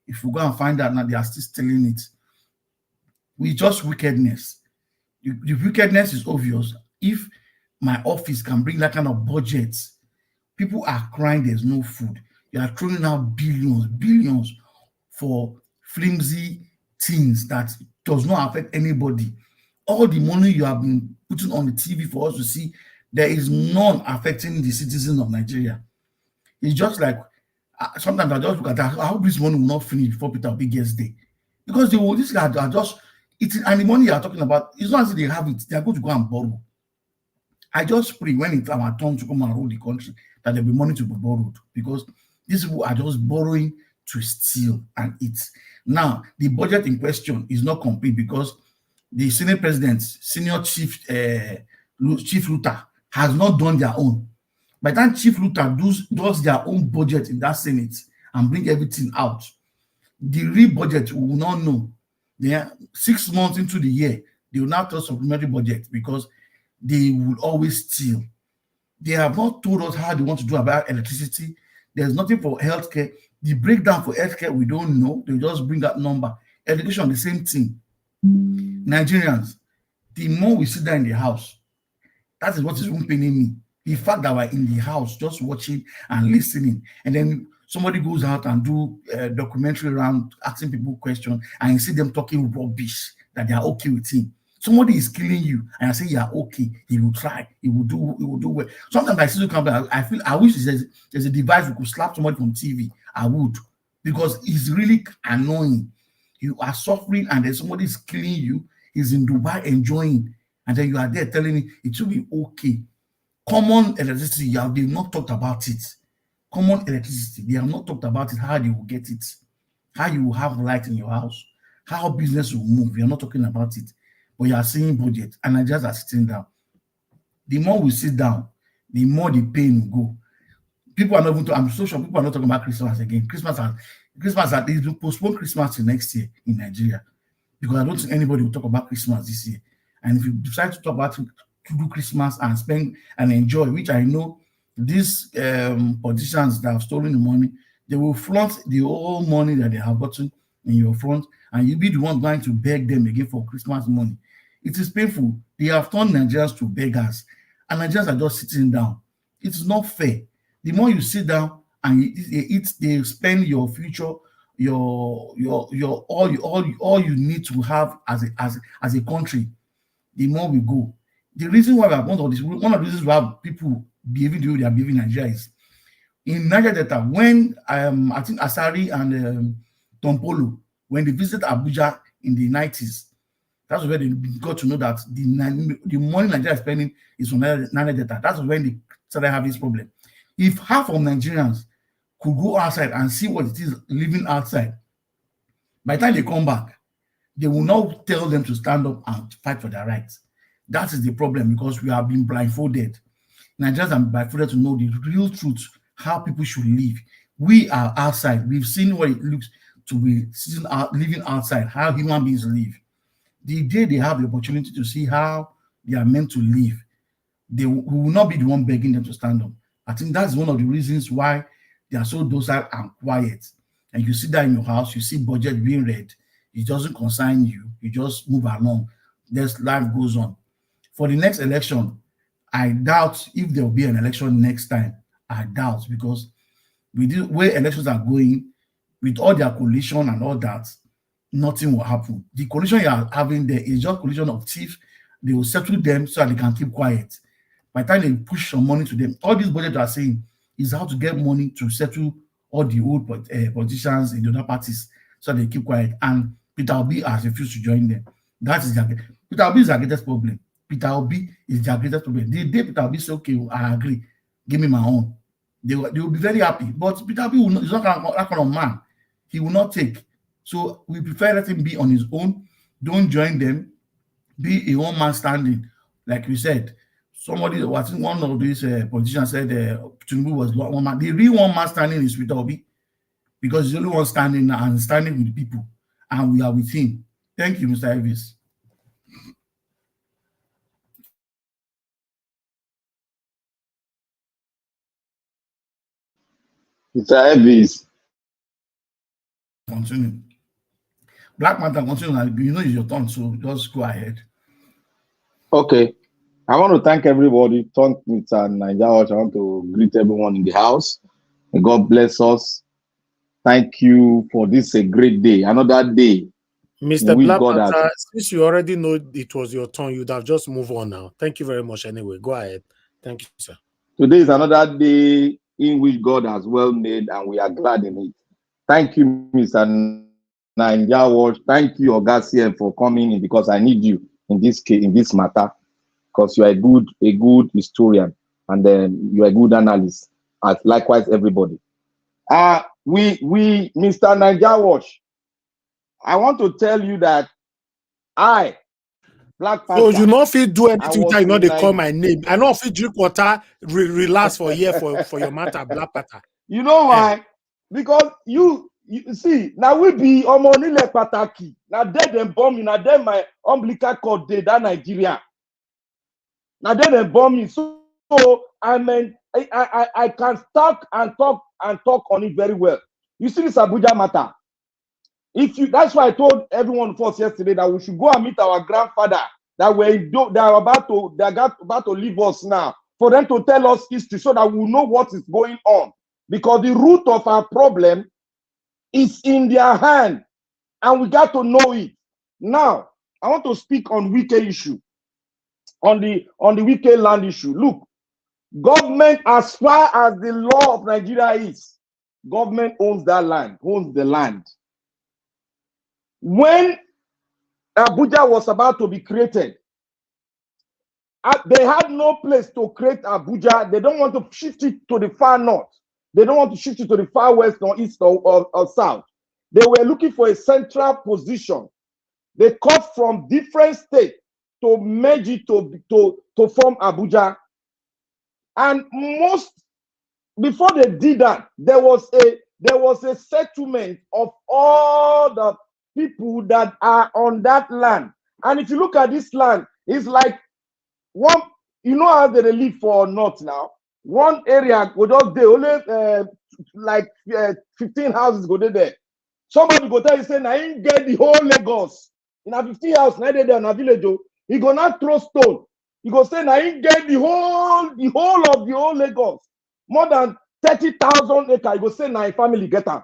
If we go and find out now, they are still stealing it. With just wickedness. The wickedness is obvious. If my office can bring that kind of budget, people are crying there's no food. You are throwing out billions for flimsy things that does not affect anybody. All the money you have been putting on the TV for us to see, there is none affecting the citizens of Nigeria. It's just like, sometimes I just look at that, I hope this money will not finish before Peter Obi gets there. Because these guys are just eating, and the money you are talking about, it's not as if they have it, they are going to go and borrow. I just pray when it's our turn to come and rule the country, that there will be money to be borrowed, because these people are just borrowing to steal and eat. Now, the budget in question is not complete because the Senate President, Senior Chief Luther, has not done their own. By the time Chief Luther does their own budget in that Senate and bring everything out, the real budget we will not know. They are 6 months into the year, they will now tell supplementary budget because they will always steal. They have not told us how they want to do about electricity. There's nothing for healthcare. The breakdown for healthcare, we don't know. They just bring that number. Education, the same thing. Nigerians, the more we sit there in the house, that is what is paining me. The fact that we're in the house just watching and listening, and then Somebody goes out and do a documentary around asking people questions, and you see them talking rubbish that they are okay with him. Somebody is killing you, and I say you are okay. He will try. He will do well. Sometimes I see you come back. I feel I wish there's a device we could slap somebody from TV. I would, because it's really annoying. You are suffering, and then somebody is killing you. He's in Dubai enjoying, and then you are there telling him it will be okay. Common electricity, they've not talked about it. Common electricity, they have not talked about it, how they will get it, how you will have light in your house, how business will move. You're not talking about it, but you are seeing budget, and Nigerians are sitting down. The more we sit down, the more the pain will go. People are not even, I'm so sure people are not talking about Christmas again. Christmas, they will postpone Christmas to next year in Nigeria, because I don't think anybody will talk about Christmas this year. And if you decide to talk about to do Christmas and spend and enjoy, which I know these politicians that have stolen the money, they will flaunt the whole money that they have gotten in your front, and you'll be the one going to beg them again for Christmas money. It is painful. They have turned Nigerians to beggars, and Nigerians are just sitting down. It's not fair. The more you sit down and they spend your future, your all you need to have as a country, the more we go. The reason why we have one of the reasons why people behaving the way they are behaving in Nigeria is in Niger Delta, when I think Asari and Tompolo, when they visited Abuja in the 90s, that's where they got to know that the money Nigeria is spending is from Niger Delta. That's when they started having this problem. If half of Nigerians could go outside and see what it is living outside, by the time they come back, they will not tell them to stand up and fight for their rights. That is the problem, because we have been blindfolded. Nigerians are blindfolded to know the real truth, how people should live. We are outside. We've seen what it looks to be living outside, how human beings live. The day they have the opportunity to see how they are meant to live, we will not be the one begging them to stand up. I think that's one of the reasons why they are so docile and quiet. And you see that in your house, you see budget being read. It doesn't concern you. You just move along. This life goes on. For the next election, I doubt if there will be an election next time. I doubt, because with the way elections are going, with all their coalition and all that, nothing will happen. The coalition you are having there is just coalition of thieves. They will settle them so that they can keep quiet. By the time they push some money to them, all these budgets are saying is how to get money to settle all the old politicians in the other parties so they keep quiet. And Peter Obi has refused to join them. That is Peter Obi is their greatest problem. Peter Obi is their greatest problem. The day Peter Obi says, okay, I agree, give me my own, they will be very happy. But Peter Obi is not that kind of man. He will not take. So we prefer let him be on his own. Don't join them. Be a one-man standing. Like we said, somebody, I think one of these politicians said Tinubu was one man. The real one-man standing is Peter Obi, because he's the only one standing and standing with the people. And we are with him. Thank you, Mr. Elvis. Mr. Elvis. Continue. Black Manta, continue. You know it's your turn, so just go ahead. Okay. I want to thank everybody. Thank Mr. Naija. I want to greet everyone in the house. And God bless us. Thank you for this a great day. Another day. Mr. Black Panther, since you already know it was your turn, you'd have just moved on now. Thank you very much anyway. Go ahead. Thank you, sir. Today is another day in which God has well made, and we are glad in it. Thank you, Mr. Naija. Thank you, Ogasiel, for coming in, because I need you in this case, in this matter, because you are a good historian, and then you are a good analyst, as likewise everybody. Mr. Naija, I want to tell you that Black Panther. So you not fit do anything that you know they call my name. I know if you drink water, relax for a year for your matter, Black Panther. You know why? Because you see, now we be Omonile Pataki. Now them bomb me. Now them my umbilical cord day that Nigeria. Now them bomb me. So I mean, I can talk on it very well. You see this Abuja matter. That's why I told everyone of us yesterday that we should go and meet our grandfather that they are about to leave us now, for them to tell us history so that we know what is going on. because the root of our problem is in their hand, and we got to know it. Now, I want to speak on Wike issue, on the Wike land issue. Look, government, as far as the law of Nigeria is, government owns that land, owns the land. When Abuja was about to be created, they had no place to create Abuja. They don't want to shift it to the far north. They don't want to shift it to the far west or east or south. They were looking for a central position. They cut from different states to merge it to form Abuja. And before they did that, there was a settlement of all the people that are on that land. And if you look at this land, it's like one, you know how they live for north now. One area go just there, only like 15 houses go there. Somebody go tell you, say, I ain't get the whole Lagos. In a 50 house, now they there in a village, he go not throw stone. He go say, I ain't get the whole of the whole Lagos. More than 30,000 acres. He go say, now family get them.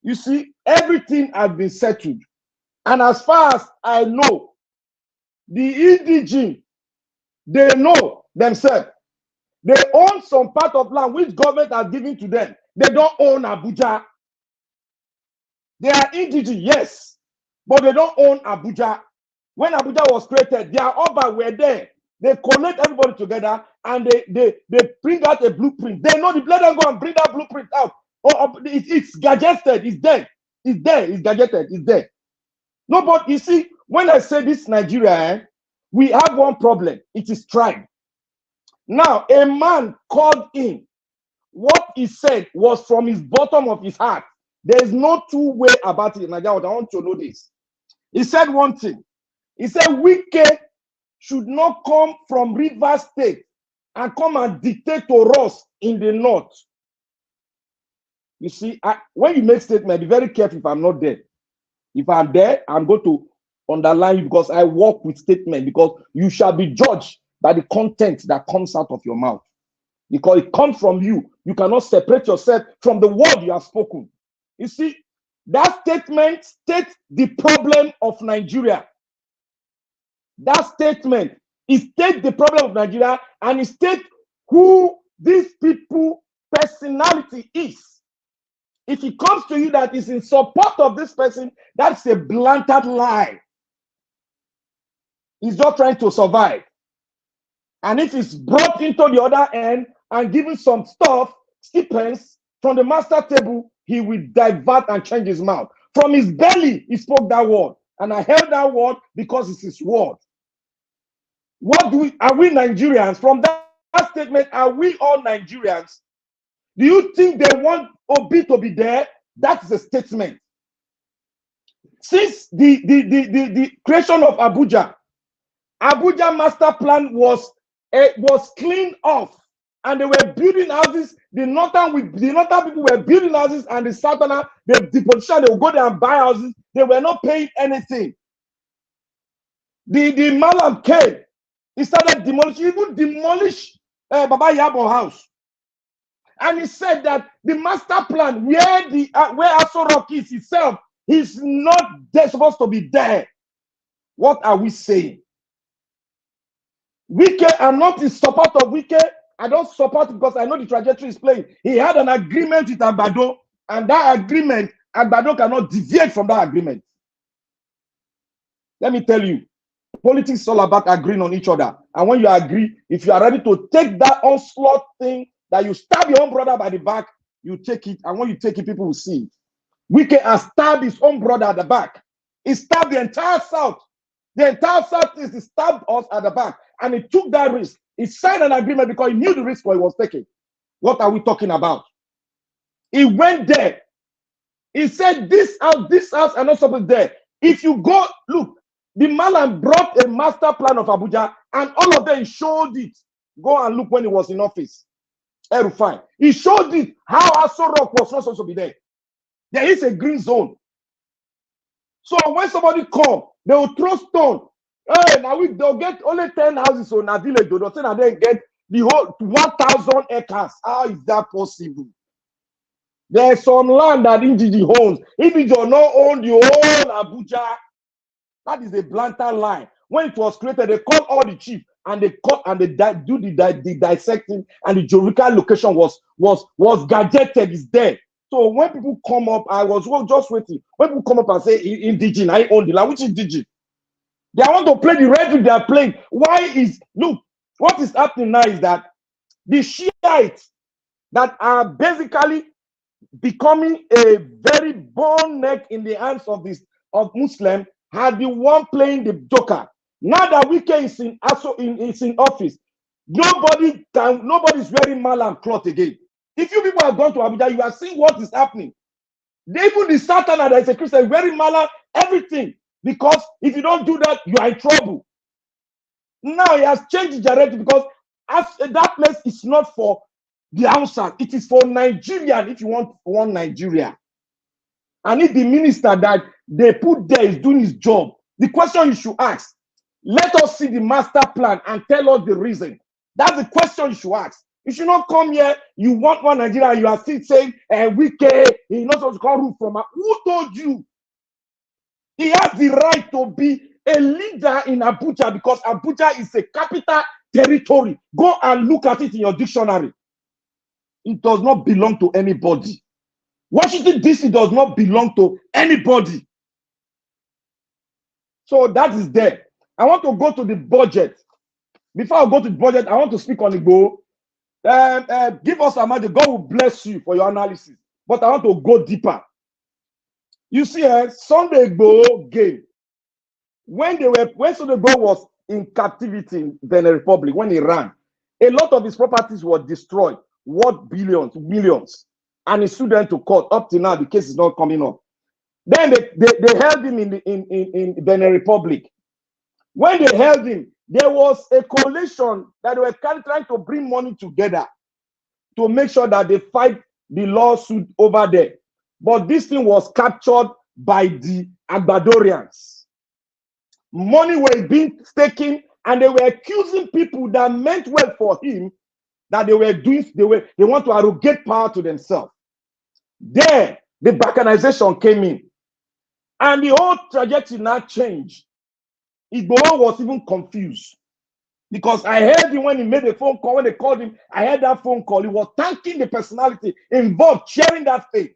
You see, everything has been settled. And as far as I know, the indigene, they know themselves. They own some part of land which government has given to them. They don't own Abuja. They are indigene, yes, but they don't own Abuja. When Abuja was created, their Oba were there. They connect everybody together and they bring out a blueprint. They know let them go and bring that blueprint out. It's gadgeted, it's there. It's there, it's gadgeted, it's there. No, but you see, when I say this Nigeria, we have one problem. It is tribe. Now, a man called in. What he said was from his bottom of his heart. There is no two way about it in Nigeria. I want you to know this. He said one thing. He said, Wike should not come from River State and come and dictate to us in the north. You see, when you make statement, be very careful if I'm not there. If I'm there, I'm going to underline you because I work with statement, because you shall be judged by the content that comes out of your mouth. Because it comes from you. You cannot separate yourself from the word you have spoken. You see, that statement states the problem of Nigeria. That statement, it states the problem of Nigeria, and it states who these people personality is. If it comes to you that is in support of this person, that's a blatant lie. He's not trying to survive. And if it's brought into the other end and given some stuff, stipends from the master table, he will divert and change his mouth. From his belly, he spoke that word. And I held that word because it's his word. Are we Nigerians? From that statement, are we all Nigerians? Do you think they want Obi to be there? That's a statement. Since the creation of Abuja master plan was cleaned off, and they were building houses. The northern people were building houses, and the southern, the politicians, they would go there and buy houses. They were not paying anything. The Malam came. He started demolishing, even demolish Baba Yabo house. And he said that the master plan, where Aso Rock is itself, is not supposed to be there. What are we saying? Wike, I'm not in support of Wike. I don't support it because I know the trajectory is playing. He had an agreement with Agbado, and that agreement, Agbado cannot deviate from that agreement. Let me tell you, politics is all about agreeing on each other. And when you agree, if you are ready to take that onslaught thing, that you stab your own brother by the back, you take it. And when you take it, people will see it. Wike has stabbed his own brother at the back. He stabbed the entire South. The entire South is stabbed us at the back. And he took that risk. He signed an agreement because he knew the risk what he was taking. What are we talking about? He went there. He said, this house are not supposed there. If you go, look, the man brought a master plan of Abuja, and all of them showed it. Go and look when he was in office. Fine. He showed it how Aso Rock was not supposed to be there. There is a green zone. So when somebody come, they will throw stone. Hey, now they'll get only 10 houses on a village. They'll say that they get the whole 1,000 acres. How is that possible? There's some land that Indidi owns. If it does not own the whole Abuja, that is a blatant lie. When it was created, they called all the chief and they cut and they do the dissecting, and the geographical location was gadgeted, is there. So when people come up, I was just waiting. When people come up and say Indidi, I own the land, which is Indidi? They want to play the rhetoric they are playing. Look, what is happening now is that the Shiites that are basically becoming a very bone neck in the hands of Muslim had the one playing the joker. Now that Wike is in office, nobody's wearing Malam cloth again. If you people have gone to Abuja, you are seeing what is happening. Even the Satan that is a Christian wearing Malam, everything. Because if you don't do that, you are in trouble. Now he has changed the direction, because that place is not for the outside. It is for Nigerian, if you want one Nigeria. And if the minister that they put there is doing his job, the question you should ask, let us see the master plan and tell us the reason. That's the question you should ask. You should not come here, you want one Nigeria, and you are still saying, Wike, he's not supposed to call rule from. Who told you? He has the right to be a leader in Abuja, because Abuja is a capital territory. Go and look at it in your dictionary. It does not belong to anybody. Washington, D.C. does not belong to anybody. So that is there. I want to go to the budget. Before I go to the budget, I want to speak on Igboho. Give us a magic. God will bless you for your analysis. But I want to go deeper. You see, Sunday Igboho game. When Sunday Igboho was in captivity in Benin Republic, when he ran, a lot of his properties were destroyed, worth billions, millions, and he sued them to court. Up to now, the case is not coming up. Then they held him in Benin Republic. When they held him, there was a coalition that they were trying to bring money together to make sure that they fight the lawsuit over there. But this thing was captured by the Agbadorians. Money was being taken, and they were accusing people that meant well for him, that they want to arrogate power to themselves. There, the balkanization came in, and the whole trajectory now changed. Igboho was even confused, because I heard him when he made a phone call. When they called him, I heard that phone call. He was thanking the personality involved, sharing that faith.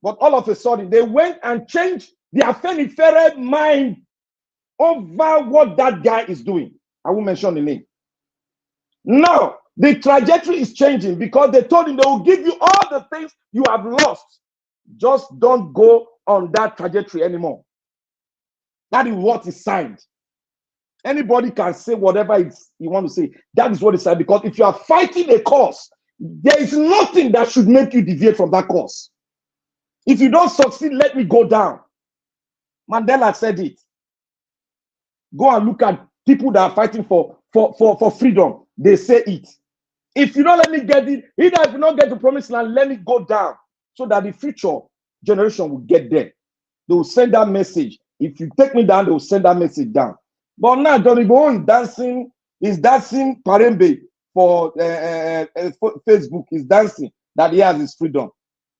But all of a sudden, they went and changed their Afenifere mind over what that guy is doing. I won't mention the name. Now, the trajectory is changing, because they told him they will give you all the things you have lost. Just don't go on that trajectory anymore. That is what is signed. Anybody can say whatever you want to say. That is what is signed, because if you are fighting a cause, there is nothing that should make you deviate from that cause. If you don't succeed, let me go down. Mandela said it. Go and look at people that are fighting for freedom. They say it. If you don't let me get it, either if you don't get the promised land, let me go down, so that the future generation will get there. They will send that message. If you take me down, they will send that message down. But now Johnny Igboho is dancing Parembe for Facebook. He's dancing that he has his freedom.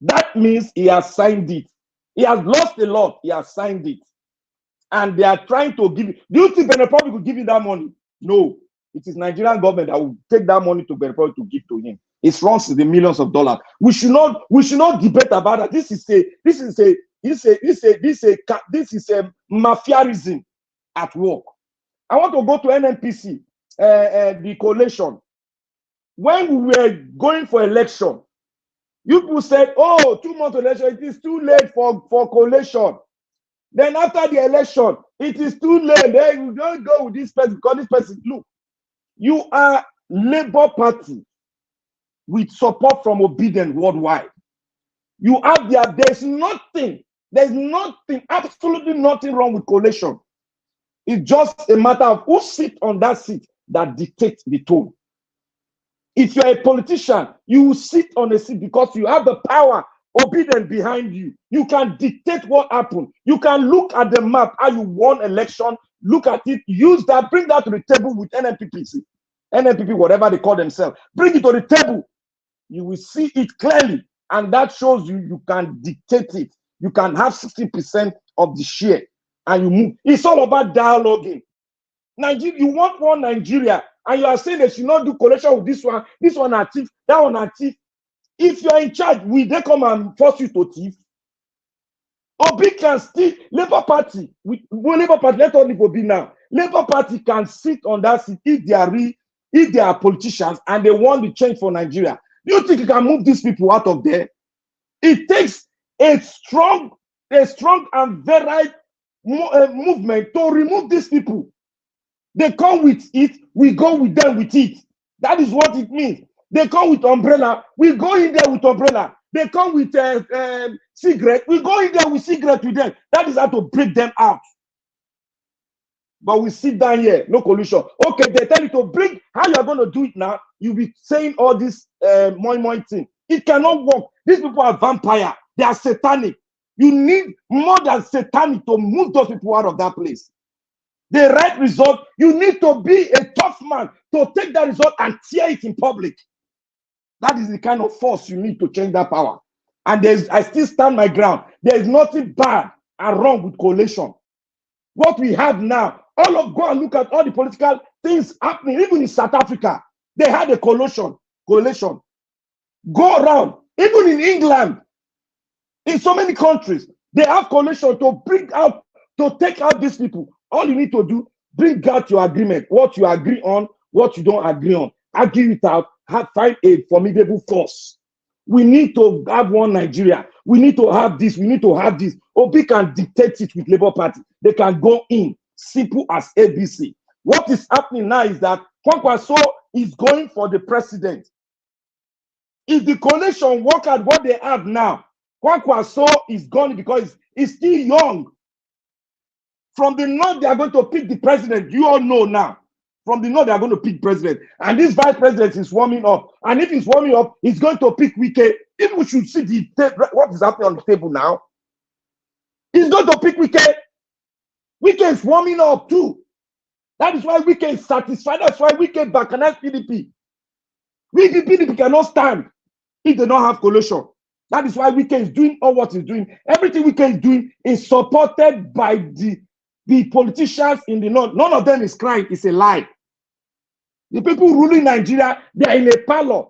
That means he has signed it. He has lost a lot. He has signed it. And they are trying to give it. Do you think Benin Republic will give him that money? No. It is Nigerian government that will take that money to Benin Republic to give to him. It runs in the millions of dollars. We should not debate about that. This is a mafiaism at work. I want to go to NNPC, the coalition. When we were going for election, you people said, oh, 2 months election, it is too late for coalition. Then after the election, it is too late. Then you don't go with this person, because this person, look, you are Labour Party with support from Obedient worldwide. You have there's nothing, absolutely nothing wrong with coalition. It's just a matter of who sits on that seat that dictates the tone. If you're a politician, you sit on a seat because you have the power, Obedient behind you. You can dictate what happened. You can look at the map, how you won election, look at it, use that, bring that to the table with NNPP, whatever they call themselves. Bring it to the table. You will see it clearly, and that shows you can dictate it. You can have 60% of the share and you move. It's all about dialoguing. Nigeria, you want one Nigeria, and you are saying they should not do coalition with this one are thief, that one are thief. If you are in charge, will they come and force you to thief? Obi can still, Labour Party, Labour Party, let all people be now. Labour Party can sit on that seat if they are politicians and they want the change for Nigeria. Do you think you can move these people out of there? It takes a strong and varied movement to remove these people. They come with it, we go with them with it. That is what it means. They come with umbrella, we go in there with umbrella. They come with cigarette, we go in there with cigarette with them. That is how to break them out. But we sit down here, no collusion. Okay, they tell you to bring, how you are going to do it now? You'll be saying all this moi thing. It cannot work. These people are vampire. They are satanic. You need more than satanic to move those people out of that place. The right result, you need to be a tough man to take that result and tear it in public. That is the kind of force you need to change that power. And I still stand my ground. There is nothing bad and wrong with coalition. What we have now, go and look at all the political things happening, even in South Africa. They had a coalition. Go around, even in England, in so many countries, they have coalition to take out these people. All you need to do, bring out your agreement, what you agree on, what you don't agree on. Argue it out, find a formidable force. We need to have one Nigeria. We need to have this. We need to have this. Obi can dictate it with Labour Party. They can go in. Simple as ABC. What is happening now is that Kwankwaso is going for the president. If the coalition work at what they have now, Kwankwaso is gone because he's still young. From the north, they are going to pick the president. You all know now. From the north, they are going to pick president. And this vice president is warming up. And if he's warming up, he's going to pick Wike. If we should see what is happening on the table now, he's going to pick Wike. Wike is warming up too. That is why Wike is satisfied. That's why Wike backanize PDP. PDP cannot stand if they don't have coalition. That is why Wike is doing all what he's doing. Everything Wike is doing is supported by the politicians in the north. None of them is crying. It's a lie. The people ruling Nigeria, they are in a parlor.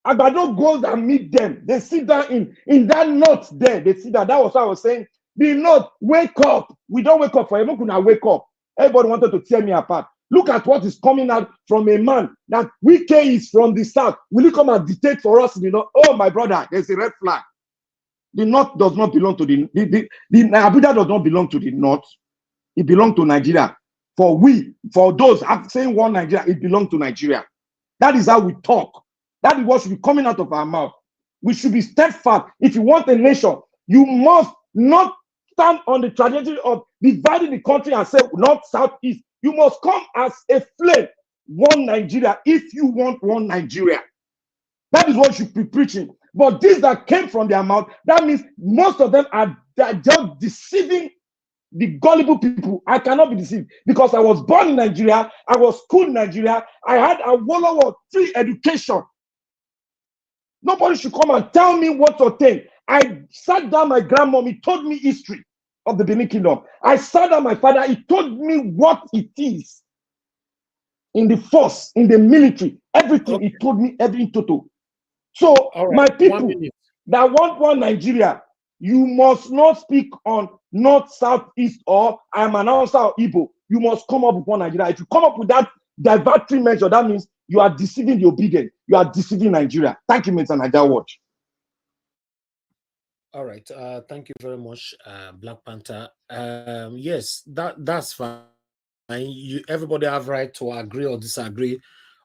Agbado goes and meet them. They sit down in that north there. They sit down. That was what I was saying. The north, wake up. We don't wake up for him. Wake up. Everybody wanted to tear me apart. Look at what is coming out from a man that Wike is from the south. Will you come and dictate for us? Oh, my brother, there's a red flag. The north does not belong to the Abuja does not belong to the north. It belongs to Nigeria. For those saying one Nigeria, it belongs to Nigeria. That is how we talk. That is what should be coming out of our mouth. We should be steadfast. If you want a nation, you must not stand on the trajectory of dividing the country and say north, south, east. You must come as a flame, one Nigeria, if you want one Nigeria. That is what you should be preaching. But this that came from their mouth, that means most of them are just deceiving the gullible people. I cannot be deceived because I was born in Nigeria, I was schooled in Nigeria, I had a wall free education. Nobody should come and tell me what to think. I sat down, my grandmommy told me history of the Benin Kingdom. I sat down, my father, he told me what it is in the force, in the military, everything. Okay. He told me everything total. So right. My people that want one Nigeria, you must not speak on north, south, east, or I'm an announcer or Igbo. You must come up with one Nigeria. If you come up with that diverting measure, that means you are deceiving the obedient. You are deceiving Nigeria. Thank you, Mr. Nigeria Watch. All right. Thank you very much, Black Panther. Yes, that's fine. Everybody have right to agree or disagree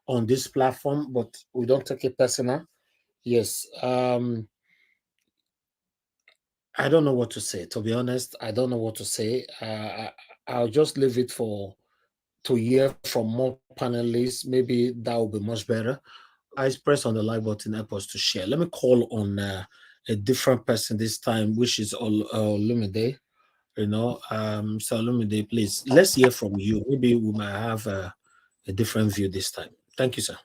on this platform, but we don't take it personal. Yes. I don't know what to say. To be honest, I don't know what to say. I'll just leave it to hear from more panelists. Maybe that will be much better. I press on the like button, help us to share. Let me call on a different person this time, which is Olumide. So Olumide, please, let's hear from you. Maybe we might have a different view this time. Thank you, sir.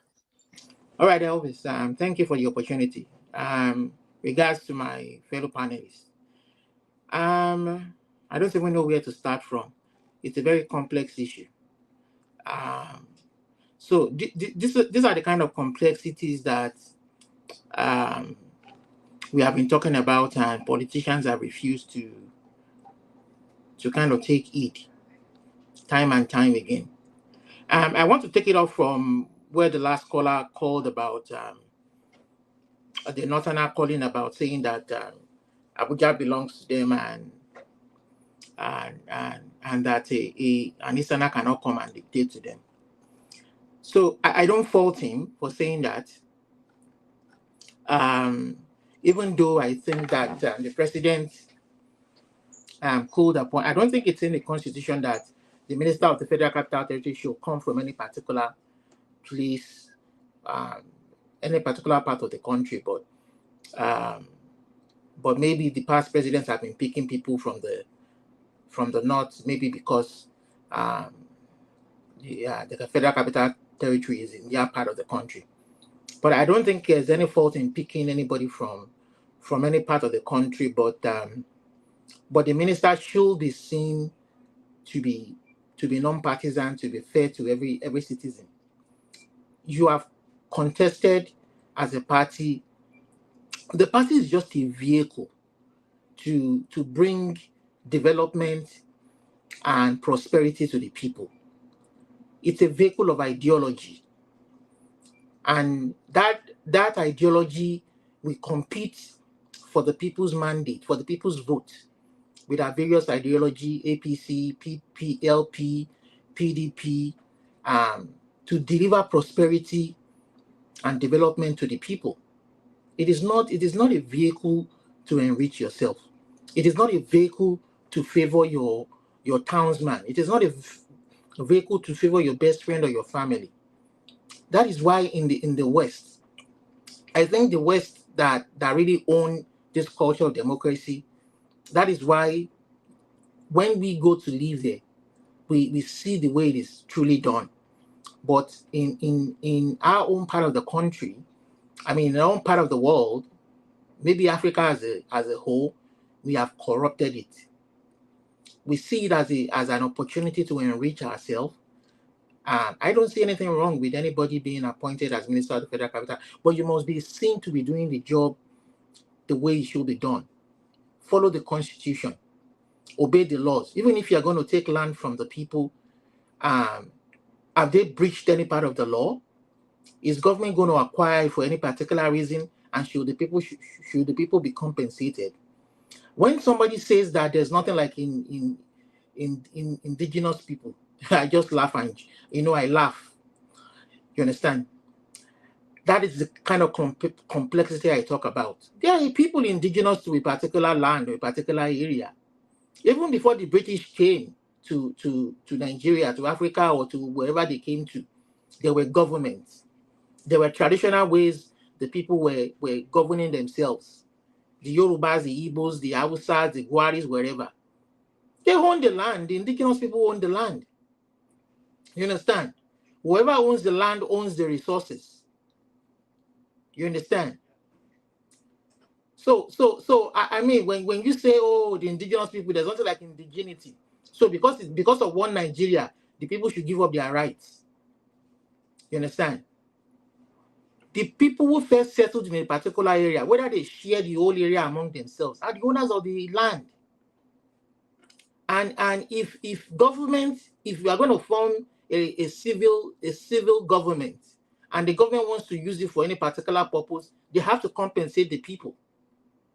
All right, Elvis. Thank you for the opportunity. Regards to my fellow panelists. I don't even know where to start from. It's a very complex issue. So these are the kind of complexities that we have been talking about, and politicians have refused to kind of take it time and time again. I want to take it off from where the last caller called about the Northerner calling about saying that Abuja belongs to them and that an Easterner cannot come and dictate to them. So I don't fault him for saying that. Even though I think that the president could appoint, I don't think it's in the constitution that the minister of the Federal Capital Territory should come from any particular place, any particular part of the country, but maybe the past presidents have been picking people from the north, maybe because the Federal Capital Territory is in their part of the country. But I don't think there's any fault in picking anybody from any part of the country, but the minister should be seen to be non-partisan, to be fair to every citizen. You have contested as a party. The party is just a vehicle to bring development and prosperity to the people. It's a vehicle of ideology. And that ideology will compete for the people's mandate, for the people's vote, with our various ideology, APC, PLP, PDP, to deliver prosperity and development to the people. It is not a vehicle to enrich yourself. It is not a vehicle to favor your townsman. It is not a vehicle to favor your best friend or your family. That is why in the West, I think the West that really own this culture of democracy, that is why when we go to live there, we see the way it is truly done. But in our own part of the country, I mean, in our own part of the world, maybe Africa as a whole, we have corrupted it. We see it as an opportunity to enrich ourselves. I don't see anything wrong with anybody being appointed as Minister of the Federal Capital, but you must be seen to be doing the job the way it should be done. Follow the Constitution. Obey the laws. Even if you're going to take land from the people, have they breached any part of the law? Is government going to acquire it for any particular reason? And should the people be compensated? When somebody says that there's nothing like in indigenous people, I just laugh and I laugh. You understand? That is the kind of complexity I talk about. There are people indigenous to a particular land or a particular area. Even before the British came to Nigeria, to Africa, or to wherever they came to, there were governments. There were traditional ways the people were governing themselves. The Yorubas, the Igbos, the Hausas, the Gwaris, wherever. They own the land. The indigenous people own the land. You understand? Whoever owns the land owns the resources. You understand? So I mean, when you say, oh, the indigenous people, there's nothing like indigeneity. So because of one Nigeria, the people should give up their rights. You understand? The people who first settled in a particular area, whether they share the whole area among themselves, are the owners of the land. And if we are going to form a civil government, and the government wants to use it for any particular purpose, they have to compensate the people.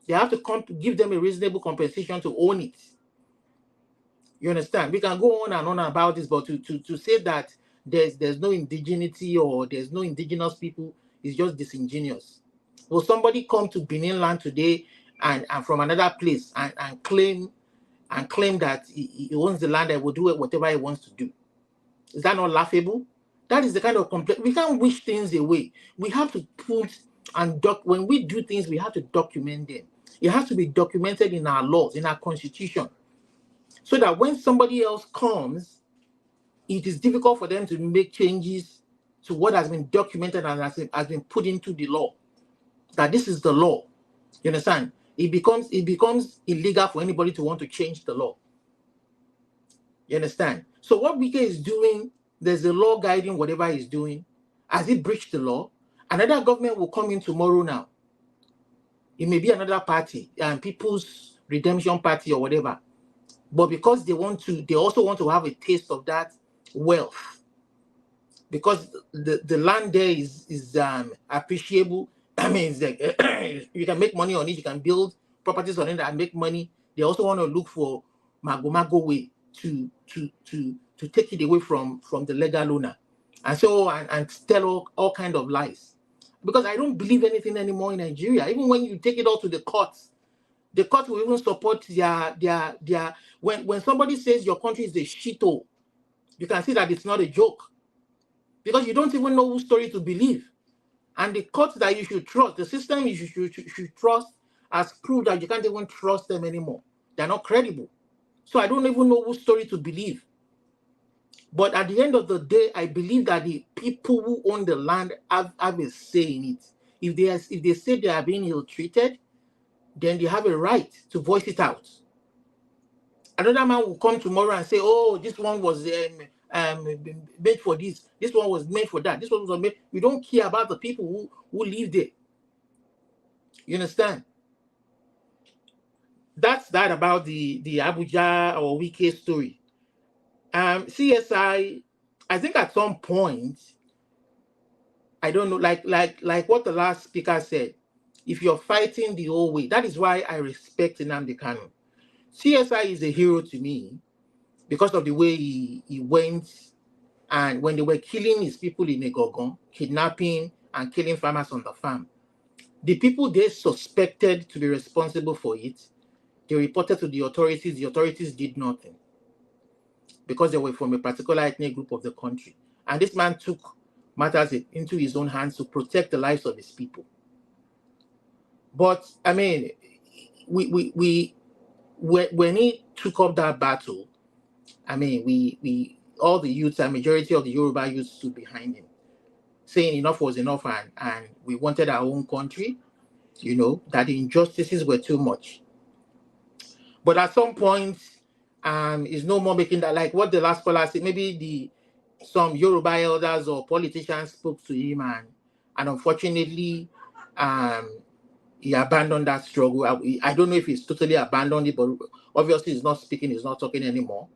They have to give them a reasonable compensation to own it. You understand? We can go on and on about this, but to say that there's no indigeneity or there's no indigenous people is just disingenuous. Will somebody come to Benin land today and from another place and claim that he owns the land and will do whatever he wants to do? Is that not laughable? That is the kind of complex. We can't wish things away. We have to when we do things, we have to document them. It has to be documented in our laws, in our constitution, so that when somebody else comes, it is difficult for them to make changes to what has been documented and has been put into the law. that this is the law. You understand? It becomes illegal for anybody to want to change the law. You understand? So what Wike is doing, there's a law guiding whatever he's doing. As he breached the law, another government will come in tomorrow now. It may be another party, People's Redemption Party or whatever. But because they also want to have a taste of that wealth. Because the land there is appreciable. I mean, it's like, you can make money on it. You can build properties on it and make money. They also want to look for mago way to take it away from the legal owner, and so and tell all kind of lies. Because I don't believe anything anymore in Nigeria. Even when you take it all to the courts will even support their when somebody says your country is a shithole, you can see that it's not a joke. Because you don't even know whose story to believe. And the courts that you should trust, the system you should trust, has proved that you can't even trust them anymore. They're not credible. So I don't even know whose story to believe. But at the end of the day, I believe that the people who own the land have a say in it. If they say they are being ill-treated, then they have a right to voice it out. Another man will come tomorrow and say, oh, this one was made for this one was made for that, this one was made. We don't care about the people who live there. You understand? That's that about the Abuja or Wike story. CSI, I think at some point, I don't know, like what the last speaker said, if you're fighting the whole way, that is why I respect Nnamdi Kanu. CSI is a hero to me because of the way he went, and when they were killing his people in Igboho, kidnapping and killing farmers on the farm, the people they suspected to be responsible for it, they reported to the authorities did nothing because they were from a particular ethnic group of the country. And this man took matters into his own hands to protect the lives of his people. But I mean, when he took up that battle, I mean, we all the youths, a majority of the Yoruba youths stood behind him, saying enough was enough, and we wanted our own country, you know, that the injustices were too much. But at some point, it's no more making that, like what the last caller said, maybe some Yoruba elders or politicians spoke to him, and unfortunately, he abandoned that struggle. I don't know if he's totally abandoned it, but obviously he's not speaking, he's not talking anymore.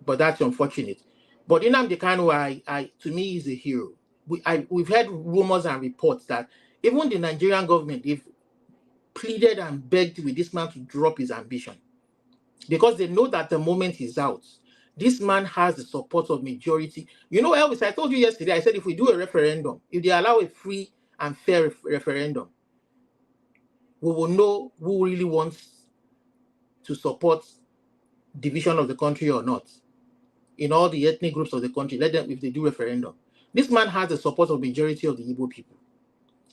But that's unfortunate. But Nnamdi Kanu, to me, is a hero. We've heard rumors and reports that even the Nigerian government, they've pleaded and begged with this man to drop his ambition, because they know that the moment he's out, this man has the support of majority. You know, Elvis, I told you yesterday, I said if we do a referendum, if they allow a free and fair referendum, we will know who really wants to support division of the country or not. In all the ethnic groups of the country, let them, if they do referendum. This man has the support of majority of the Igbo people.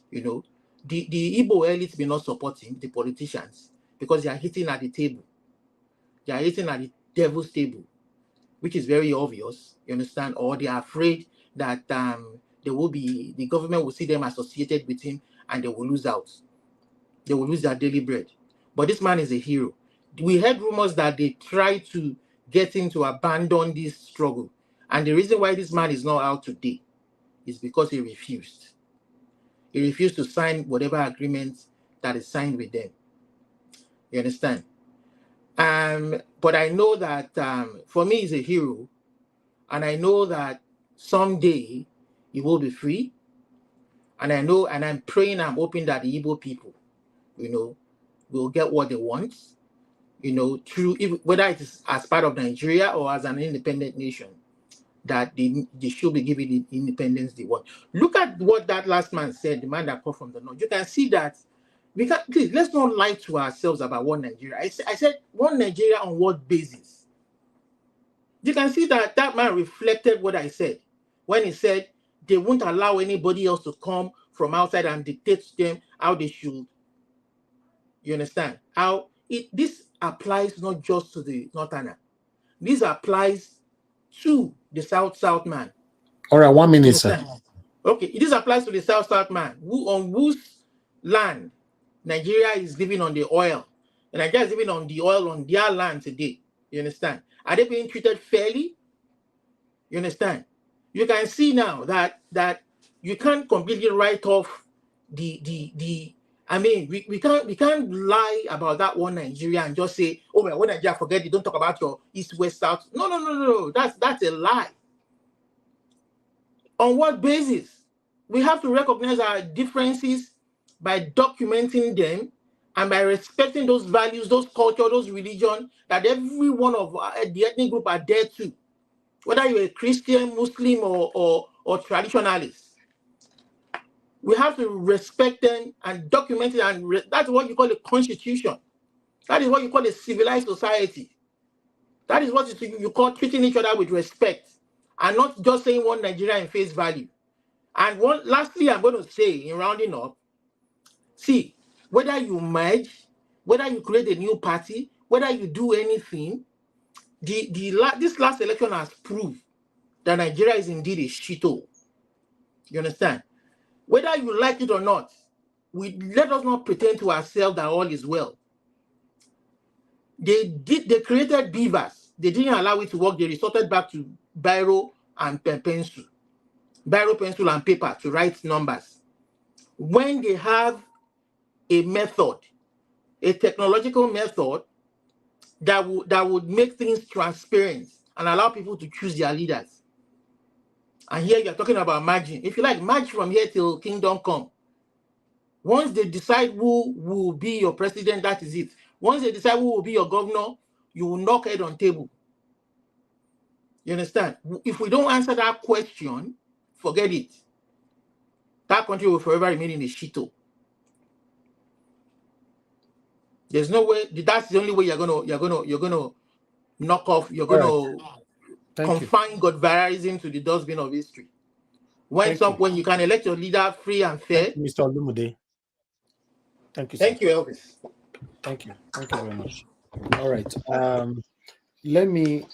You know, the Igbo elites may not support him, the politicians, because they are hitting at the table. They are hitting at the devil's table, which is very obvious, you understand? Or they are afraid that the government will see them associated with him and they will lose out. They will lose their daily bread. But this man is a hero. We heard rumors that they tried to get him to abandon this struggle. And the reason why this man is not out today is because he refused. He refused to sign whatever agreement that is signed with them. You understand? But I know that for me, he's a hero. And I know that someday he will be free. And I know, and I'm praying, I'm hoping that the Igbo people, you know, will get what they want, you know, through, whether it is as part of Nigeria or as an independent nation, that they should be given the independence they want. Look at what that last man said, the man that called from the north. You can see that, please, let's not lie to ourselves about one Nigeria. I said one Nigeria on what basis? You can see that that man reflected what I said when he said they won't allow anybody else to come from outside and dictate to them how they should. You understand? This applies not just to the Northerner. This applies to the South man. All right, 1 minute, sir. Okay, this applies to the self-start man on whose land Nigeria is living on the oil. And Nigeria is living on the oil on their land today. You understand? Are they being treated fairly? You understand? You can see now that you can't completely write off the I mean, we can't lie about that one Nigeria and just say, oh well, when Nigeria forget it, don't talk about your east, west, south. No. That's a lie. On what basis? We have to recognize our differences by documenting them and by respecting those values, those culture, those religion that every one of the ethnic group are there to, whether you're a Christian, Muslim, or traditionalist. We have to respect them and document it, and that's what you call a constitution. That is what you call a civilized society. That is what you call treating each other with respect and not just saying one Nigeria in face value. And lastly, I'm going to say in rounding up, see, whether you merge, whether you create a new party, whether you do anything, this last election has proved that Nigeria is indeed a shithole. You understand? Whether you like it or not, let us not pretend to ourselves that all is well. They created beavers. They didn't allow it to work. They resorted back to biro and pencil. Biro, pencil, and paper to write numbers. When they have a method, a technological method that would make things transparent and allow people to choose their leaders. And here you're talking about margin. If you like, march from here till kingdom come. Once they decide who will be your president, that is it. Once they decide who will be your governor, you will knock head on table. You understand? If we don't answer that question, forget it. That country will forever remain in a shithole. There's no way. That's the only way you're gonna knock off. You're gonna confine Godfatherism to the dustbin of history. When you can elect your leader free and fair. Thank you, Mr. Olumude. Thank you, sir. Thank you, Elvis. Thank you very much. All right. Let me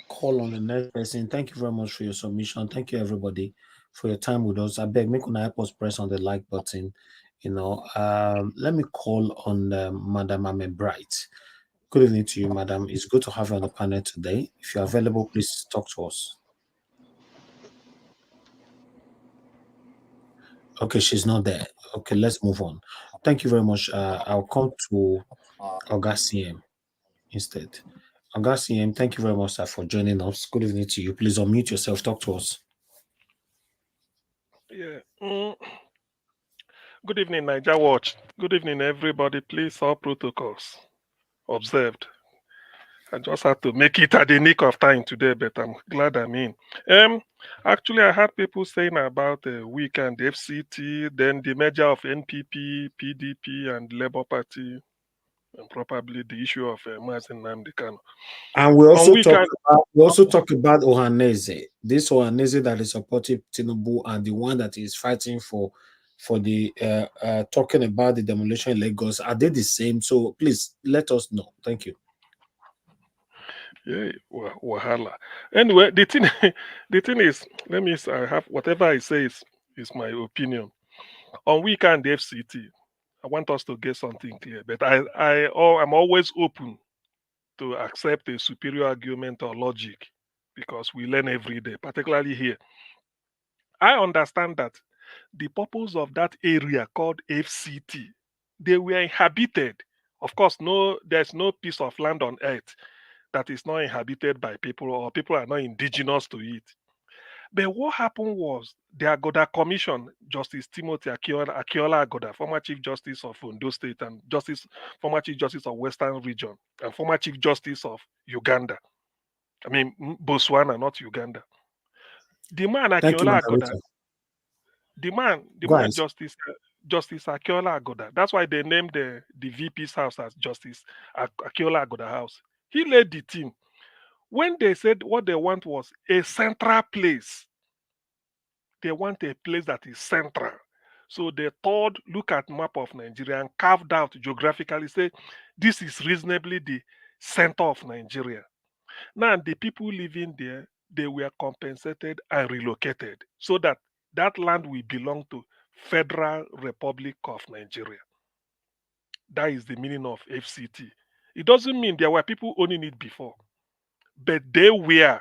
call on the next person. Thank you very much for your submission. Thank you, everybody, for your time with us. I beg, make una help us press on the like button. Let me call on Madam Ame Bright. Good evening to you, madam. It's good to have you on the panel today. If you're available, please talk to us. Okay, she's not there. Okay, let's move on. Thank you very much. I'll come to Oga CM instead. Oga CM, thank you very much, sir, for joining us. Good evening to you. Please unmute yourself. Talk to us. Yeah. Good evening, Niger Watch. Good evening, everybody. Please, all protocols observed. I just had to make it at the nick of time today, but I'm glad I'm in. Actually, I had people saying about Wike and the FCT, then the merger of NPP, PDP, and Labour Party, and probably the issue of Mazen Nnamdi Kanu. And we also talk about Ohanaeze. This Ohanaeze that is supporting Tinubu and the one that is fighting for the talking about the demolition in Lagos. Are they the same? So please let us know. Thank you. Yeah, wahala. Anyway, the thing is, I have whatever I say is my opinion. On Wike and the FCT, I want us to get something clear. But I'm always open to accept a superior argument or logic because we learn every day, particularly here. I understand that the purpose of that area called FCT, they were inhabited. Of course, there's no piece of land on earth that is not inhabited by people or people are not indigenous to it. But what happened was the Agoda Commission, Justice Timothy Akiola Agoda, former Chief Justice of Ondo State and former Chief Justice of Western Region and former Chief Justice of Uganda. I mean, Botswana, not Uganda. The man Akiola Agoda, the man Justice Akiola Agoda, that's why they named the VP's house as Justice Akiola Agoda House. He led the team. When they said what they want was a central place, they want a place that is central. So they thought, look at map of Nigeria and carved out geographically, say, this is reasonably the center of Nigeria. Now, the people living there, they were compensated and relocated so that that land will belong to Federal Republic of Nigeria. That is the meaning of FCT. It doesn't mean there were people owning it before, but they were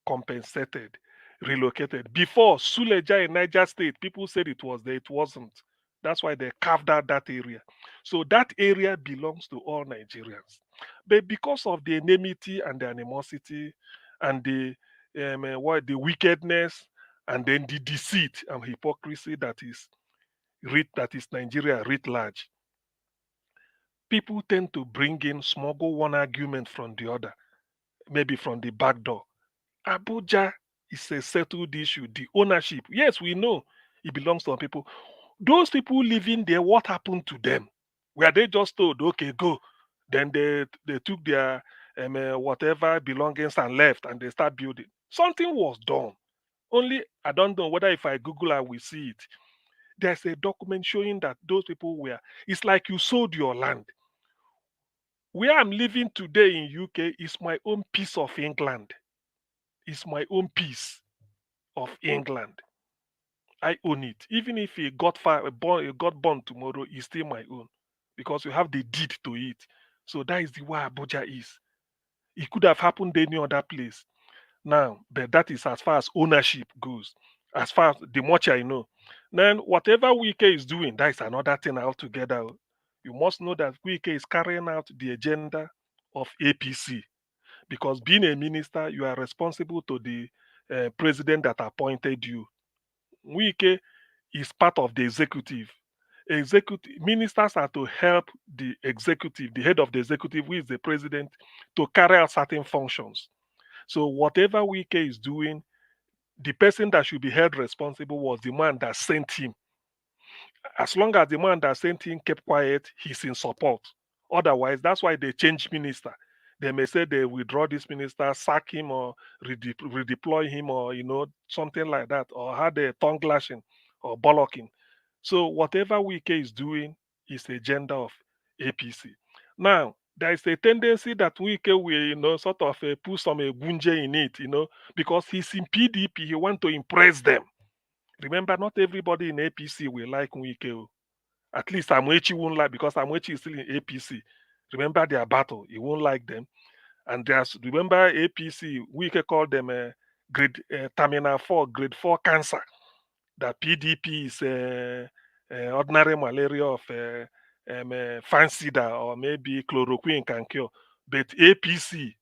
compensated, relocated. Before Suleja in Niger State, people said it was there, it wasn't. That's why they carved out that area. So that area belongs to all Nigerians. But because of the enmity and the animosity and the the wickedness and then the deceit and hypocrisy that is Nigeria writ large, people tend to bring in, smuggle one argument from the other, maybe from the back door. Abuja is a settled issue. The ownership, yes, we know it belongs to some people. Those people living there, what happened to them? Were they just told, okay, go? Then they took their whatever belongings and left, and they start building. Something was done. Only I don't know whether if I Google I will see it. There's a document showing that those people were. It's like you sold your land. Where I'm living today in UK is my own piece of England. It's my own piece of England. I own it. Even if it got born tomorrow, it's still my own because you have the deed to it. So that is the way Abuja is. It could have happened any other place. Now, but that is as far as ownership goes. As far as the much I know. Then whatever Wike is doing, that is another thing altogether. You must know that Wike is carrying out the agenda of APC. Because being a minister, you are responsible to the president that appointed you. Wike is part of the executive. Executive ministers are to help the executive, the head of the executive, who is the president, to carry out certain functions. So whatever Wike is doing, the person that should be held responsible was the man that sent him. As long as the man that sent him kept quiet, he's in support. Otherwise, that's why they change minister. They may say they withdraw this minister, sack him, or redeploy him, or something like that, or had a tongue lashing or bollocking. So whatever Wike is doing is agenda of APC. Now, there is a tendency that Wike will, sort of put some bunje in it, because he's in PDP, he want to impress them. Remember, not everybody in APC will like Wike. At least Amoechi won't like, because Amoechi is still in APC. Remember their battle. He won't like them. And remember APC, Wike called them Terminal 4, grade 4 cancer. That PDP is ordinary malaria of fancida, or maybe chloroquine can cure. But APC,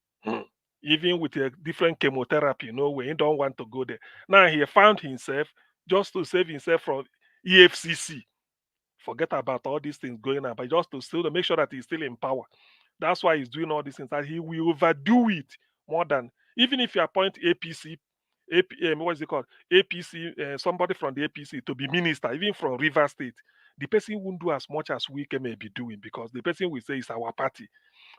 even with a different chemotherapy, we don't want to go there. Now he found himself, just to save himself from EFCC. Forget about all these things going on, but just to still make sure that he's still in power. That's why he's doing all these things. That he will overdo it more than, even if you appoint APC, what is it called? APC, somebody from the APC to be minister, even from River State, the person won't do as much as Wike may be doing, because the person will say it's our party.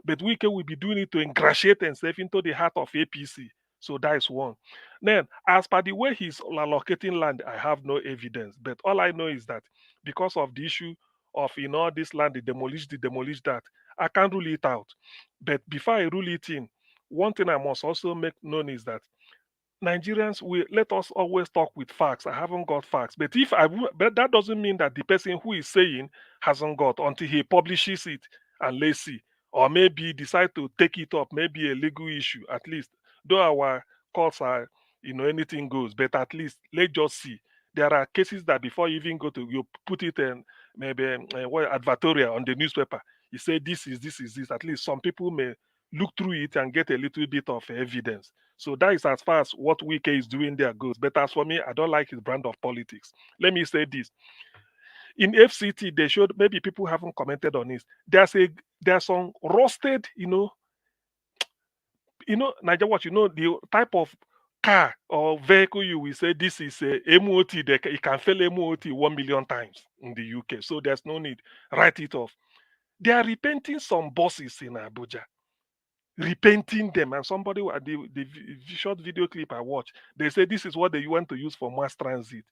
But Wike will be doing it to ingratiate himself into the heart of APC. So that is one. Then, as per the way he's allocating land, I have no evidence. But all I know is that because of the issue of this land, they demolish that, I can't rule it out. But before I rule it in, one thing I must also make known is that Nigerians, let us always talk with facts. I haven't got facts, but but that doesn't mean that the person who is saying hasn't got, until he publishes it and let's see, or maybe decide to take it up, maybe a legal issue. At least, though our courts are, anything goes, but at least let's just see. There are cases that before you even go to, you put it in maybe advertorial on the newspaper. You say this is this. At least some people may look through it and get a little bit of evidence. So that is as far as what Wike is doing there goes. But as for me, I don't like his brand of politics. Let me say this. In FCT, they showed, maybe people haven't commented on this. There's some roasted, Niger Watch, the type of car or vehicle you will say this is a MOT, it can fail MOT 1 million times in the UK. So there's no need. Write it off. They are repainting some buses in Abuja. Repainting them, and somebody, the short video clip I watched, they say this is what they want to use for mass transit,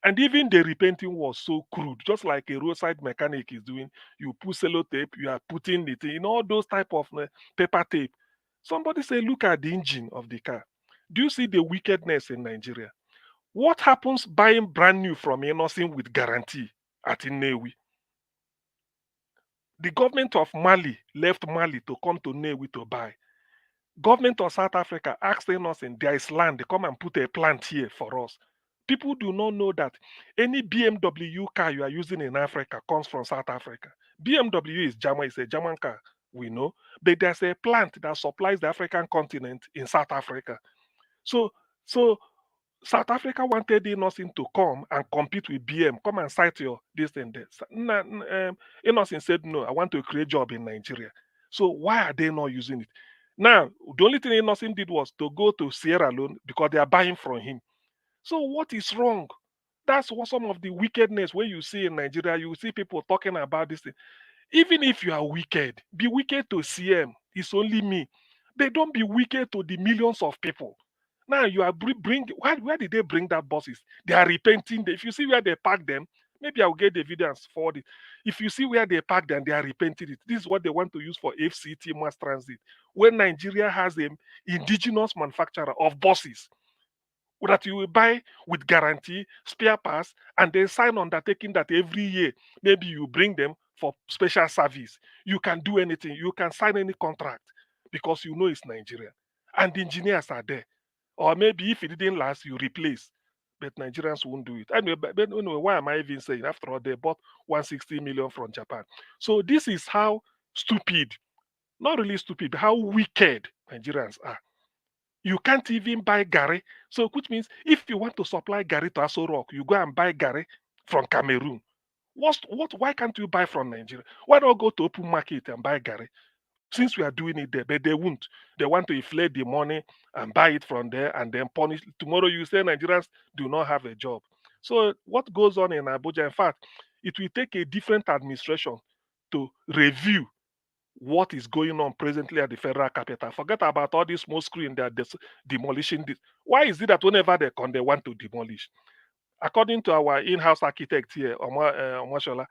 and even the repainting was so crude, just like a roadside mechanic is doing. You put sellotape, you are putting it in all those type of paper tape. Somebody say, look at the engine of the car. Do you see the wickedness in Nigeria? What happens buying brand new from Innocent with guarantee at Nnewi? The government of Mali left Mali to come to Nnewi to buy. Government of South Africa asked Innocent, there is land, they come and put a plant here for us. People do not know that any BMW car you are using in Africa comes from South Africa. BMW is German, it's a German car, we know, but there's a plant that supplies the African continent in South Africa. So South Africa wanted Innocent to come and compete with BM, come and cite your this and that. Innocent said, no, I want to create job in Nigeria. So why are they not using it? Now, the only thing Innocent did was to go to Sierra Leone because they are buying from him. So what is wrong? That's what some of the wickedness when you see in Nigeria, you see people talking about this thing. Even if you are wicked, be wicked to CM. It's only me. They don't be wicked to the millions of people. Now you are where did they bring that buses? They are repenting. If you see where they park them, maybe I'll get the video and forward it. If you see where they park them, they are repenting it. This is what they want to use for FCT mass transit. When Nigeria has an indigenous manufacturer of buses that you will buy with guarantee, spare parts, and then sign undertaking that every year maybe you bring them for special service. You can do anything. You can sign any contract because you know it's Nigeria. And the engineers are there. Or maybe if it didn't last, you replace. But Nigerians won't do it. Anyway, but anyway, why am I even saying? After all, they bought 160 million from Japan. So this is how stupid, not really stupid, how wicked Nigerians are. You can't even buy Gary. So which means if you want to supply Gary to Aso Rock, you go and buy Gary from Cameroon. Why can't you buy from Nigeria? Why not go to open market and buy Gary? Since we are doing it there, but they won't. They want to inflate the money and buy it from there and then punish. Tomorrow you say Nigerians do not have a job. So what goes on in Abuja? In fact, it will take a different administration to review what is going on presently at the federal capital. Forget about all this smoke screen that demolishing this. Why is it that whenever they come, they want to demolish? According to our in-house architect here, Omoshola,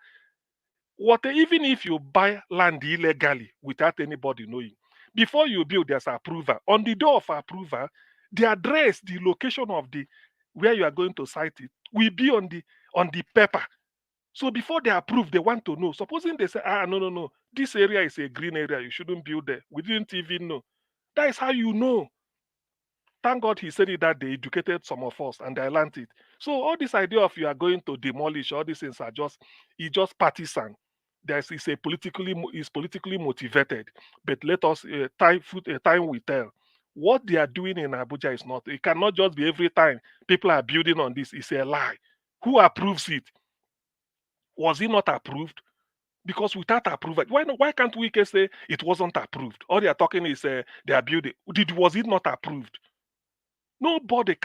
even if you buy land illegally without anybody knowing, before you build, there's approval. On the door of approval, the address, the location of the where you are going to site it will be on the paper. So before they approve, they want to know. Supposing they say, no, this area is a green area, you shouldn't build there. We didn't even know. That is how you know. Thank God he said it that they educated some of us and they learned it. So all this idea of you are going to demolish, all these things are just partisan. It's politically motivated. But let us time will tell. What they are doing in Abuja is not. It cannot just be every time people are building on this. It's a lie. Who approves it? Was it not approved? Because without approval, why can't we say it wasn't approved? All they are talking is they are building. Was it not approved? Nobody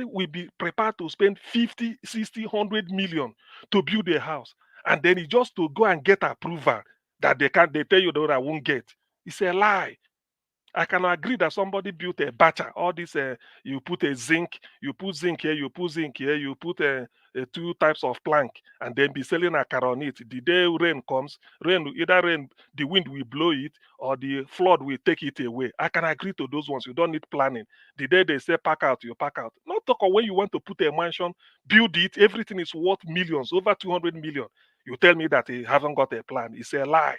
will be prepared to spend 50, 60, 100 million to build a house. And then it's just to go and get approval that they tell you that I won't get. It's a lie. I can agree that somebody built a bacha. All this, you put zinc here, you put zinc here, you put two types of plank, and then be selling a car on it. The day rain comes, the wind will blow it, or the flood will take it away. I can agree to those ones. You don't need planning. The day they say pack out, you pack out. Not talk when you want to put a mansion, build it, everything is worth millions, over 200 million. You tell me that they haven't got a plan. It's a lie.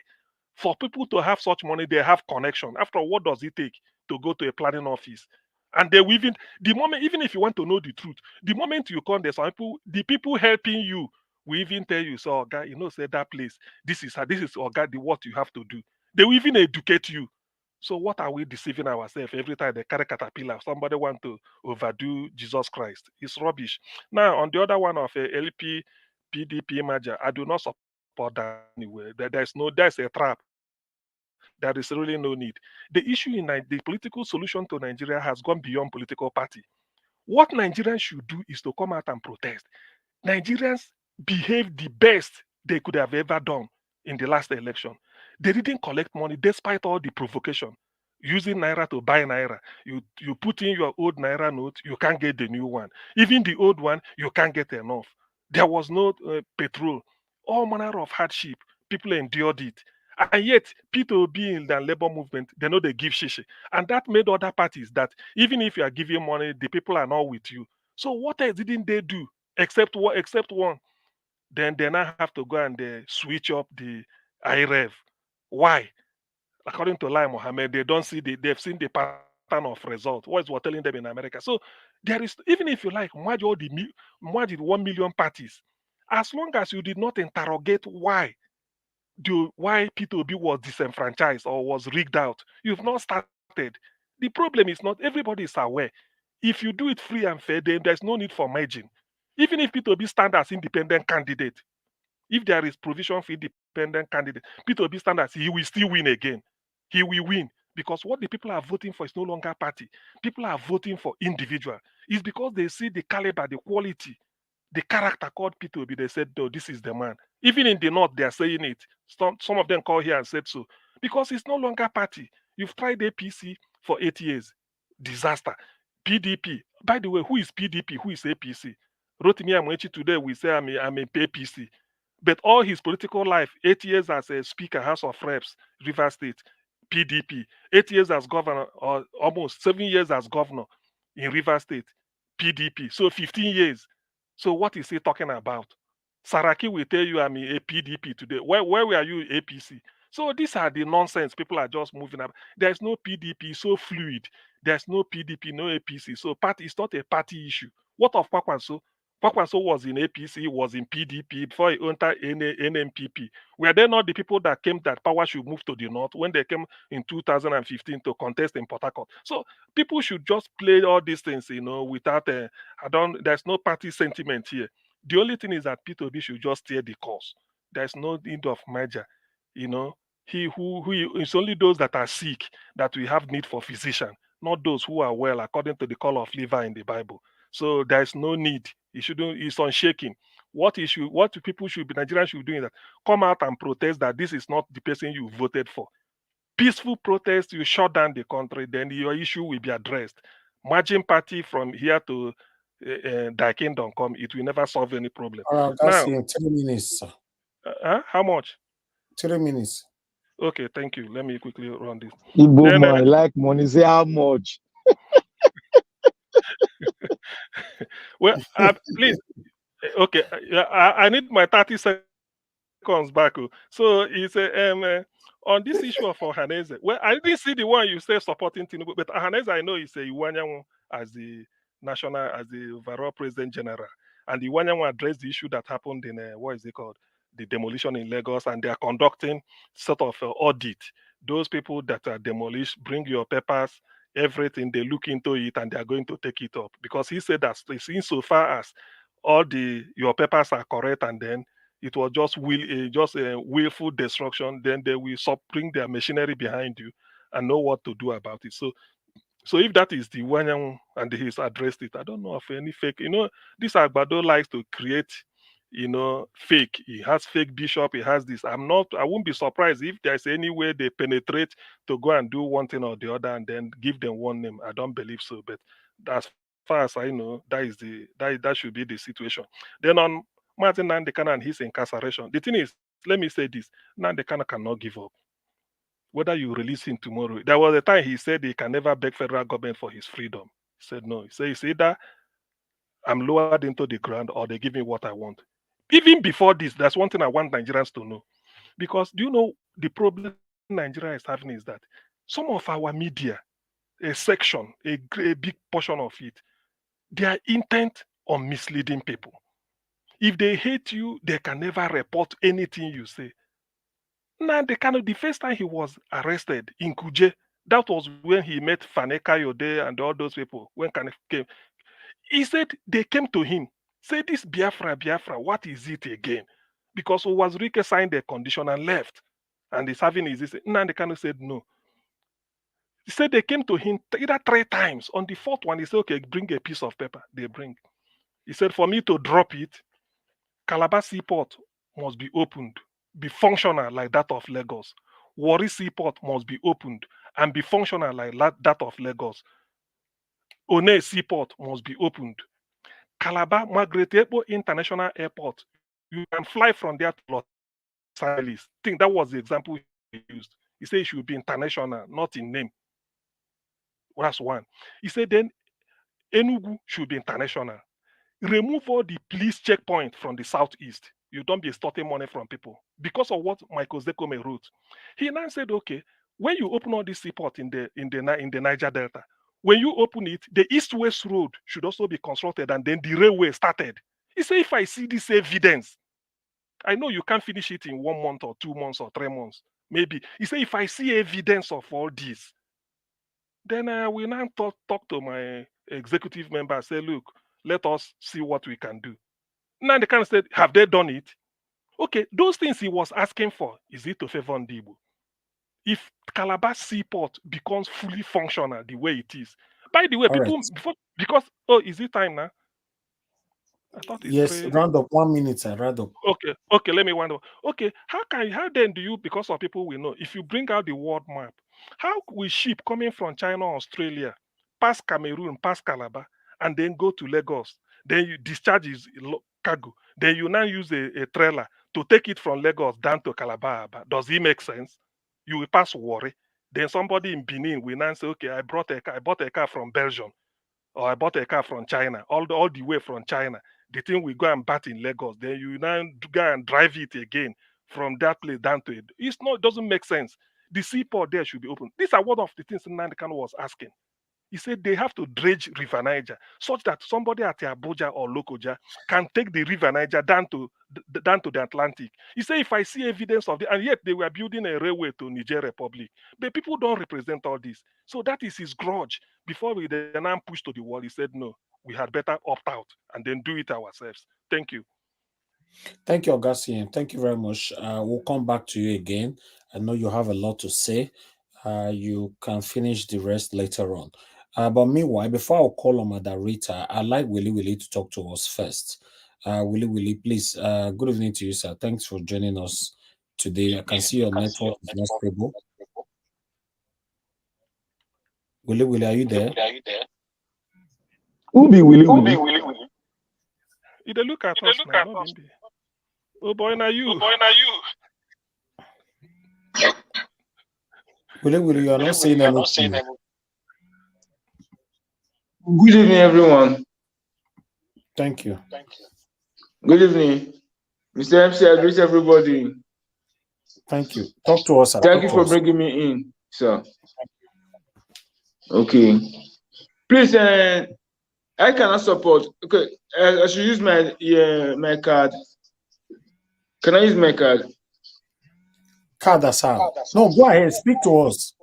For people to have such money, they have connection. After all, what does it take to go to a planning office? And they will even if you want to know the truth, the moment you come there, the people helping you will even tell you, so guy, say that place, this is what you have to do. They will even educate you. So what are we deceiving ourselves every time they carry caterpillar? Somebody want to overdo Jesus Christ. It's rubbish. Now, on the other one of a LP PDP merger, I do not support that anyway. There's a trap. There is really no need. The issue in the political solution to Nigeria has gone beyond political party. What Nigerians should do is to come out and protest. Nigerians behaved the best they could have ever done in the last election. They didn't collect money despite all the provocation. Using naira to buy naira, you put in your old naira note, you can't get the new one. Even the old one, you can't get enough. There was no petrol. All manner of hardship. People endured it. And yet, P2B in the labor movement, they know they give shishi. And that made other parties that even if you are giving money, the people are not with you. So what else didn't they do except what? Except one. Then they now have to go and switch up the IREV. Why? According to Lai Mohammed, they don't see they've seen the pattern of result. What is what telling them in America? So there is, even if you like merge all the merge the 1 million parties, as long as you did not interrogate why P2B was disenfranchised or was rigged out, you've not started. The problem is not everybody is aware. If you do it free and fair, then there's no need for merging. Even if P2B stand as independent candidate, if there is provision for independent candidate, P2B stand as he will still win again. He will win because what the people are voting for is no longer party. People are voting for individual. It's because they see the caliber, the quality, the character called P2B. They said, no, this is the man. Even in the north, they are saying it. Some of them call here and said so. Because it's no longer party. You've tried APC for 8 years. Disaster. PDP. By the way, who is PDP? Who is APC? Rotimi Amoechi today will say I'm a APC. But all his political life, 8 years as a Speaker, House of Reps, River State, PDP. 8 years as governor, or almost 7 years as governor in River State, PDP. So 15 years. So what is he talking about? Saraki will tell you I'm a PDP today. Where were you APC? So these are the nonsense. People are just moving up. There's no PDP, so fluid. There's no PDP, no APC. So party is not a party issue. What of Kwakwanso? Kwakwanso was in APC, was in PDP before he entered NNPP. Were they not the people that came that power should move to the north when they came in 2015 to contest in Port Harcourt? So people should just play all these things, without there's no party sentiment here. The only thing is that P2B should just steer the course. There's no need of merger. It's only those that are sick that we have need for physician, not those who are well, according to the call of liver in the Bible. So there's no need. It's unshaking. Nigerians should be doing that. Come out and protest that this is not the person you voted for. Peaceful protest, you shut down the country, then your issue will be addressed. Merging party from here to thy kingdom come, it will never solve any problem. That's Now, in 3 minutes, sir. How much? 3 minutes. Okay, thank you. Let me quickly run this. Igbo man, like money, say how much? Well, please. Okay, I need my 30 seconds back. So it's on this issue of Ohanaeze. Well, I didn't see the one you say supporting Tinubu, but Ohanaeze, I know is a Iwanyanwu as the overall president general, and the Iwanyanwu addressed the issue that happened in what is it called, the demolition in Lagos, and they are conducting sort of audit. Those people that are demolished, bring your papers, everything. They look into it and they are going to take it up because he said that insofar as all your papers are correct, and then it was just willful destruction, then they will bring their machinery behind you and know what to do about it. So if that is the Wanyan and he's addressed it, I don't know of any fake. This Agbado likes to create, fake. He has fake bishop. He has this. I won't be surprised if there's any way they penetrate to go and do one thing or the other and then give them one name. I don't believe so. But as far as I know, that should be the situation. Then on Martin Nandekana and his incarceration, the thing is, let me say this: Nandekana cannot give up. Whether you release him tomorrow, there was a time he said he can never beg federal government for his freedom. He said no. He said it's either I'm lowered into the ground or they give me what I want. Even before this, that's one thing I want Nigerians to know. Because do you know the problem Nigeria is having is that some of our media, a section, a big portion of it, they are intent on misleading people. If they hate you, they can never report anything you say. Now, the first time he was arrested in Kuje, that was when he met Faneka Yode and all those people. When Kane came, he said they came to him, say this Biafra, what is it again? Because Uwazurike signed a condition and left, and he's having his. Nandekano said no. He said they came to him either 3 times. On the 4th one, he said, okay, bring a piece of paper. They bring. He said, for me to drop it, Calabar Seaport must be opened, be functional like that of Lagos. Warri Seaport must be opened and be functional like that of Lagos. One Seaport must be opened. Calabar Margaret Ekpo International Airport, you can fly from there to Los Angeles. I think that was the example he used. He said it should be international, not in name. That's one. He said then Enugu should be international. Remove all the police checkpoint from the southeast. You don't be extorting money from people. Because of what Michael Zekome wrote. He now said, okay, when you open all this seaport in the Niger Delta, when you open it, the east-west road should also be constructed, and then the railway started. He said, if I see this evidence, I know you can't finish it in 1 month or 2 months or 3 months, maybe. He said, if I see evidence of all this, then I will now talk to my executive member and say, look, let us see what we can do. Now they can say, have they done it? Okay, those things he was asking for, is it to favor Ndibo? If Calabar Seaport becomes fully functional the way it is. By the way, All people, right. because, oh, is it time now? I thought it's Yes, 3. round up 1 minute, sir. Round up. Okay, let me wonder. Okay, how then do you, because of people we know, if you bring out the world map, how will ship coming from China or Australia pass Cameroon, pass Calabar, and then go to Lagos? Then you discharge his cargo. Then you now use a trailer to take it from Lagos down to Calabar. Does it make sense? You will pass Warri. Then somebody in Benin will now say, okay, I bought a car from Belgium, or I bought a car from China, all the way from China. The thing will go and bat in Lagos. Then you now go and drive it again from that place down to it. It doesn't make sense. The seaport there should be open. These are one of the things Nnamdi Kanu was asking. He said they have to dredge River Niger such that somebody at Abuja or Lokoja can take the River Niger down to the Atlantic. He said, if I see evidence of it, and yet they were building a railway to Niger Republic, but people don't represent all this. So that is his grudge. Before we then push to the wall, he said, no, we had better opt out and then do it ourselves. Thank you. Thank you, Augustine. Thank you very much. We'll come back to you again. I know you have a lot to say. You can finish the rest later on. But meanwhile, before I call on Madarita, I'd like Willie to talk to us first. Willie, please. Good evening to you, sir. Thanks for joining us today. I can see your network is not stable. Willie, are you there? Who be Willie? You look at us now, not me. Oh boy, now you. Willie, you are not saying anything. Good evening, everyone. Thank you. Good evening. Mr. MC, I greet everybody. Thank you. Talk to us, sir. Thank you for bringing me in, sir. Okay. Please, I cannot support. Okay, I should use my card. Can I use my card? Card as how? No, go ahead. Speak to us.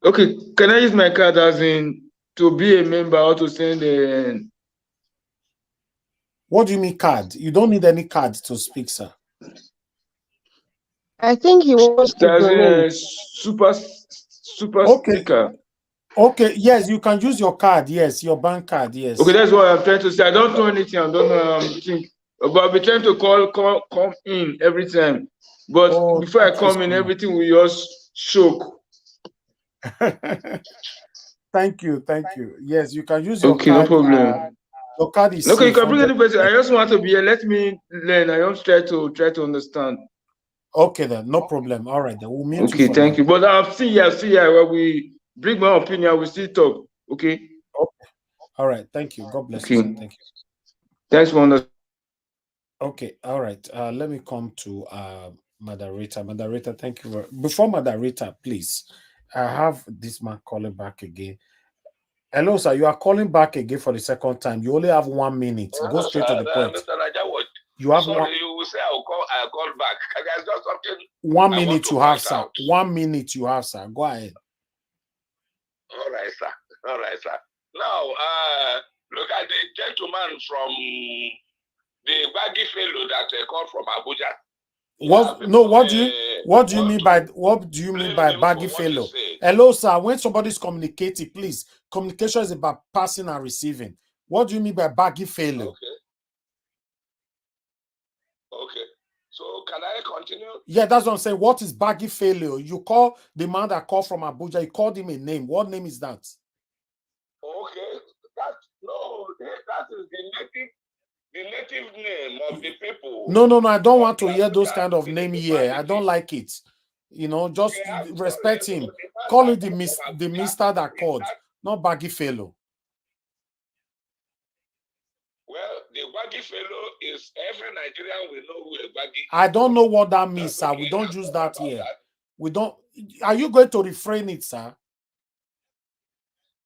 Okay, can I use my card as in to be a member or to send a... What do you mean card? You don't need any card to speak, sir. I think he wants to donate. Super sticker. Okay, yes, you can use your card. Yes, your bank card. Yes. Okay, that's what I'm trying to say. I don't know anything. I don't know anything. But I'll be trying to come in every time. But before I come in, everything will just choke. Thank you. Yes, you can use your card. Okay, no problem. Your card is okay. Safe. You can bring any person. I just want to be here. Let me learn. I don't try to understand. Okay, then no problem. All right, then we'll meet you. Okay, thank you. But I'll see you. When we bring my opinion, we still talk. Okay. All right. Thank you. God bless you. Sir. Thank you. Thanks for understanding. Okay. All right. Let me come to Madarita. Madarita, thank you. Before Madarita, please. I have this man calling back again. Hello, sir. You are calling back again for the second time. You only have 1 minute. Go straight to the point. Mr. Raja, you have sorry, you will say I'll call back. There's just something. 1 minute you have, sir. 1 minute you have, sir. Go ahead. All right, sir. Now, look at the gentleman from the baggy fellow that called from Abuja. What do you mean by baggy fellow? Hello, sir. When somebody's communicating, please. Communication is about passing and receiving. What do you mean by baggy fellow? Okay. So can I continue? Yeah, that's what I'm saying. What is baggy failure? You call the man that called from Abuja, you called him a name. What name is that? Okay. That is the native name of the people. No. I don't want to hear those kind of name here. I don't like it. Just respect him. Call it the mister that called, not baggy fellow. Egbagi fellow is every Nigerian will know who Egbagi is. I don't know what that means, sir. We don't use that here. We don't. Are you going to refrain it, sir?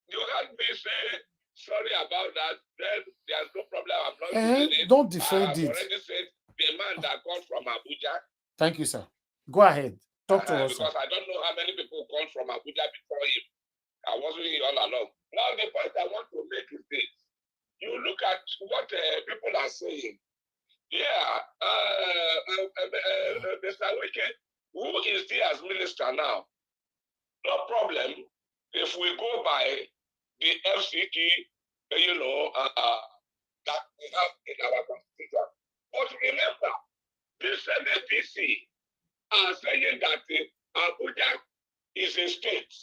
You heard me say sorry about that. Then there's no problem. I'm not using it. Don't defend I have it. already said the man that called from Abuja. Thank you, sir. Go ahead. Talk to us, Because sir. I don't know how many people called from Abuja before him. I wasn't here all along. Now the point I want to make is this. You look at what people are saying. Yeah, Mr. Wike, who is there as minister now? No problem. If we go by the FCT, that we have in our constitution. But remember, this NNPP are saying that Abuja is a state.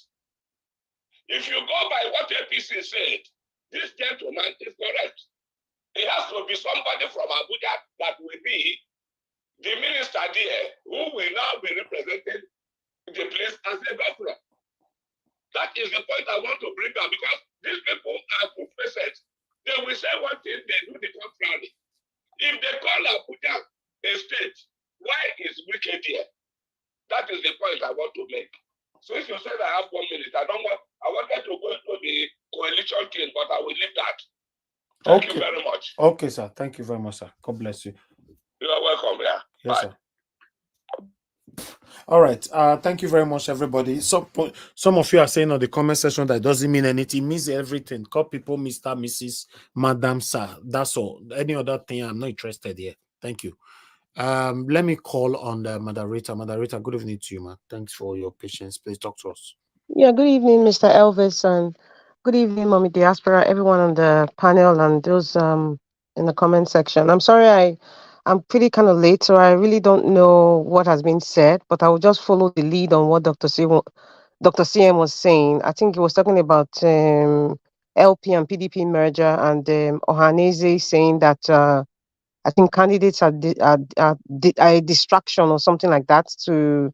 If you go by what APC said, this gentleman is correct. It has to be somebody from Abuja that will be the minister there who will now be representing the place as a governor. That is the point I want to bring up because these people are two-faced. They will say one thing, they do the contrary. If they call Abuja a state, why is Wike there? That is the point I want to make. So if you said I have 1 minute, I wanted to go into the coalition thing, but I will leave that. Thank you very much. Okay, sir. Thank you very much, sir. God bless you. You are welcome, yeah. Yes, Bye. sir. All right. Thank you very much, everybody. Some of you are saying on the comment section that it doesn't mean anything. It means everything. Call people Mr., Mrs., Madam, Sir. That's all. Any other thing, I'm not interested here. Thank you. Let me call on the moderator. Moderator, good evening to you, man. Thanks for your patience. Please talk to us. Yeah, good evening, Mr. Elvis, and good evening, Mommy Diaspora, everyone on the panel and those in the comment section. I'm sorry I'm pretty kind of late, so I really don't know what has been said, but I will just follow the lead on what Dr. CM was saying. I think he was talking about LP and PDP merger and Ohanaeze saying that I think candidates are a distraction or something like that to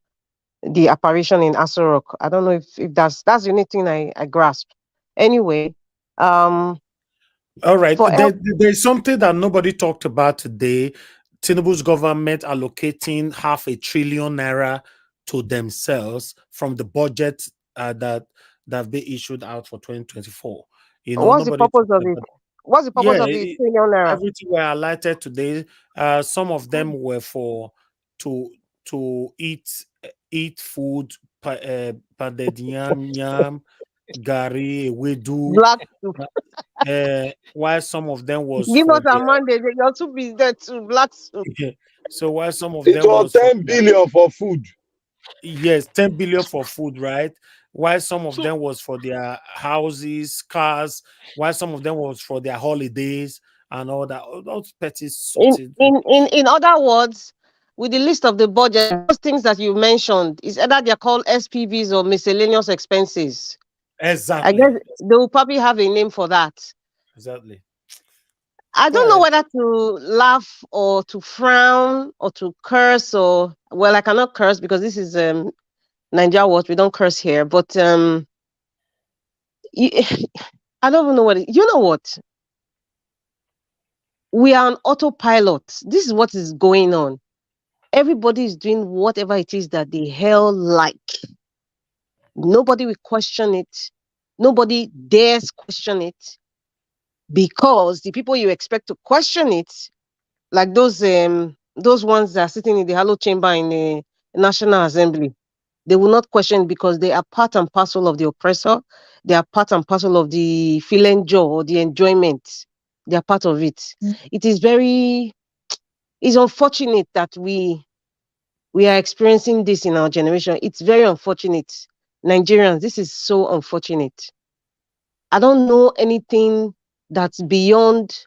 the apparition in Aso Rock. I don't know if that's the only thing I grasp. Anyway, all right. There's something that nobody talked about today. Tinubu's government allocating ₹500 billion to themselves from the budget that have been issued out for 2024. What's the purpose of it? What's the purpose of the trillion? Everything were highlighted today. Some of them were for to eat food, pounded yam, gari, wedu, black soup. While some of them was Give for us a Monday. Your soup is there too. Black soup. So while some of it them was 10 billion for food. Yes, 10 billion for food, right? While some of them was for their houses, cars, while some of them was for their holidays and all that. All those petty sorted. In other words, with the list of the budget, those things that you mentioned is either they're called SPVs or miscellaneous expenses. Exactly. I guess they will probably have a name for that. Exactly. I don't know whether to laugh or to frown or to curse or I cannot curse because this is Nigeria Watch. We don't curse here, but I don't even know you know what? We are on autopilot. This is what is going on. Everybody is doing whatever it is that the hell like. Nobody will question it. Nobody dares question it because the people you expect to question it, like those ones that are sitting in the hollow chamber in the National Assembly, they will not question it because they are part and parcel of the oppressor. They are part and parcel of the feeling joy or the enjoyment. They are part of it. It is it's unfortunate that we are experiencing this in our generation. It's very unfortunate. Nigerians, this is so unfortunate. I don't know anything that's beyond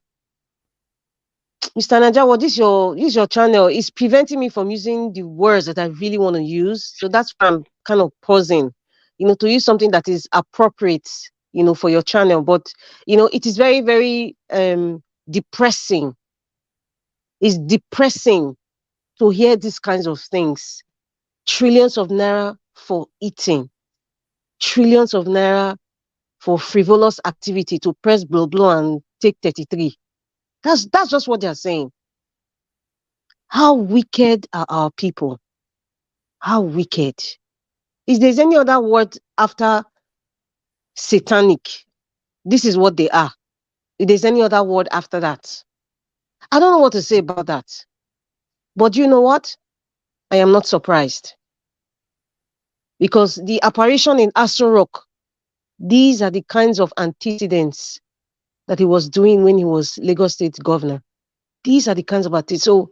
Mr. Najawa. This is your channel. It's preventing me from using the words that I really want to use. So that's why I'm kind of pausing, to use something that is appropriate, for your channel. But it is very, very depressing. It's depressing to hear these kinds of things. Trillions of naira for eating. Trillions of naira for frivolous activity to press blow and take 33. That's just what they're saying. How wicked are our people? How wicked. If there's any other word after satanic, this is what they are. If there's any other word after that, I don't know what to say about that. But you know what? I am not surprised. Because the apparition in Aso Rock, these are the kinds of antecedents that he was doing when he was Lagos State governor. These are the kinds of antecedents. So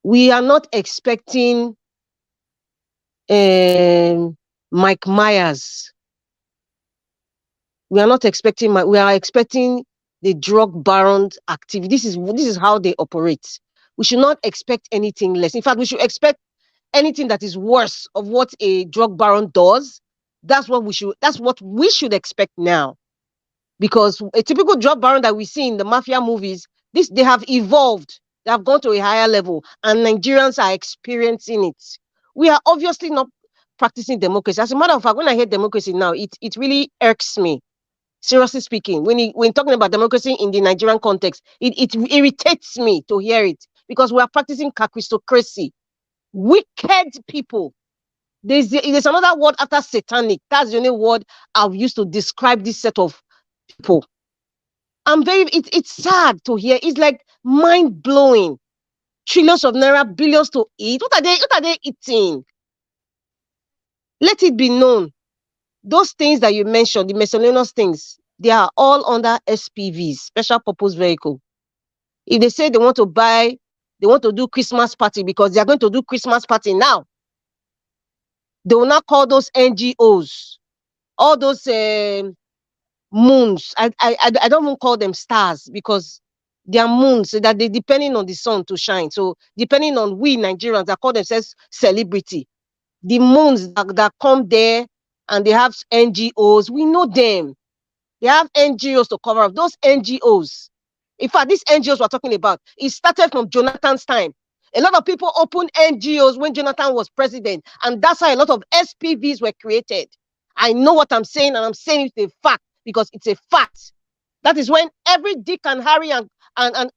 we are not expecting Mike Myers. We are not expecting, we are expecting the drug baron activity. This is how they operate. We should not expect anything less. In fact, we should expect anything that is worse of what a drug baron does. That's what we should expect now. Because a typical drug baron that we see in the mafia movies, they have evolved. They have gone to a higher level, and Nigerians are experiencing it. We are obviously not practicing democracy. As a matter of fact, when I hear democracy now, it really irks me. Seriously speaking, when talking about democracy in the Nigerian context, it irritates me to hear it, because we are practicing kakistocracy. Wicked people. There's another word after satanic. That's the only word I've used to describe this set of people. It's sad to hear. It's like mind blowing. Trillions of naira, billions to eat. What are they eating? Let it be known. Those things that you mentioned, the miscellaneous things, they are all under SPVs, special purpose vehicle. If they say they want to do Christmas party, because they are going to do Christmas party now, they will not call those NGOs, all those moons. I don't even call them stars, because they are moons, so that they depending on the sun to shine. So depending on we Nigerians that call themselves celebrity, the moons that come there and they have NGOs, we know them. They have NGOs to cover up. Those NGOs, in fact, these NGOs we're talking about, it started from Jonathan's time. A lot of people opened NGOs when Jonathan was president, and that's how a lot of SPVs were created. I know what I'm saying, and I'm saying it's a fact, because it's a fact. That is when every Dick and Harry and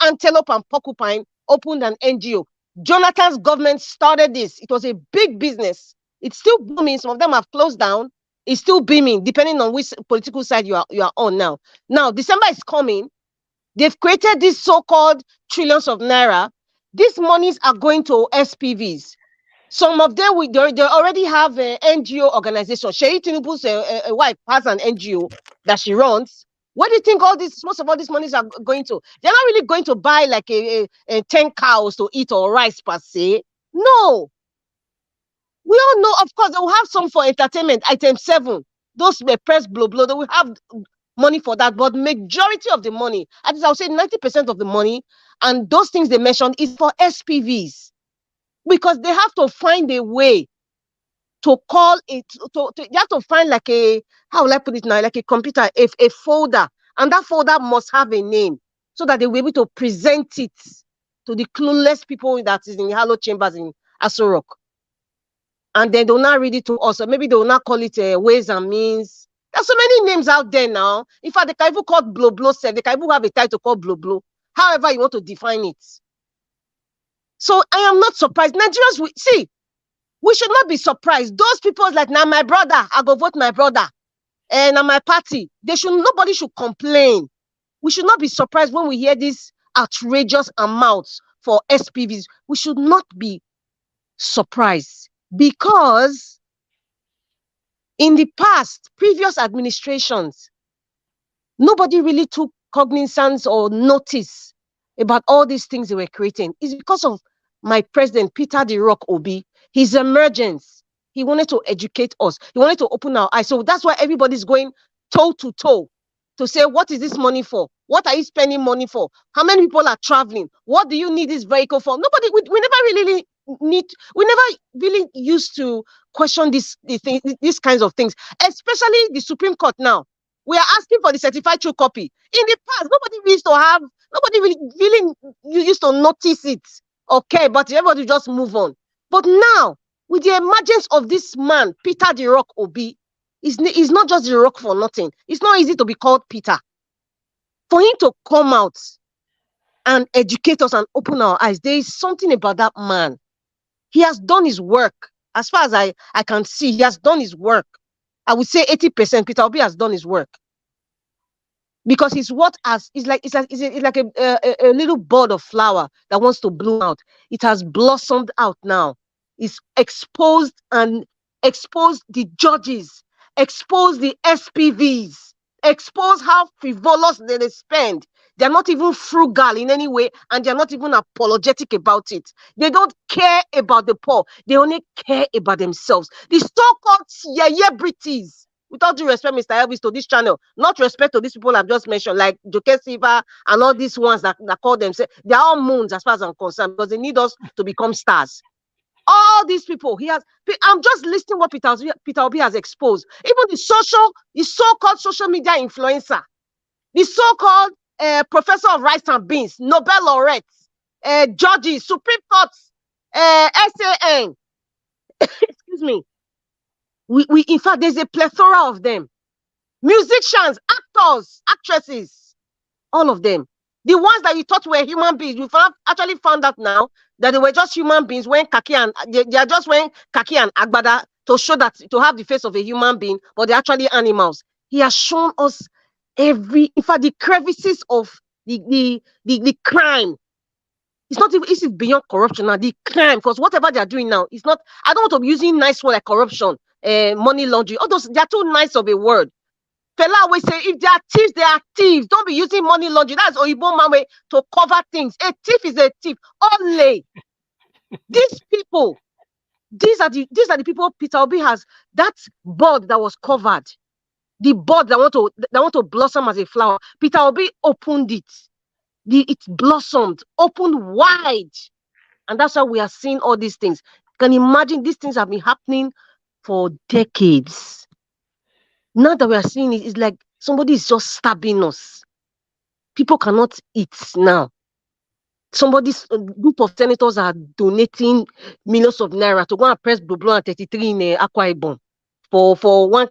Antelope and Porcupine opened an NGO. Jonathan's government started this. It was a big business. It's still booming. Some of them have closed down. It's still booming, depending on which political side you are on now. Now, December is coming. They've created these so-called trillions of naira. These monies are going to SPVs. Some of them, they already have an NGO organization. Shehu Tinubu's wife has an NGO that she runs. What do you think most of all these monies are going to? They're not really going to buy like a 10 cows to eat or rice per se. No. We all know, of course, they will have some for entertainment. Item 7, those press blow, they will have money for that. But majority of the money, at least I would say 90% of the money, and those things they mentioned, is for SPVs. Because they have to find a way to call it, they have to find like how will I put it now, like a computer, a folder. And that folder must have a name, so that they will be able to present it to the clueless people that is in the hollow chambers in Aso Rock. And then they will not read it to us. Or maybe they will not call it ways and means. There's so many names out there now. In fact, they can even call blow, they can even have a title called blow. However you want to define it. So I am not surprised. Nigerians, we should not be surprised. Those people like, now my brother, I go vote my brother. And my party, nobody should complain. We should not be surprised when we hear these outrageous amounts for SPVs. We should not be surprised, because in the past, previous administrations, nobody really took cognizance or notice about all these things they were creating. It's because of my president, Peter the Rock Obi, his emergence. He wanted to educate us. He wanted to open our eyes. So that's why everybody's going toe to toe to say, what is this money for? What are you spending money for? How many people are traveling? What do you need this vehicle for? We never really used to question these kinds of things, especially the Supreme Court now. We are asking for the certified true copy. In the past, nobody really used to notice it. Okay, but everybody just move on. But now, with the emergence of this man, Peter the Rock Obi, he's not just the rock for nothing. It's not easy to be called Peter. For him to come out and educate us and open our eyes. There is something about that man. He has done his work. As far as I can see, he has done his work. I would say 80%. Peter Obi has done his work. Because it's what has it's like a little bud of flower that wants to bloom out. It has blossomed out now. It's exposed the judges, exposed the SPVs, expose how frivolous they spend. They're not even frugal in any way, and they're not even apologetic about it. They don't care about the poor. They only care about themselves. The so-called celebrities, with all due respect, Mr. Elvis, to this channel, not respect to these people I've just mentioned, like Joke Silva and all these ones that call themselves, they're all moons as far as I'm concerned, because they need us to become stars. All these people, I'm just listing what Peter Obi has exposed. Even the so-called social media influencer, the so-called professor of rice and beans, Nobel laureates, judges, Supreme Courts, SAN, excuse me. We in fact, there's a plethora of them. Musicians, actors, actresses, all of them. The ones that you thought were human beings, we actually found out now that they were just human beings wearing khaki, and they are just wearing khaki and agbada to have the face of a human being, but they're actually animals. He has shown us in fact, the crevices of the crime. It's not even, this is beyond corruption now, the crime, because whatever they are doing now, it's not, I don't want to be using nice word like corruption, money laundering, all those, they are too nice of a word. Fela always say, if they are thieves, they are thieves. Don't be using money laundering. That's Oyibo man way to cover things. A thief is a thief. Only these people, these are the people Peter Obi has. That bud that was covered, the bud that want to blossom as a flower. Peter Obi opened it. It blossomed, opened wide, and that's why we are seeing all these things. You can imagine these things have been happening for decades. Now that we are seeing it, it's like somebody is just stabbing us. People cannot eat now. Somebody's group of senators are donating millions of naira to go and press Blue and 33 in Akwa Ibom for one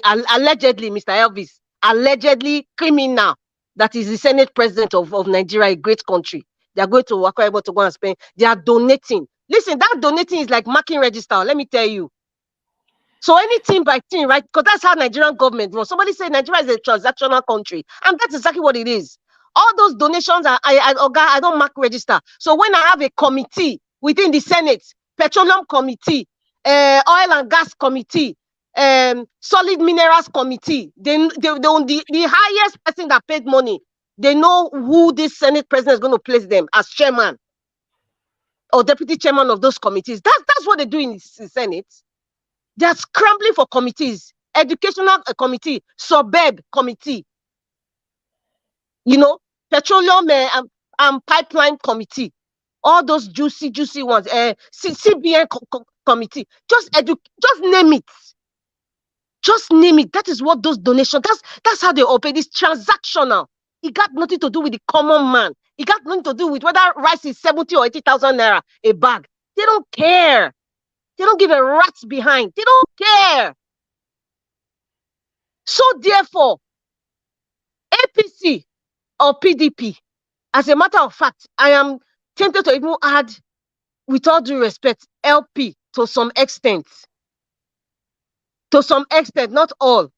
allegedly, Mr. Elvis, allegedly criminal that is the Senate president of Nigeria, a great country. They are going to Akwa Ibom to go and spend. They are donating. Listen, that donating is like marking register. Let me tell you. So anything by thing, right? Because that's how Nigerian government runs. Somebody said Nigeria is a transactional country, and that's exactly what it is. All those donations, I don't mark register. So when I have a committee within the Senate, Petroleum Committee, Oil and Gas Committee, Solid Minerals Committee, the highest person that paid money, they know who this Senate president is going to place them as chairman or deputy chairman of those committees. That's what they do in the Senate. They are scrambling for committees, educational committee, suburb committee, petroleum and pipeline committee, all those juicy ones, CBN committee. Just name it. Just name it. That is what those donations. That's how they operate. It's transactional. It got nothing to do with the common man. It got nothing to do with whether rice is 70 or 80,000 naira a bag. They don't care. They don't give a rat's behind. They don't care. So therefore, APC or PDP, as a matter of fact, I am tempted to even add, with all due respect, LP to some extent. To some extent, not all.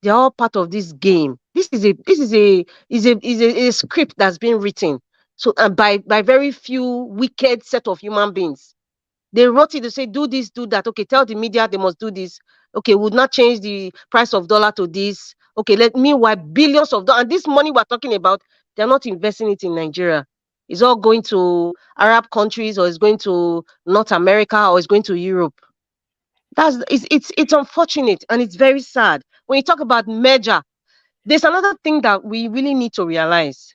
They're all part of this game. This is a script that's been written. So by very few wicked set of human beings. They wrote it to say, do this, do that. Okay, tell the media they must do this. Okay, would not change the price of dollar to this. Okay, meanwhile, billions of dollars. And this money we're talking about, they're not investing it in Nigeria. It's all going to Arab countries, or it's going to North America, or it's going to Europe. It's unfortunate, and it's very sad. When you talk about merger, there's another thing that we really need to realize.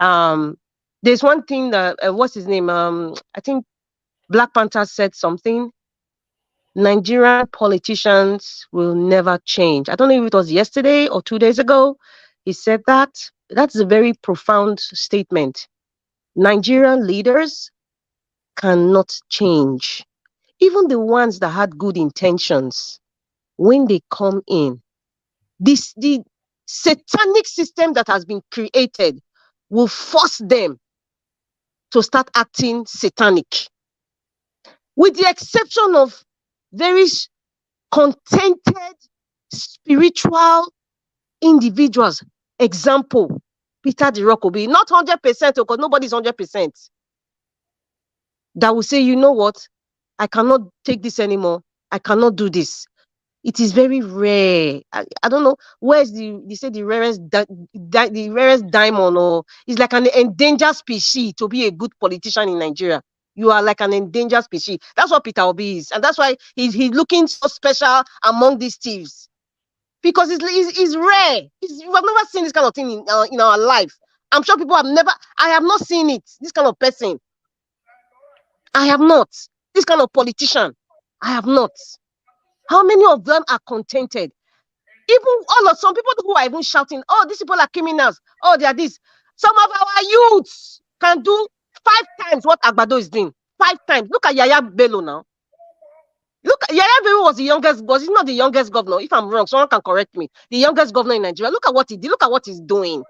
There's one thing that, what's his name? I think Black Panther said something. Nigerian politicians will never change. I don't know if it was yesterday or 2 days ago. He said that. That's a very profound statement. Nigerian leaders cannot change. Even the ones that had good intentions, when they come in, the satanic system that has been created will force them to start acting satanic. With the exception of very contented spiritual individuals. Example, Peter the Rock will be not 100% because nobody's 100%. That will say, you know what? I cannot take this anymore. I cannot do this. It is very rare. I don't know where's they say the rarest the rarest diamond, or it's like an endangered species to be a good politician in Nigeria. You are like an endangered species. That's what Peter Obi is, and that's why he's looking so special among these thieves, because it's rare. You have never seen this kind of thing in our life. I'm sure people have never. I have not seen it. This kind of person. I have not. This kind of politician. I have not. How many of them are contented? Even some people who are even shouting, oh, these people are criminals. Oh, they are this. Some of our youths can do 5 times what Agbado is doing. 5 times. Look at Yaya Bello now. Look, Yaya Bello was he's not the youngest governor. If I'm wrong, someone can correct me. The youngest governor in Nigeria. Look at what he did. Look at what he's doing.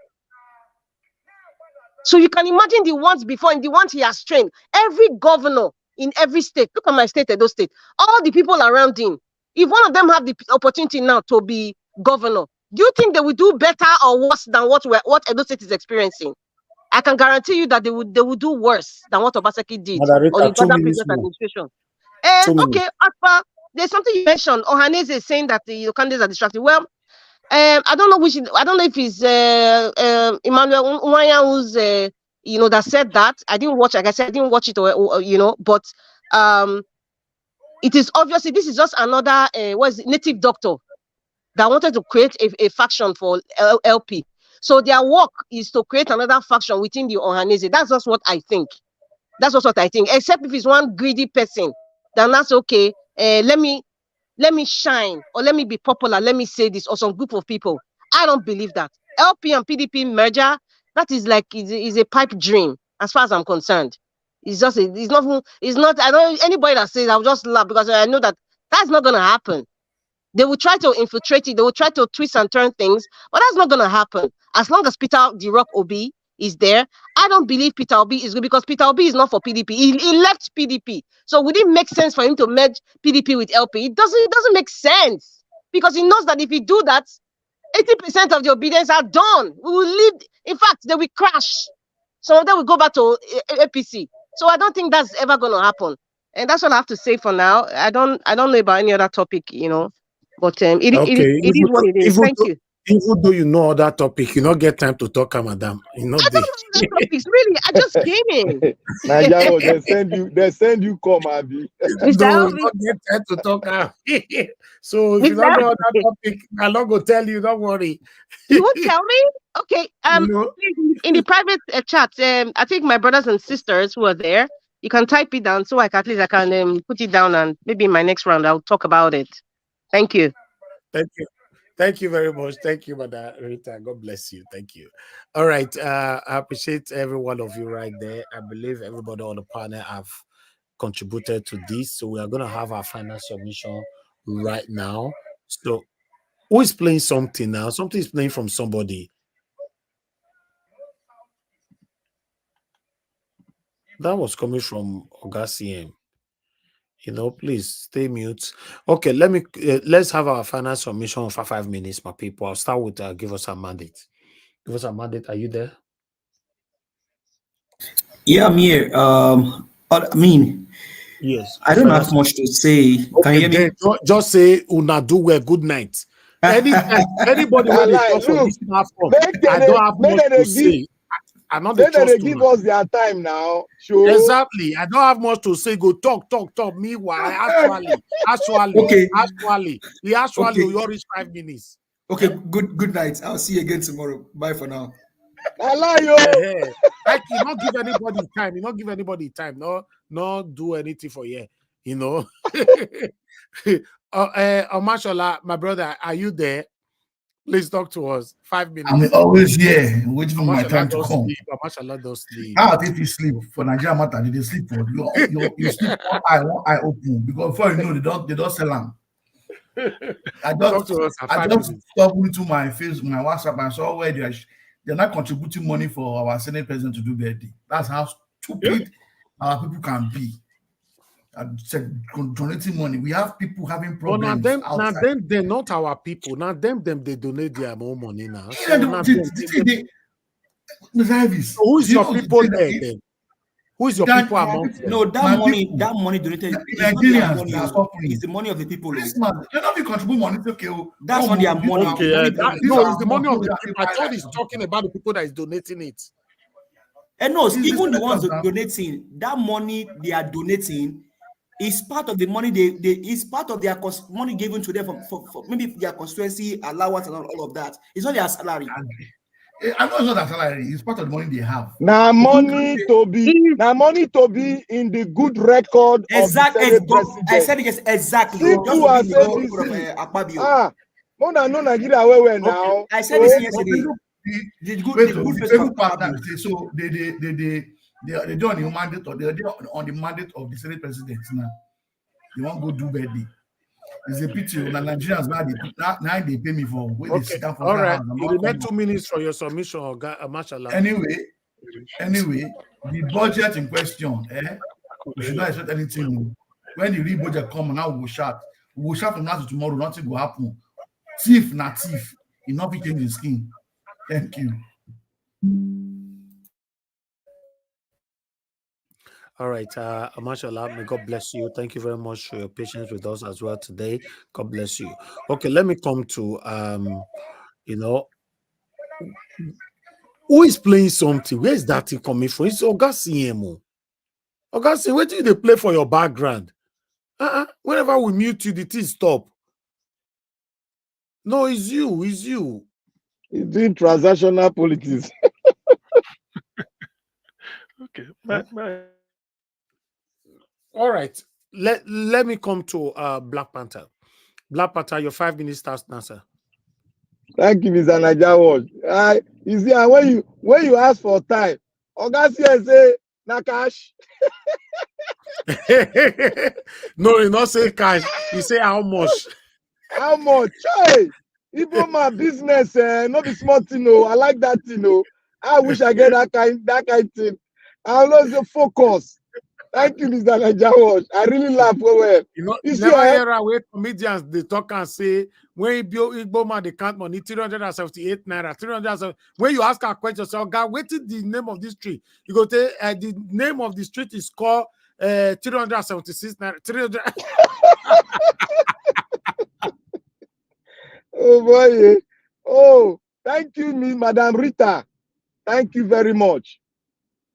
So you can imagine the ones before and the ones he has trained. Every governor in every state. Look at my state, Edo State. All the people around him. If one of them have the opportunity now to be governor, do you think they will do better or worse than what Edo State is experiencing? I can guarantee you that they would do worse than what Obaseki did on the other previous administration. And okay, Akpa, there's something you mentioned. Ohanaeze is saying that the candidates are distracted. Well, I don't know if it's Emmanuel Nwanya who's that said that. I didn't watch. Like I said, I didn't watch it, but it is obviously this is just another native doctor that wanted to create a faction for LP. So their work is to create another faction within the Ohanaeze. That's just what I think. That's just what I think. Except if it's one greedy person, then that's okay. Let me shine, or let me be popular. Let me say this, or some group of people. I don't believe that. LP and PDP merger, that is like is a pipe dream as far as I'm concerned. It's not. I don't. Anybody that says, I'll just laugh, because I know that that's not gonna happen. They will try to infiltrate it. They will try to twist and turn things, but that's not gonna happen. As long as Peter the Rock Obi is there, I don't believe Peter Obi is good, because Peter Obi is not for PDP. He left PDP, so would it make sense for him to merge PDP with LP? It doesn't make sense, because he knows that if he do that, 80% of the obedience are done. We will leave. In fact, they will crash. Some of them will go back to APC. So I don't think that's ever going to happen. And that's what I have to say for now. I don't know about any other topic, but it is what it is. Thank you. Even though you know that topic, you don't get time to talk, madam. I don't know that topics. Really, I just came in. Nigeria, they send you come, Abby. You don't get time to talk. So if you don't know that topic, I'm not going to tell you. Don't worry. You won't tell me? Okay. In the private chat, I think my brothers and sisters who are there, you can type it down so at least I can put it down, and maybe in my next round I'll talk about it. Thank you. Thank you. Thank you very much. Thank you, Madam Rita. God bless you. Thank you. All right. I appreciate every one of you right there. I believe everybody on the panel have contributed to this. So we are going to have our final submission right now. So who is playing something now? Something is playing from somebody. That was coming from Ogacm. Please stay mute. Okay, let's have our final submission for 5 minutes, my people. I'll start with give us a mandate. Give us a mandate. Are you there? Yeah, I'm here. Yes. I don't have much to say. Okay, can you hear me? Just say una do well, good night. Anybody when they talk from this platform, I don't have much to say. They give us their time now. Sure. Exactly. I don't have much to say. Go talk. Meanwhile, we will reach 5 minutes. Okay, good night. I'll see you again tomorrow. Bye for now. I love you. Like, you not give anybody time. No do anything for you. Mashallah, my brother, are you there? Please talk to us. 5 minutes. I'm always here, waiting for my time to come. Mashallah does sleep. How if you sleep for Nigeria matter? Did they sleep for you sleep one eye open, because before you know they don't sell them. I just stopped into my face, my WhatsApp, and saw where they're not contributing money for our Senate president to do birthday. That's how stupid our people can be. Donating money. We have people having problems outside. They're not our people. Now them they donate their own money now. So Yeah, now who is your people there then? Who is your people among them? No, that money donated is the money of the people. You're not contribute money. Okay, that's not their money. Okay, no, it's the money of the people. I thought he's talking about the people that is donating it. And no, even the ones donating, that money they are donating is part of the money is part of their money given to them for maybe their constituency allowance and all of that. It's not their salary. I know it's not their salary. It's part of the money they have. Now money to be in the good record exactly. of the president. I said it exactly. People are saying no Nigeria where now. I said this yesterday. The good partner so they do on the mandate or they're on the mandate of the Senate president now. They won't go do birthday. It's a pity. Now Nigerians now they pay me for where they sit down for. All right, you remain 2 minutes for your submission, mashallah. Anyway, the budget in question, we should not expect anything. When the real budget come, now we will shout. We will shout from now to tomorrow. Nothing will happen. Thief, not thief. Enough be changing skin. Thank you. All right, mashallah, may God bless you. Thank you very much for your patience with us as well today. God bless you. Okay, let me come to who is playing something? Where is that thing coming from? It's Ogasiemo. Ogasi, where do they play for your background? Whenever we mute you, the thing stop. No, it's you. It's you. He's doing transactional politics. Okay. All right. Let me come to Black Panther. Black Panther, your 5 minutes starts now, sir. Thank you, Mr. Najawa. You see, when you ask for time, Ogasi say na cash. No, he not say cash. He say how much. How much? Hey, Igbo my business, not be small thing. I like that thing. I wish I get that kind thing. I lose the focus. Thank you, Mr. Najawa. I really laugh well. You never hear away comedians they talk and say when Igbo man they count money 378 naira 300. When you ask a question, so God, what is the name of this street? You go to the name of the street is called 376 naira 300. Oh boy! Oh, thank you, Madam Rita. Thank you very much.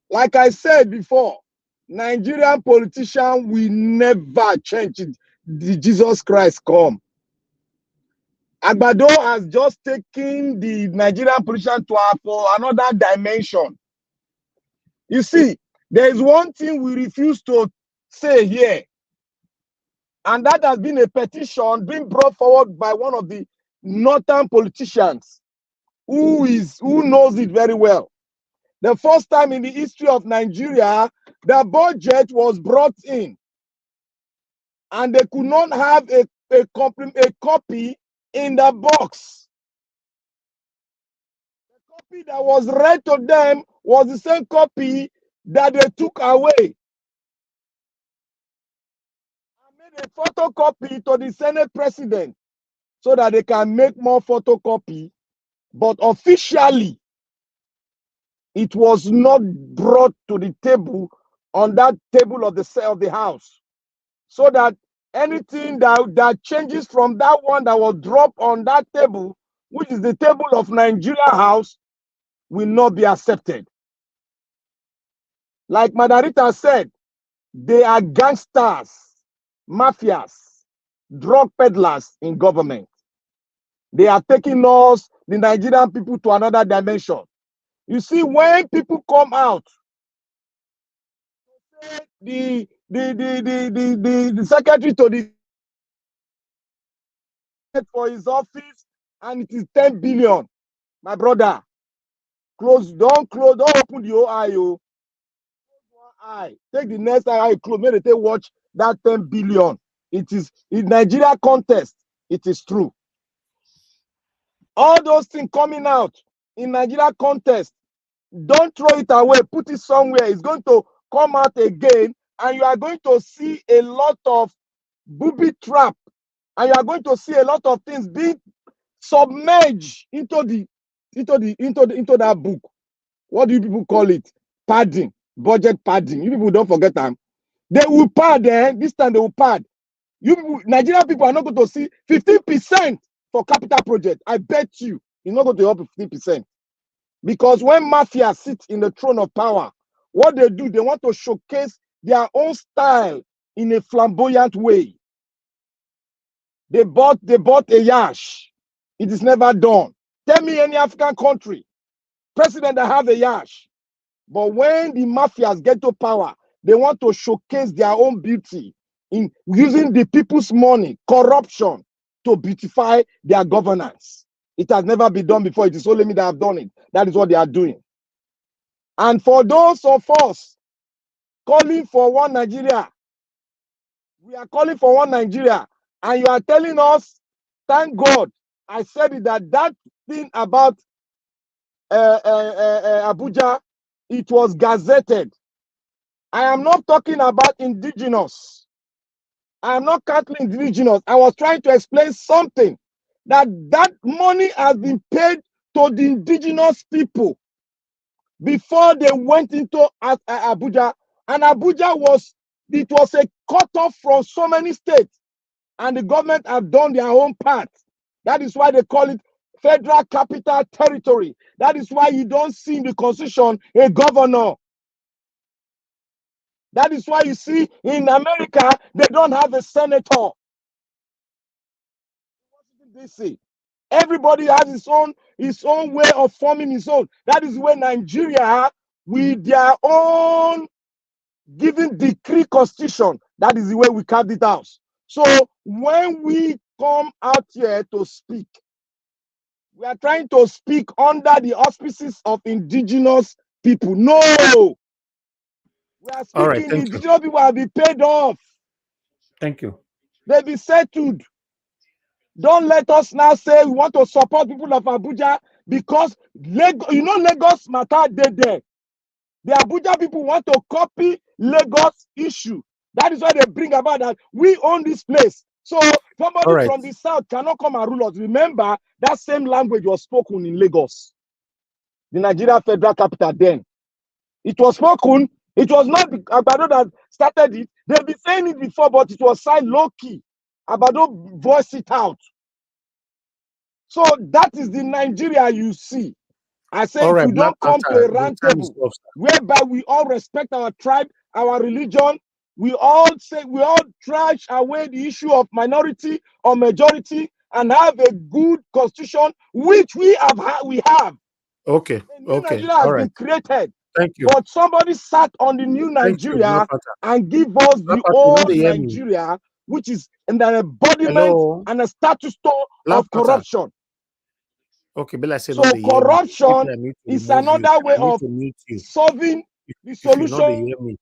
Like I said before, Nigerian politicians will never change it. The Jesus Christ come. Agbado has just taken the Nigerian politician to another dimension. You see, there is one thing we refuse to say here, and that has been a petition being brought forward by one of the northern politicians who knows it very well. The first time in the history of Nigeria, the budget was brought in, and they could not have a copy in the box. The copy that was read to them was the same copy that they took away. I made a photocopy to the Senate president so that they can make more photocopy, but officially, it was not brought to the table on that table of the house, so that anything that changes from that one that was dropped on that table, which is the table of Nigeria House, will not be accepted. Like Madarita said, they are gangsters, mafias, drug peddlers in government. They are taking us, the Nigerian people, to another dimension. You see, when people come out, the secretary to the for his office, and it is 10 billion. My brother, don't open the OIO. Take the next eye close. Maybe they watch that 10 billion. It is in Nigeria contest. It is true. All those things coming out, in Nigeria contest. Don't throw it away. Put it somewhere. It's going to come out again, and you are going to see a lot of booby trap, and you are going to see a lot of things being submerged into that book. What do you people call it? Padding, budget padding. You people don't forget them. They will pad. This time they will pad. You people, Nigerian people are not going to see 15% for capital project. I bet you it's not going to help 15%. Because when mafia sits in the throne of power, what they do, they want to showcase their own style in a flamboyant way. They bought a yash. It is never done. Tell me any African country, president that have a yash. But when the mafias get to power, they want to showcase their own beauty in using the people's money, corruption, to beautify their governance. It has never been done before. It is only me that have done it. That is what they are doing. And for those of us calling for one Nigeria, we are calling for one Nigeria, and you are telling us, thank God, I said it, that thing about Abuja, it was gazetted. I am not talking about indigenous. I am not cackling indigenous. I was trying to explain something, that money has been paid to the indigenous people before they went into Abuja. And Abuja was a cutoff from so many states, and the government have done their own part. That is why they call it Federal Capital Territory. That is why you don't see in the Constitution a governor. That is why you see in America they don't have a senator. DC. Everybody has his own way of forming his own. That is where Nigeria, with their own giving decree constitution, that is the way we carved it out. So when we come out here to speak, we are trying to speak under the auspices of indigenous people. No, we are speaking. All right, thank indigenous people have been paid off. Thank you. They'll be settled. Don't let us now say we want to support people of Abuja because Lagos matter there. The Abuja people want to copy Lagos issue. That is why they bring about that we own this place. So somebody from the south cannot come and rule us. Remember, that same language was spoken in Lagos, the Nigeria federal capital then. It was spoken. It was not Abado that started it. They've been saying it before, but it was signed low-key. Abado voiced it out. So that is the Nigeria you see. I say if we don't come to a round table whereby we all respect our tribe, our religion, we all trash away the issue of minority or majority and have a good constitution, which we have. Okay. Nigeria has been created. Thank you. But somebody sat on the new Nigeria and give us the old Nigeria, which is an embodiment and a status quo of corruption. Okay, but let's say so corruption is another way of solving the solution.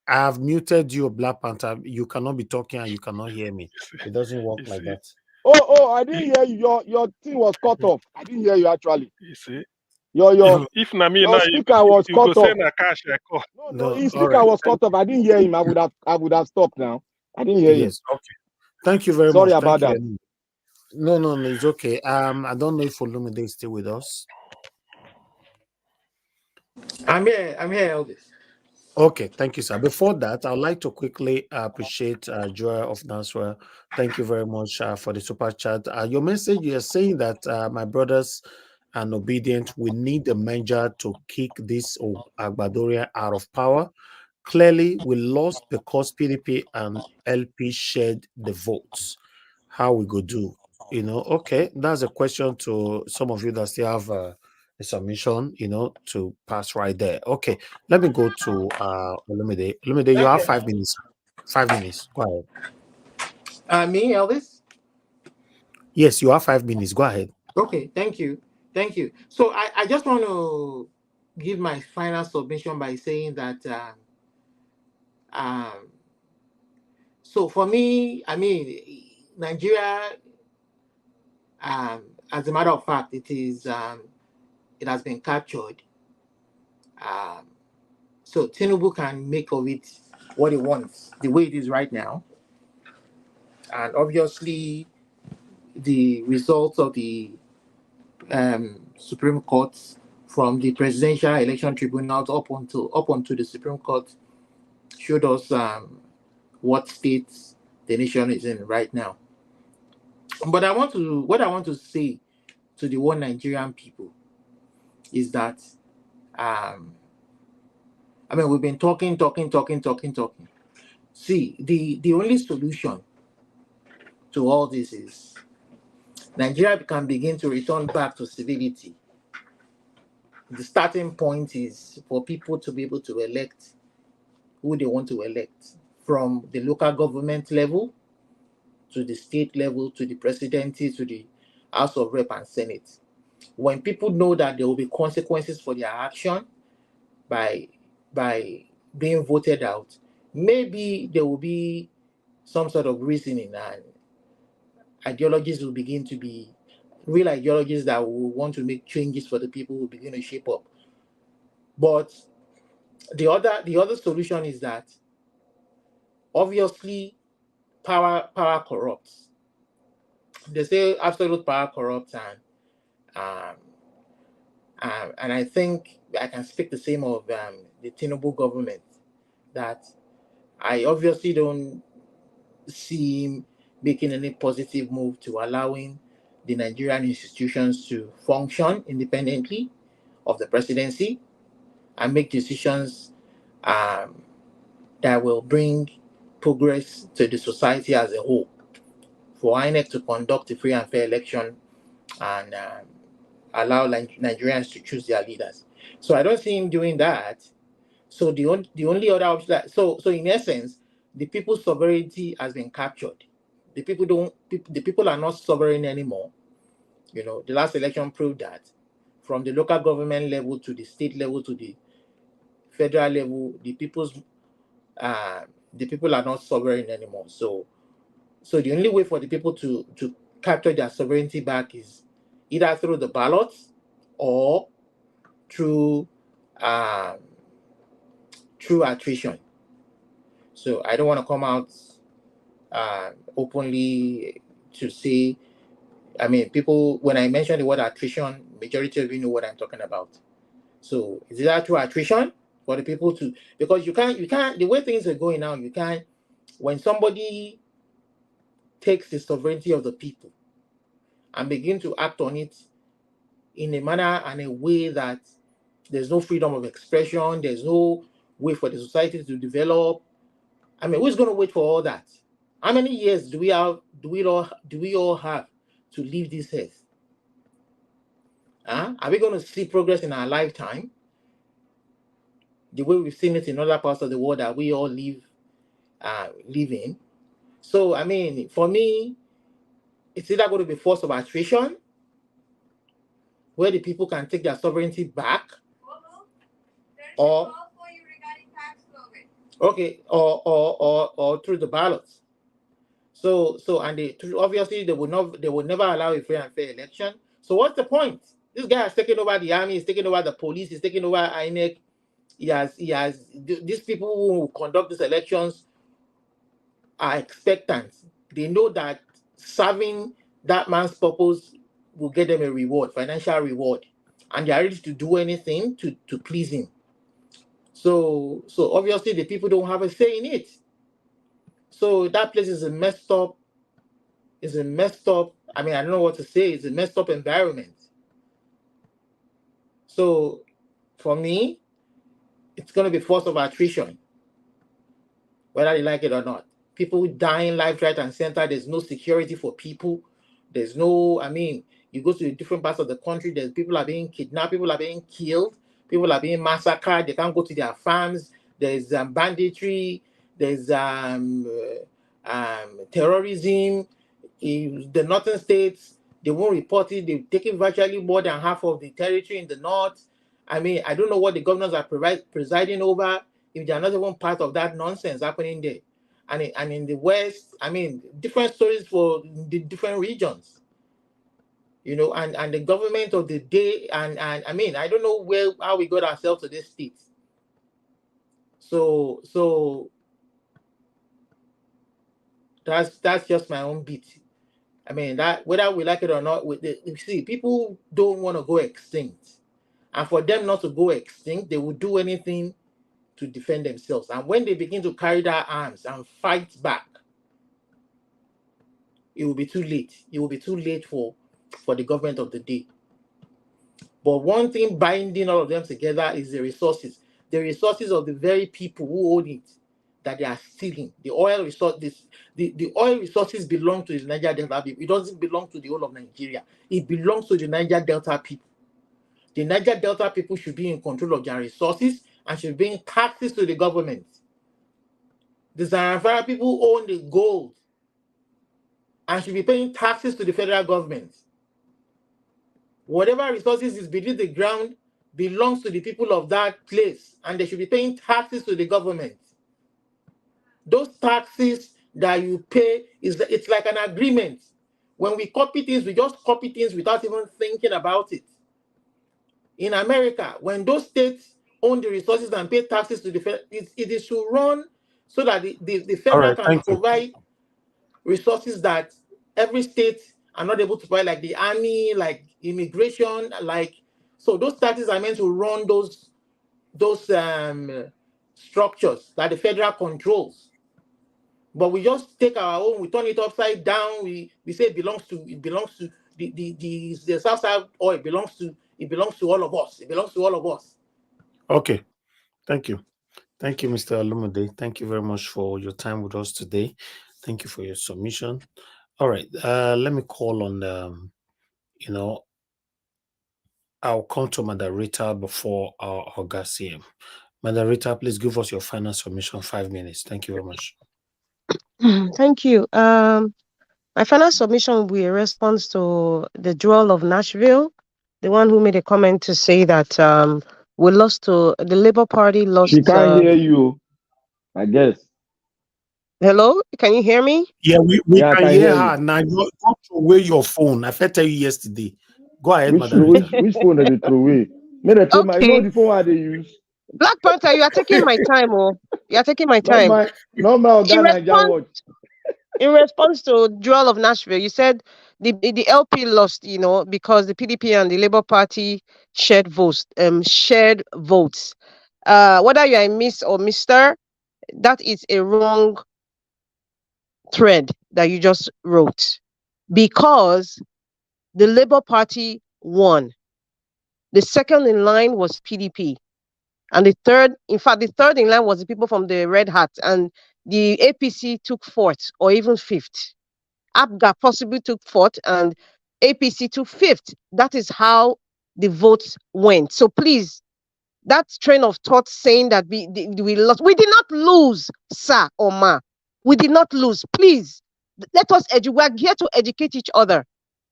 I have muted you, Black Panther. You cannot be talking and you cannot hear me. It doesn't work like that. Oh, I didn't hear you. Your thing was cut off. I didn't hear you actually. You see? Your speaker was cut off. No, his speaker was cut off. I didn't hear him. I would have stopped now. I didn't hear him. Yes, okay. Thank you very much. Sorry about that. No, it's okay. I don't know if Olumide is still with us. I'm here, Elvis. Okay, thank you, sir. Before that, I'd like to quickly appreciate Joy of Naswell. Thank you very much for the super chat. Your message, you're saying that my brothers and obedient, we need the measure to kick this Agbadoria out of power. Clearly, we lost because PDP and LP shared the votes. How we go do? Okay, that's a question to some of you that still have a submission, to pass right there. Okay, let me go to Olumide. Olumide, you have 5 minutes. 5 minutes. Go ahead. Me, Elvis? Yes, you have 5 minutes. Go ahead. Okay, thank you. So I just want to give my final submission by saying that so for me, Nigeria, as a matter of fact, it is it has been captured. So Tinubu can make of it what he wants, the way it is right now. And obviously, the results of the Supreme Court, from the Presidential Election Tribunal up onto the Supreme Court, showed us what state the nation is in right now. But what I want to say to the one Nigerian people is that we've been talking. See, the only solution to all this is Nigeria can begin to return back to civility. The starting point is for people to be able to elect who they want to elect, from the local government level to the state level to the presidency to the House of Rep and Senate. When people know that there will be consequences for their action by being voted out, maybe there will be some sort of reasoning, and ideologies will begin to be real ideologies that will want to make changes for the people who begin to shape up. But the other solution is that obviously power corrupts. They say absolute power corrupts, and I think I can speak the same of the Tinubu government, that I obviously don't see him making any positive move to allowing the Nigerian institutions to function independently of the presidency and make decisions that will bring progress to the society as a whole. For INEC to conduct a free and fair election and allow Nigerians to choose their leaders. So I don't see him doing that. So the only other option, so in essence, the people's sovereignty has been captured. The people are not sovereign anymore. You know, the last election proved that. From the local government level to the state level to the federal level, the people are not sovereign anymore. So the only way for the people to capture their sovereignty back is either through the ballots or through attrition. So I don't want to come out openly to say, people, when I mention the word attrition, majority of you know what I'm talking about. So is it through attrition for the people to, because you can't, the way things are going now, you can't, when somebody takes the sovereignty of the people and begin to act on it in a manner and a way that there's no freedom of expression, there's no way for the society to develop. Who's going to wait for all that? How many years do we all have to leave this earth? Are we going to see progress in our lifetime, the way we've seen it in other parts of the world that we all live in? So, for me, it's either going to be force of attrition, where the people can take their sovereignty back, or through the ballots. So obviously they would never allow a free and fair election. So what's the point? This guy has taken over the army, he's taken over the police, he's taken over INEC. He has these people who conduct these elections are expectant. They know that serving that man's purpose will get them a reward, financial reward, and they are ready to do anything to please him. So obviously the people don't have a say in it. So that place is a messed up. I don't know what to say. It's a messed up environment. So for me, it's going to be force of attrition, whether you like it or not. People dying left, right, and center. There's no security for people. There's no, you go to different parts of the country, there's people are being kidnapped, people are being killed, people are being massacred, they can't go to their farms, there's banditry, there's terrorism. In the northern states, they won't report it. They've taken virtually more than half of the territory in the north. I don't know what the governors are presiding over if they are not even part of that nonsense happening there. And in the west, different stories for the different regions. you know, and the government of the day, and I mean, I don't know how we got ourselves to this state. So that's just my own beat. I mean, that whether we like it or not, you see, people don't want to go extinct, and for them not to go extinct, they will do anything to defend themselves. And when they begin to carry their arms and fight back, it will be too late. It will be too late for the government of the day. But one thing binding all of them together is the resources of the very people who own it, that they are stealing. The oil resources, the oil resources belong to the Niger Delta people. It doesn't belong to the whole of Nigeria. It belongs to the Niger Delta people. The Niger Delta people should be in control of their resources and should be paying taxes to the government. The Zamfara people own the gold and should be paying taxes to the federal government. Whatever resources is beneath the ground belongs to the people of that place, and they should be paying taxes to the government. Those taxes that you pay, it's like an agreement. When we copy things, we just copy things without even thinking about it. In America, when those states own the resources and pay taxes to the federal, it is to run so that the federal can provide resources that every state are not able to provide, like the army, like immigration, like, so those taxes are meant to run those structures that the federal controls. But we just take our own, we turn it upside down. We say it belongs to the South Side oil. It belongs to all of us. It belongs to all of us. Okay, thank you, Mr. Olumide. Thank you very much for your time with us today. Thank you for your submission. All right, let me call on I'll come to Madam before our CM. Madam, please give us your final submission, 5 minutes. Thank you very much. Thank you. My final submission will be a response to the Joel of Nashville, the one who made a comment to say that we lost to the Labour Party. She can't hear you, I guess. Hello, can you hear me? Yeah, we can hear her. Now you don't throw away your phone. I tell you yesterday. Go ahead, Madam. Which phone did they throw away? You know the phone they use. Black Panther, you are taking my time, oh. You are taking my time. In response to Joel of Nashville, you said the LP lost, because the PDP and the Labour Party shared votes. Whether you are a Miss or Mr., that is a wrong thread that you just wrote, because the Labour Party won. The second in line was PDP. And the third in line was the people from the Red Hat, and the APC took fourth or even fifth. APGA possibly took fourth and APC took fifth. That is how the votes went. So please, that train of thought saying that we lost, we did not lose, sir or ma. We did not lose. Please, let us we're here to educate each other.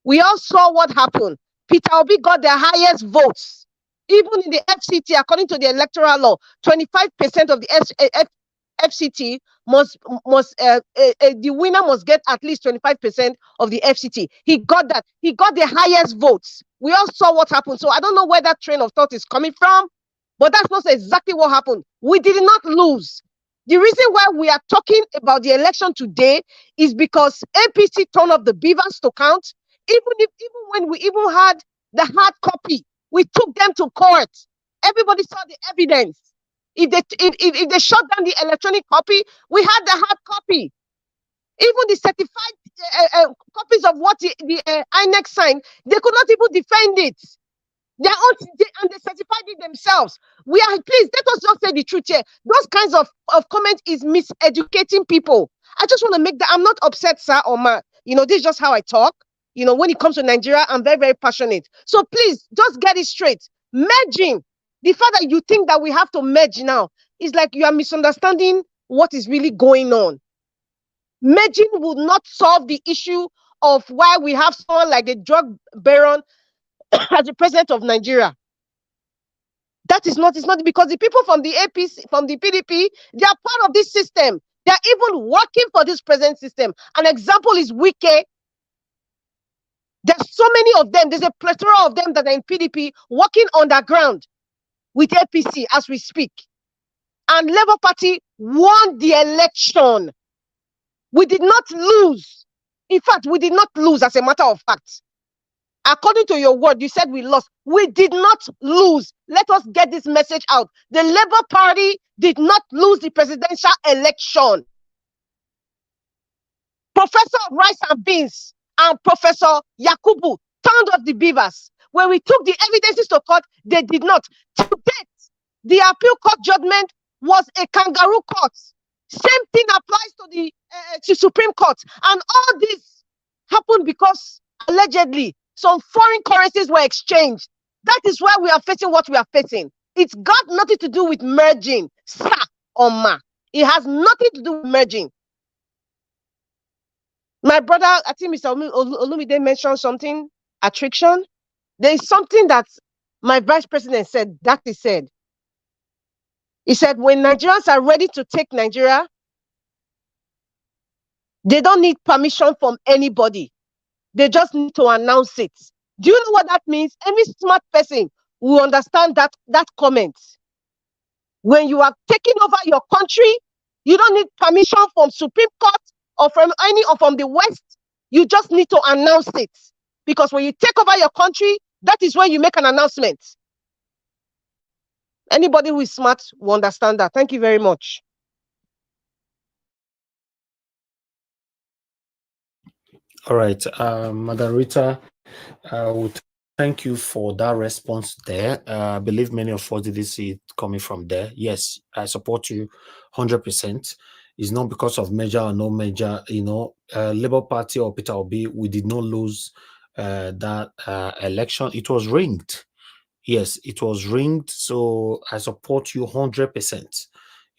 We all saw what happened. Peter Obi got the highest votes. Even in the FCT, according to the electoral law, 25% of the FCT the winner must get at least 25% of the FCT. He got that. He got the highest votes. We all saw what happened. So I don't know where that train of thought is coming from, but that's not exactly what happened. We did not lose. The reason why we are talking about the election today is because APC turned up the beavers to count. Even when we had the hard copy, we took them to court. Everybody saw the evidence. If they shut down the electronic copy, we had the hard copy. Even the certified copies of what the INEC signed, they could not even defend it. And they certified it themselves. Please, let us just say the truth here. Those kinds of comments is miseducating people. I just want to make that. I'm not upset, sir or ma. This is just how I talk. When it comes to Nigeria, I'm very, very passionate. So please, just get it straight. Merging. The fact that you think that we have to merge now is like you are misunderstanding what is really going on. Merging would not solve the issue of why we have someone like the drug baron as the president of Nigeria. It's not because the people from the APC, from the PDP, they are part of this system. They are even working for this present system. An example is Wike. There's so many of them. There's a plethora of them that are in PDP working underground with APC as we speak. And Labour Party won the election. We did not lose. In fact, we did not lose as a matter of fact. According to your word, you said we lost. We did not lose. Let us get this message out. The Labour Party did not lose the presidential election. Professor of Rice and Beans and Professor Yakubu turned off the beavers. When we took the evidences to court, they did not. To date, the appeal court judgment was a kangaroo court. Same thing applies to the Supreme Court. And all this happened because, allegedly, some foreign currencies were exchanged. That is why we are facing what we are facing. It's got nothing to do with merging, sir or ma. It has nothing to do with merging. My brother, I think Mr. Olumide mentioned something, attrition. There is something that my vice president said, that he said. He said, when Nigerians are ready to take Nigeria, they don't need permission from anybody. They just need to announce it. Do you know what that means? Any smart person will understand that comment. When you are taking over your country, you don't need permission from Supreme Court or from any or from the West. You just need to announce it. Because when you take over your country, that is when you make an announcement. Anybody who is smart will understand that. Thank you very much. All right, Madam Rita, thank you for that response there. I believe many of us did see it coming from there. Yes, I support you 100%. It's not because of major or no major, Labour Party or Peter Obi, we did not lose that election. It was ringed. Yes, it was ringed. So I support you 100%.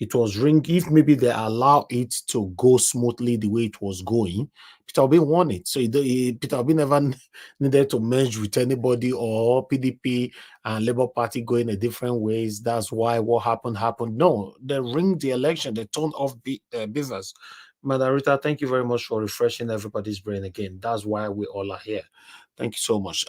It was ringed. If maybe they allow it to go smoothly the way it was going, Peter Obi won it. So Peter Obi never needed to merge with anybody or PDP and Labour Party going in different ways. That's why what happened. No, they ringed the election. They turned off business. Madam Rita, thank you very much for refreshing everybody's brain again. That's why we all are here. Thank you so much.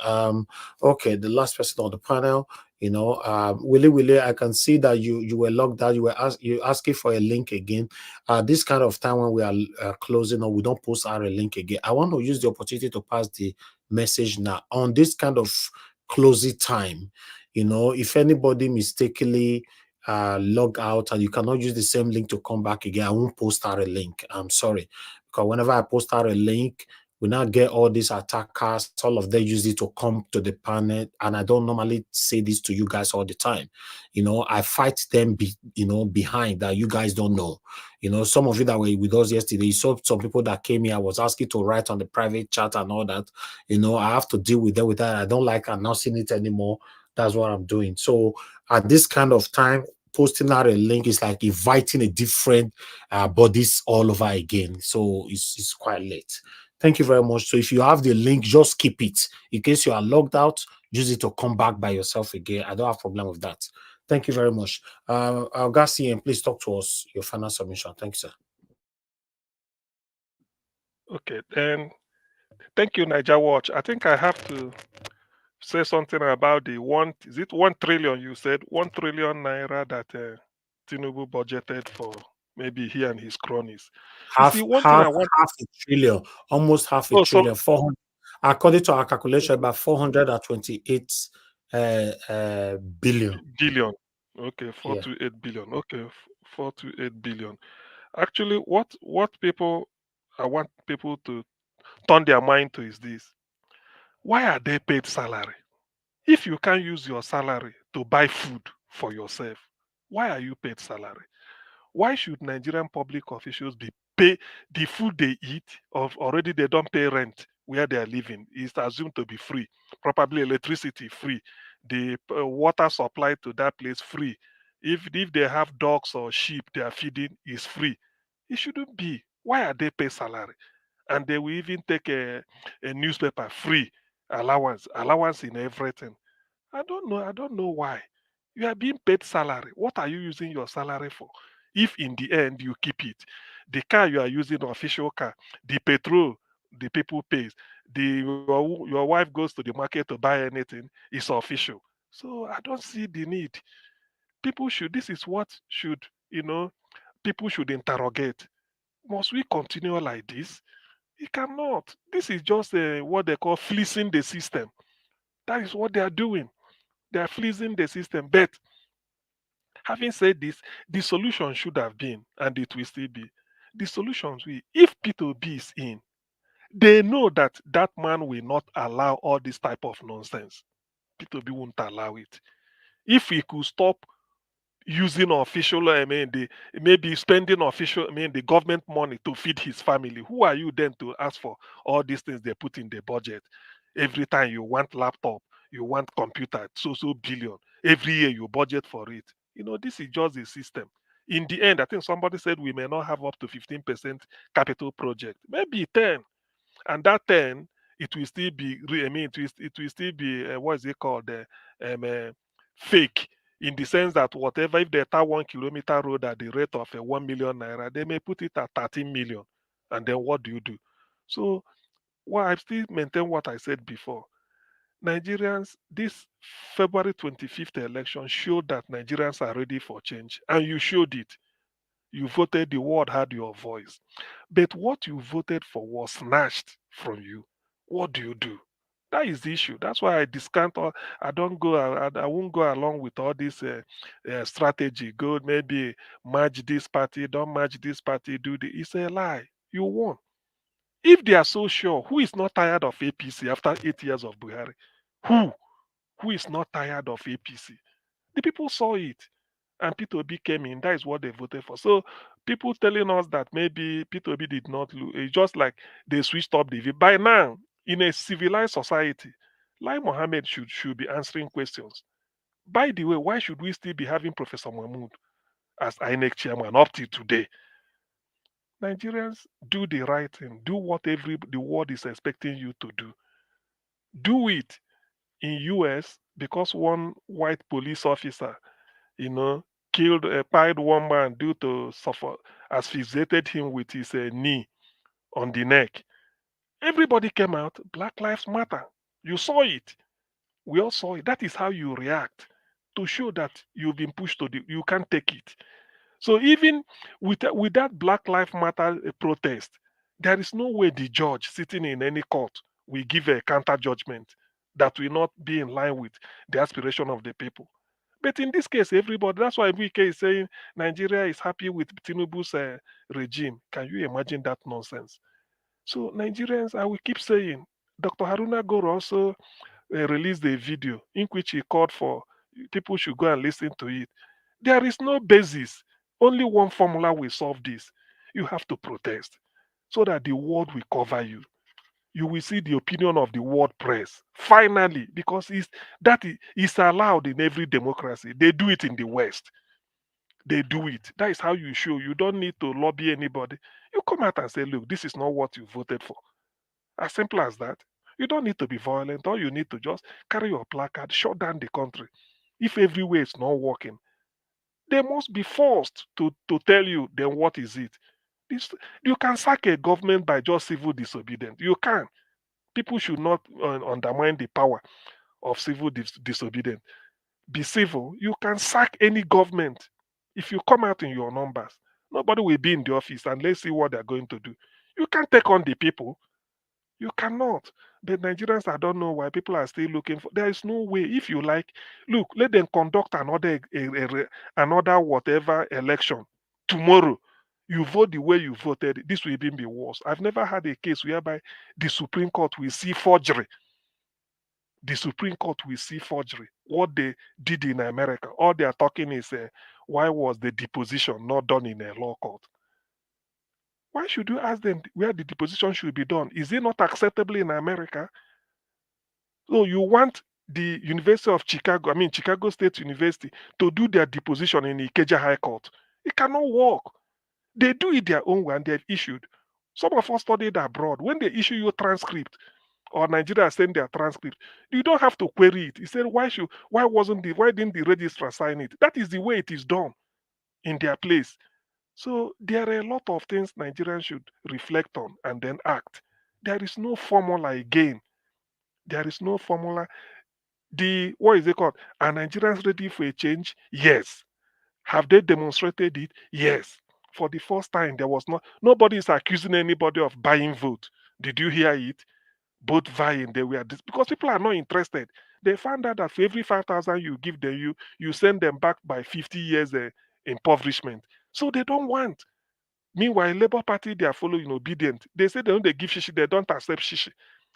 Okay, the last person on the panel, Willie, I can see that you were logged out. You asking for a link again. This kind of time when we are closing or we don't post our link again, I want to use the opportunity to pass the message now on this kind of closing time. If anybody mistakenly log out and you cannot use the same link to come back again, I won't post our link. I'm sorry, because whenever I post our link, we now get all these attackers, all of them use it to come to the panel. And I don't normally say this to you guys all the time. I fight them, behind that you guys don't know. Some of you that were with us yesterday, you saw some people that came here, I was asking to write on the private chat and all that. I have to deal with them with that. I don't like announcing it anymore. That's what I'm doing. So at this kind of time, posting out a link is like inviting a different bodies all over again. So it's quite late. Thank you very much. So if you have the link, just keep it. In case you are logged out, use it to come back by yourself again. I don't have a problem with that. Thank you very much. Garcia, please talk to us, your final submission. Thank you, sir. Okay, then thank you, Niger Watch. I think I have to say something about the 1 trillion you said, 1 trillion naira that Tinubu budgeted for maybe he and his cronies. Half a trillion, almost half a trillion, 400. According to our calculation, about 428 billion. Billion. Okay, 428 billion. Okay, 428 billion. Actually, what I want people to turn their mind to is this. Why are they paid salary? If you can't use your salary to buy food for yourself, why are you paid salary? Why should Nigerian public officials be paid the food they eat? Already they don't pay rent where they are living. It's assumed to be free. Probably electricity free. The water supply to that place free. If they have dogs or sheep they are feeding is free. It shouldn't be. Why are they paid salary? And they will even take a newspaper free allowance in everything. I don't know why. You are being paid salary. What are you using your salary for? If in the end you keep it, the car you are using, official car, the petrol the people pays, your wife goes to the market to buy anything, it's official. So I don't see the need. People should, this is what should, people should interrogate. Must we continue like this? It cannot. This is just what they call fleecing the system. That is what they are doing. They are fleecing the system. But having said this, the solution should have been, and it will still be, the solutions will, if P2B is in, they know that that man will not allow all this type of nonsense. P2B won't allow it. If he could stop using official, maybe spending official, the government money to feed his family, who are you then to ask for all these things they put in the budget? Every time you want laptop, you want computer, so billion. Every year you budget for it. This is just a system. In the end, I think somebody said we may not have up to 15% capital project, maybe 10, and that 10, it will still be, it will still be, what is it called, fake, in the sense that whatever, if they tar 1 kilometer road at the rate of 1 million naira, they may put it at 13 million. And then what do you do? So, I still maintain what I said before. Nigerians, this February 25th election showed that Nigerians are ready for change. And you showed it. You voted, the world had your voice. But what you voted for was snatched from you. What do you do? That is the issue. That's why I discount all. I don't go. I won't go along with all this strategy. Go maybe merge this party. Don't merge this party. Do the. It's a lie. You won. If they are so sure, who is not tired of APC after 8 years of Buhari? Who is not tired of APC? The people saw it, and P2B came in. That is what they voted for. So people telling us that maybe P2B did not lose, it's just like they switched up the view. By now, in a civilized society, Lai Mohammed should be answering questions. By the way, why should we still be having Professor Mahmoud as INEC chairman up till today? Nigerians, do the right thing. Do what the world is expecting you to do. Do it. In US, because one white police officer, killed, pied one man due to suffer, asphyxiated him with his knee on the neck. Everybody came out. Black Lives Matter. You saw it. We all saw it. That is how you react, to show that you've been pushed to you can't take it. So even with that Black Lives Matter protest, there is no way the judge sitting in any court will give a counter judgment that will not be in line with the aspiration of the people. But in this case, everybody, that's why Wike is saying Nigeria is happy with Tinubu's regime. Can you imagine that nonsense? So Nigerians, I will keep saying, Dr. Haruna Goro also released a video in which he called for people should go and listen to it. There is no basis. Only one formula will solve this. You have to protest so that the world will cover you. You will see the opinion of the world press. Finally, because that is allowed in every democracy. They do it in the West. They do it. That is how you show. You don't need to lobby anybody. You come out and say, look, this is not what you voted for. As simple as that. You don't need to be violent. All you need to just carry your placard, shut down the country. If everywhere is not working, they must be forced to tell you, then what is it? You can sack a government by just civil disobedience. You can. People should not undermine the power of civil disobedience. Be civil. You can sack any government. If you come out in your numbers, nobody will be in the office, and let's see what they're going to do. You can't take on the people. You cannot. But Nigerians, I don't know why people are still looking for. There is no way. If you like, look, let them conduct another whatever election tomorrow. You vote the way you voted. This will even be worse. I've never had a case whereby the Supreme Court will see forgery. The Supreme Court will see forgery. What they did in America, all they are talking is why was the deposition not done in a law court? Why should you ask them where the deposition should be done? Is it not acceptable in America? So you want the University of Chicago, Chicago State University, to do their deposition in Ikeja High Court. It cannot work. They do it their own way and they've issued. Some of us studied abroad. When they issue your transcript, or Nigeria send their transcript, you don't have to query it. He said, why didn't the registrar sign it? That is the way it is done in their place. So there are a lot of things Nigerians should reflect on and then act. There is no formula again. There is no formula. What is it called? Are Nigerians ready for a change? Yes. Have they demonstrated it? Yes. For the first time, there was nobody is accusing anybody of buying vote. Did you hear it? Both vying, they were because people are not interested. They found out that for every 5,000 you give them, you send them back by 50 years impoverishment. So they don't want. Meanwhile, Labour Party, they are following obedient. They say they don't they give shishi, they don't accept shishi.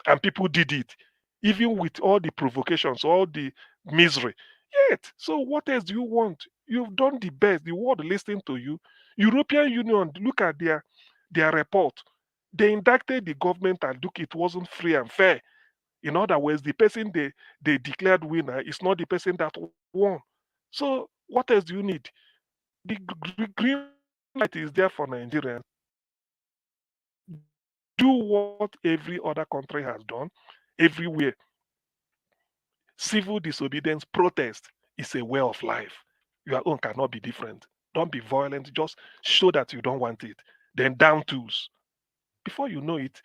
And people did it. Even with all the provocations, all the misery. Yet, so what else do you want? You've done the best. The world listening to you. European Union, look at their report. They indicted the government and look, it wasn't free and fair. In other words, the person they declared winner is not the person that won. So what else do you need? The green light is there for Nigerians. Do what every other country has done everywhere. Civil disobedience, protest is a way of life. Your own cannot be different. Don't be violent. Just show that you don't want it. Then down tools. Before you know it,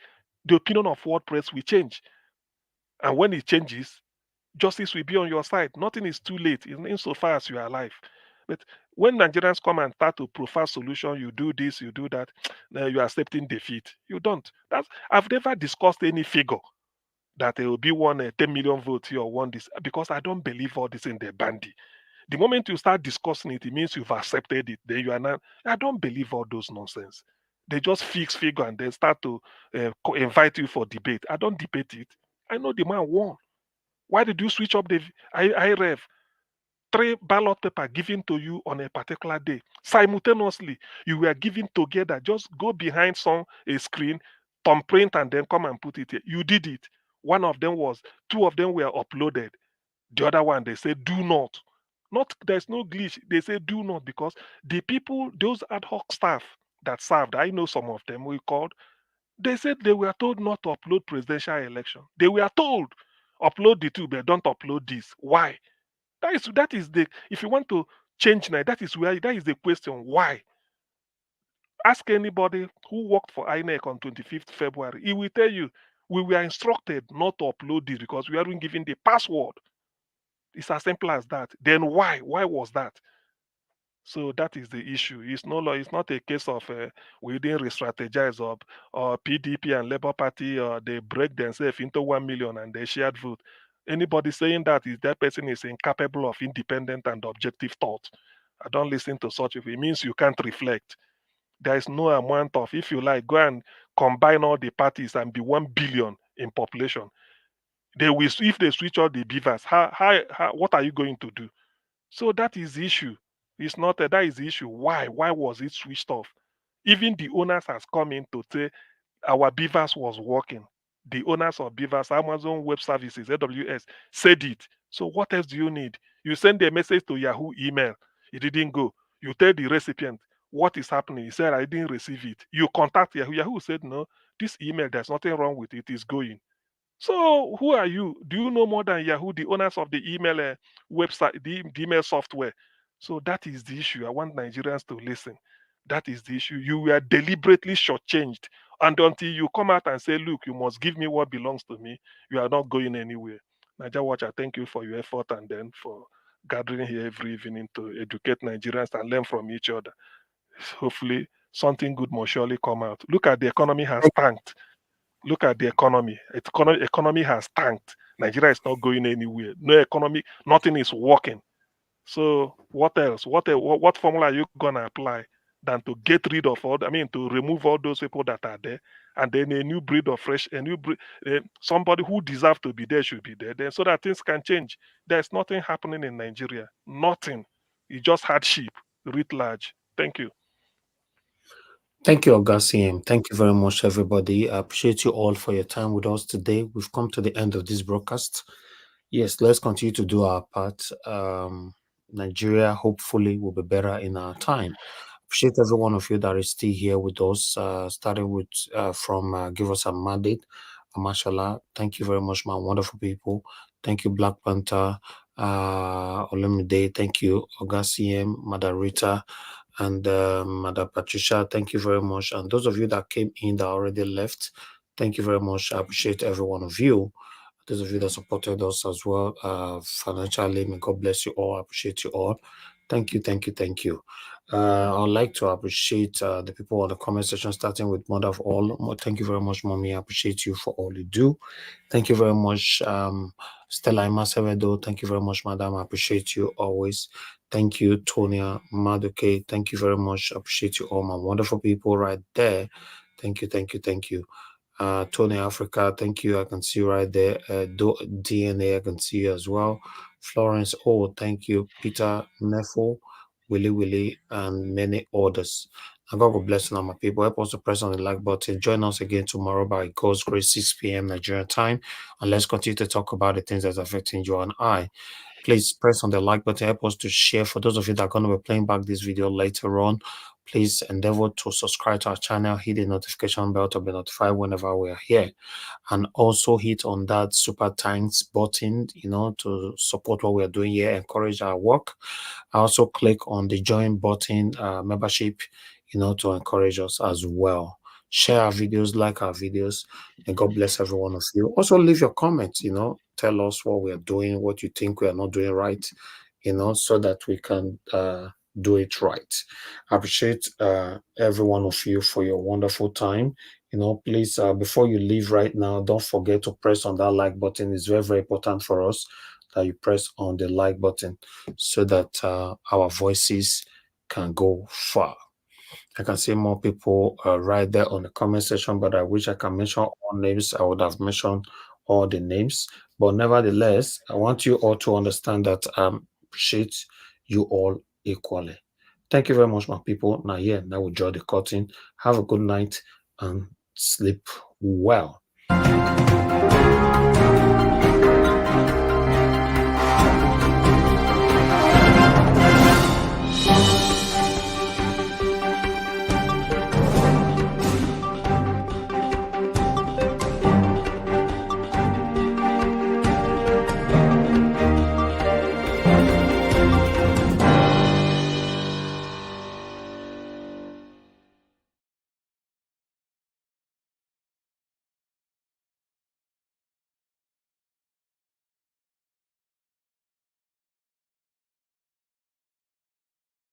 the opinion of world press will change. And when it changes, justice will be on your side. Nothing is too late insofar as you are alive. But when Nigerians come and start to profile solution, you do this, you do that, you are accepting defeat. You don't. I've never discussed any figure that there will be 10 million votes here or one this, because I don't believe all this in the bandy. The moment you start discussing it, it means you've accepted it. Then you are not. I don't believe all those nonsense. They just fix figure and then start to invite you for debate. I don't debate it. I know the man won. Why did you switch up the IREV? 3 ballot paper given to you on a particular day. Simultaneously, you were given together. Just go behind a screen, thumbprint, and then come and put it here. You did it. Two of them were uploaded. The other one, they said, do not. There's no glitch. They say do not because the people, those ad hoc staff that served, I know some of them we called, they said they were told not to upload presidential election. They were told, upload the two, but don't upload this. Why? That is the, if you want to change now, that is the question. Why? Ask anybody who worked for INEC on 25th February. He will tell you, we were instructed not to upload this because we weren't given the password. It's as simple as that. Then why? Why was that? So that is the issue. It's not a case of we didn't re-strategize or PDP and Labour Party they break themselves into 1 million and they shared vote. Anybody saying that person is incapable of independent and objective thought. I don't listen to such. It means you can't reflect. There is no amount of, if you like, go and combine all the parties and be 1 billion in population. If they switch all the beavers, what are you going to do? So that is the issue. It's not that is the issue. Why? Why was it switched off? Even the owners has come in to say our beavers was working. The owners of beavers, Amazon Web Services, AWS, said it. So what else do you need? You send a message to Yahoo email. It didn't go. You tell the recipient what is happening. He said, I didn't receive it. You contact Yahoo. Yahoo said, no, this email, there's nothing wrong with it. It's going. So who are you? Do you know more than Yahoo, the owners of the email website, the email software? So that is the issue. I want Nigerians to listen. That is the issue. You were deliberately shortchanged. And until you come out and say, look, you must give me what belongs to me, you are not going anywhere. Niger Watcher, thank you for your effort and then for gathering here every evening to educate Nigerians and learn from each other. Hopefully, something good must surely come out. Look at the economy has tanked. Look at the economy. Economy has tanked. Nigeria is not going anywhere. No economy, nothing is working. So what else? What formula are you gonna apply than to get rid of to remove all those people that are there, and then a new breed of somebody who deserves to be there should be there, then so that things can change. There's nothing happening in Nigeria. Nothing. It's just hardship writ large. Thank you. Thank you, Augustine. Thank you very much, everybody. I appreciate you all for your time with us today. We've come to the end of this broadcast. Yes, let's continue to do our part. Nigeria, hopefully, will be better in our time. Appreciate every one of you that is still here with us, starting with from Give Us a Mandate. Mashallah, thank you very much, my wonderful people. Thank you, Black Panther, Olamide. Thank you, Augustine, Mother Rita, and Mother Patricia. Thank you very much. And those of you that came in that already left, Thank you very much. I appreciate every one of you. Those of you that supported us as well financially, may God bless you all. I appreciate you all. Thank you, thank you, thank you. I'd like to appreciate the people on the comment section, starting with Mother of All. Thank you very much, Mommy. I appreciate you for all you do. Thank you very much, Stella Imasevedo. Thank you very much, Madam. I appreciate you always. Thank you, Tonia Maduke. Thank you very much. I appreciate you all, my wonderful people right there. Thank you, thank you, thank you. Tony Africa, thank you. I can see you right there. DNA, I can see you as well. Florence, oh, thank you. Peter Neffel, Willie, and many others. And God will bless you now, my people. Help us to press on the like button. Join us again tomorrow by God's grace, 6 p.m. Nigerian time. And let's continue to talk about the things that's affecting you and I. Please press on the like button. Help us to share. For those of you that are going to be playing back this video later on, please endeavor to subscribe to our channel, hit the notification bell to be notified whenever we are here, and also hit on that super thanks button, to support what we are doing here, encourage our work. Also click on the join button, membership, to encourage us as well. Share our videos, like our videos, and God bless every one of you. Also leave your comments, tell us what we are doing, what you think we are not doing right, so that we can do it right. I appreciate every one of you for your wonderful time. Please, before you leave right now, don't forget to press on that like button. It's very, very important for us that you press on the like button so that our voices can go far. I can see more people right there on the comment section, but I wish I can mention all names. I would have mentioned all the names, but nevertheless, I want you all to understand that I appreciate you all equally. Thank you very much, my people. Now, now we draw the curtain. Have a good night and sleep well.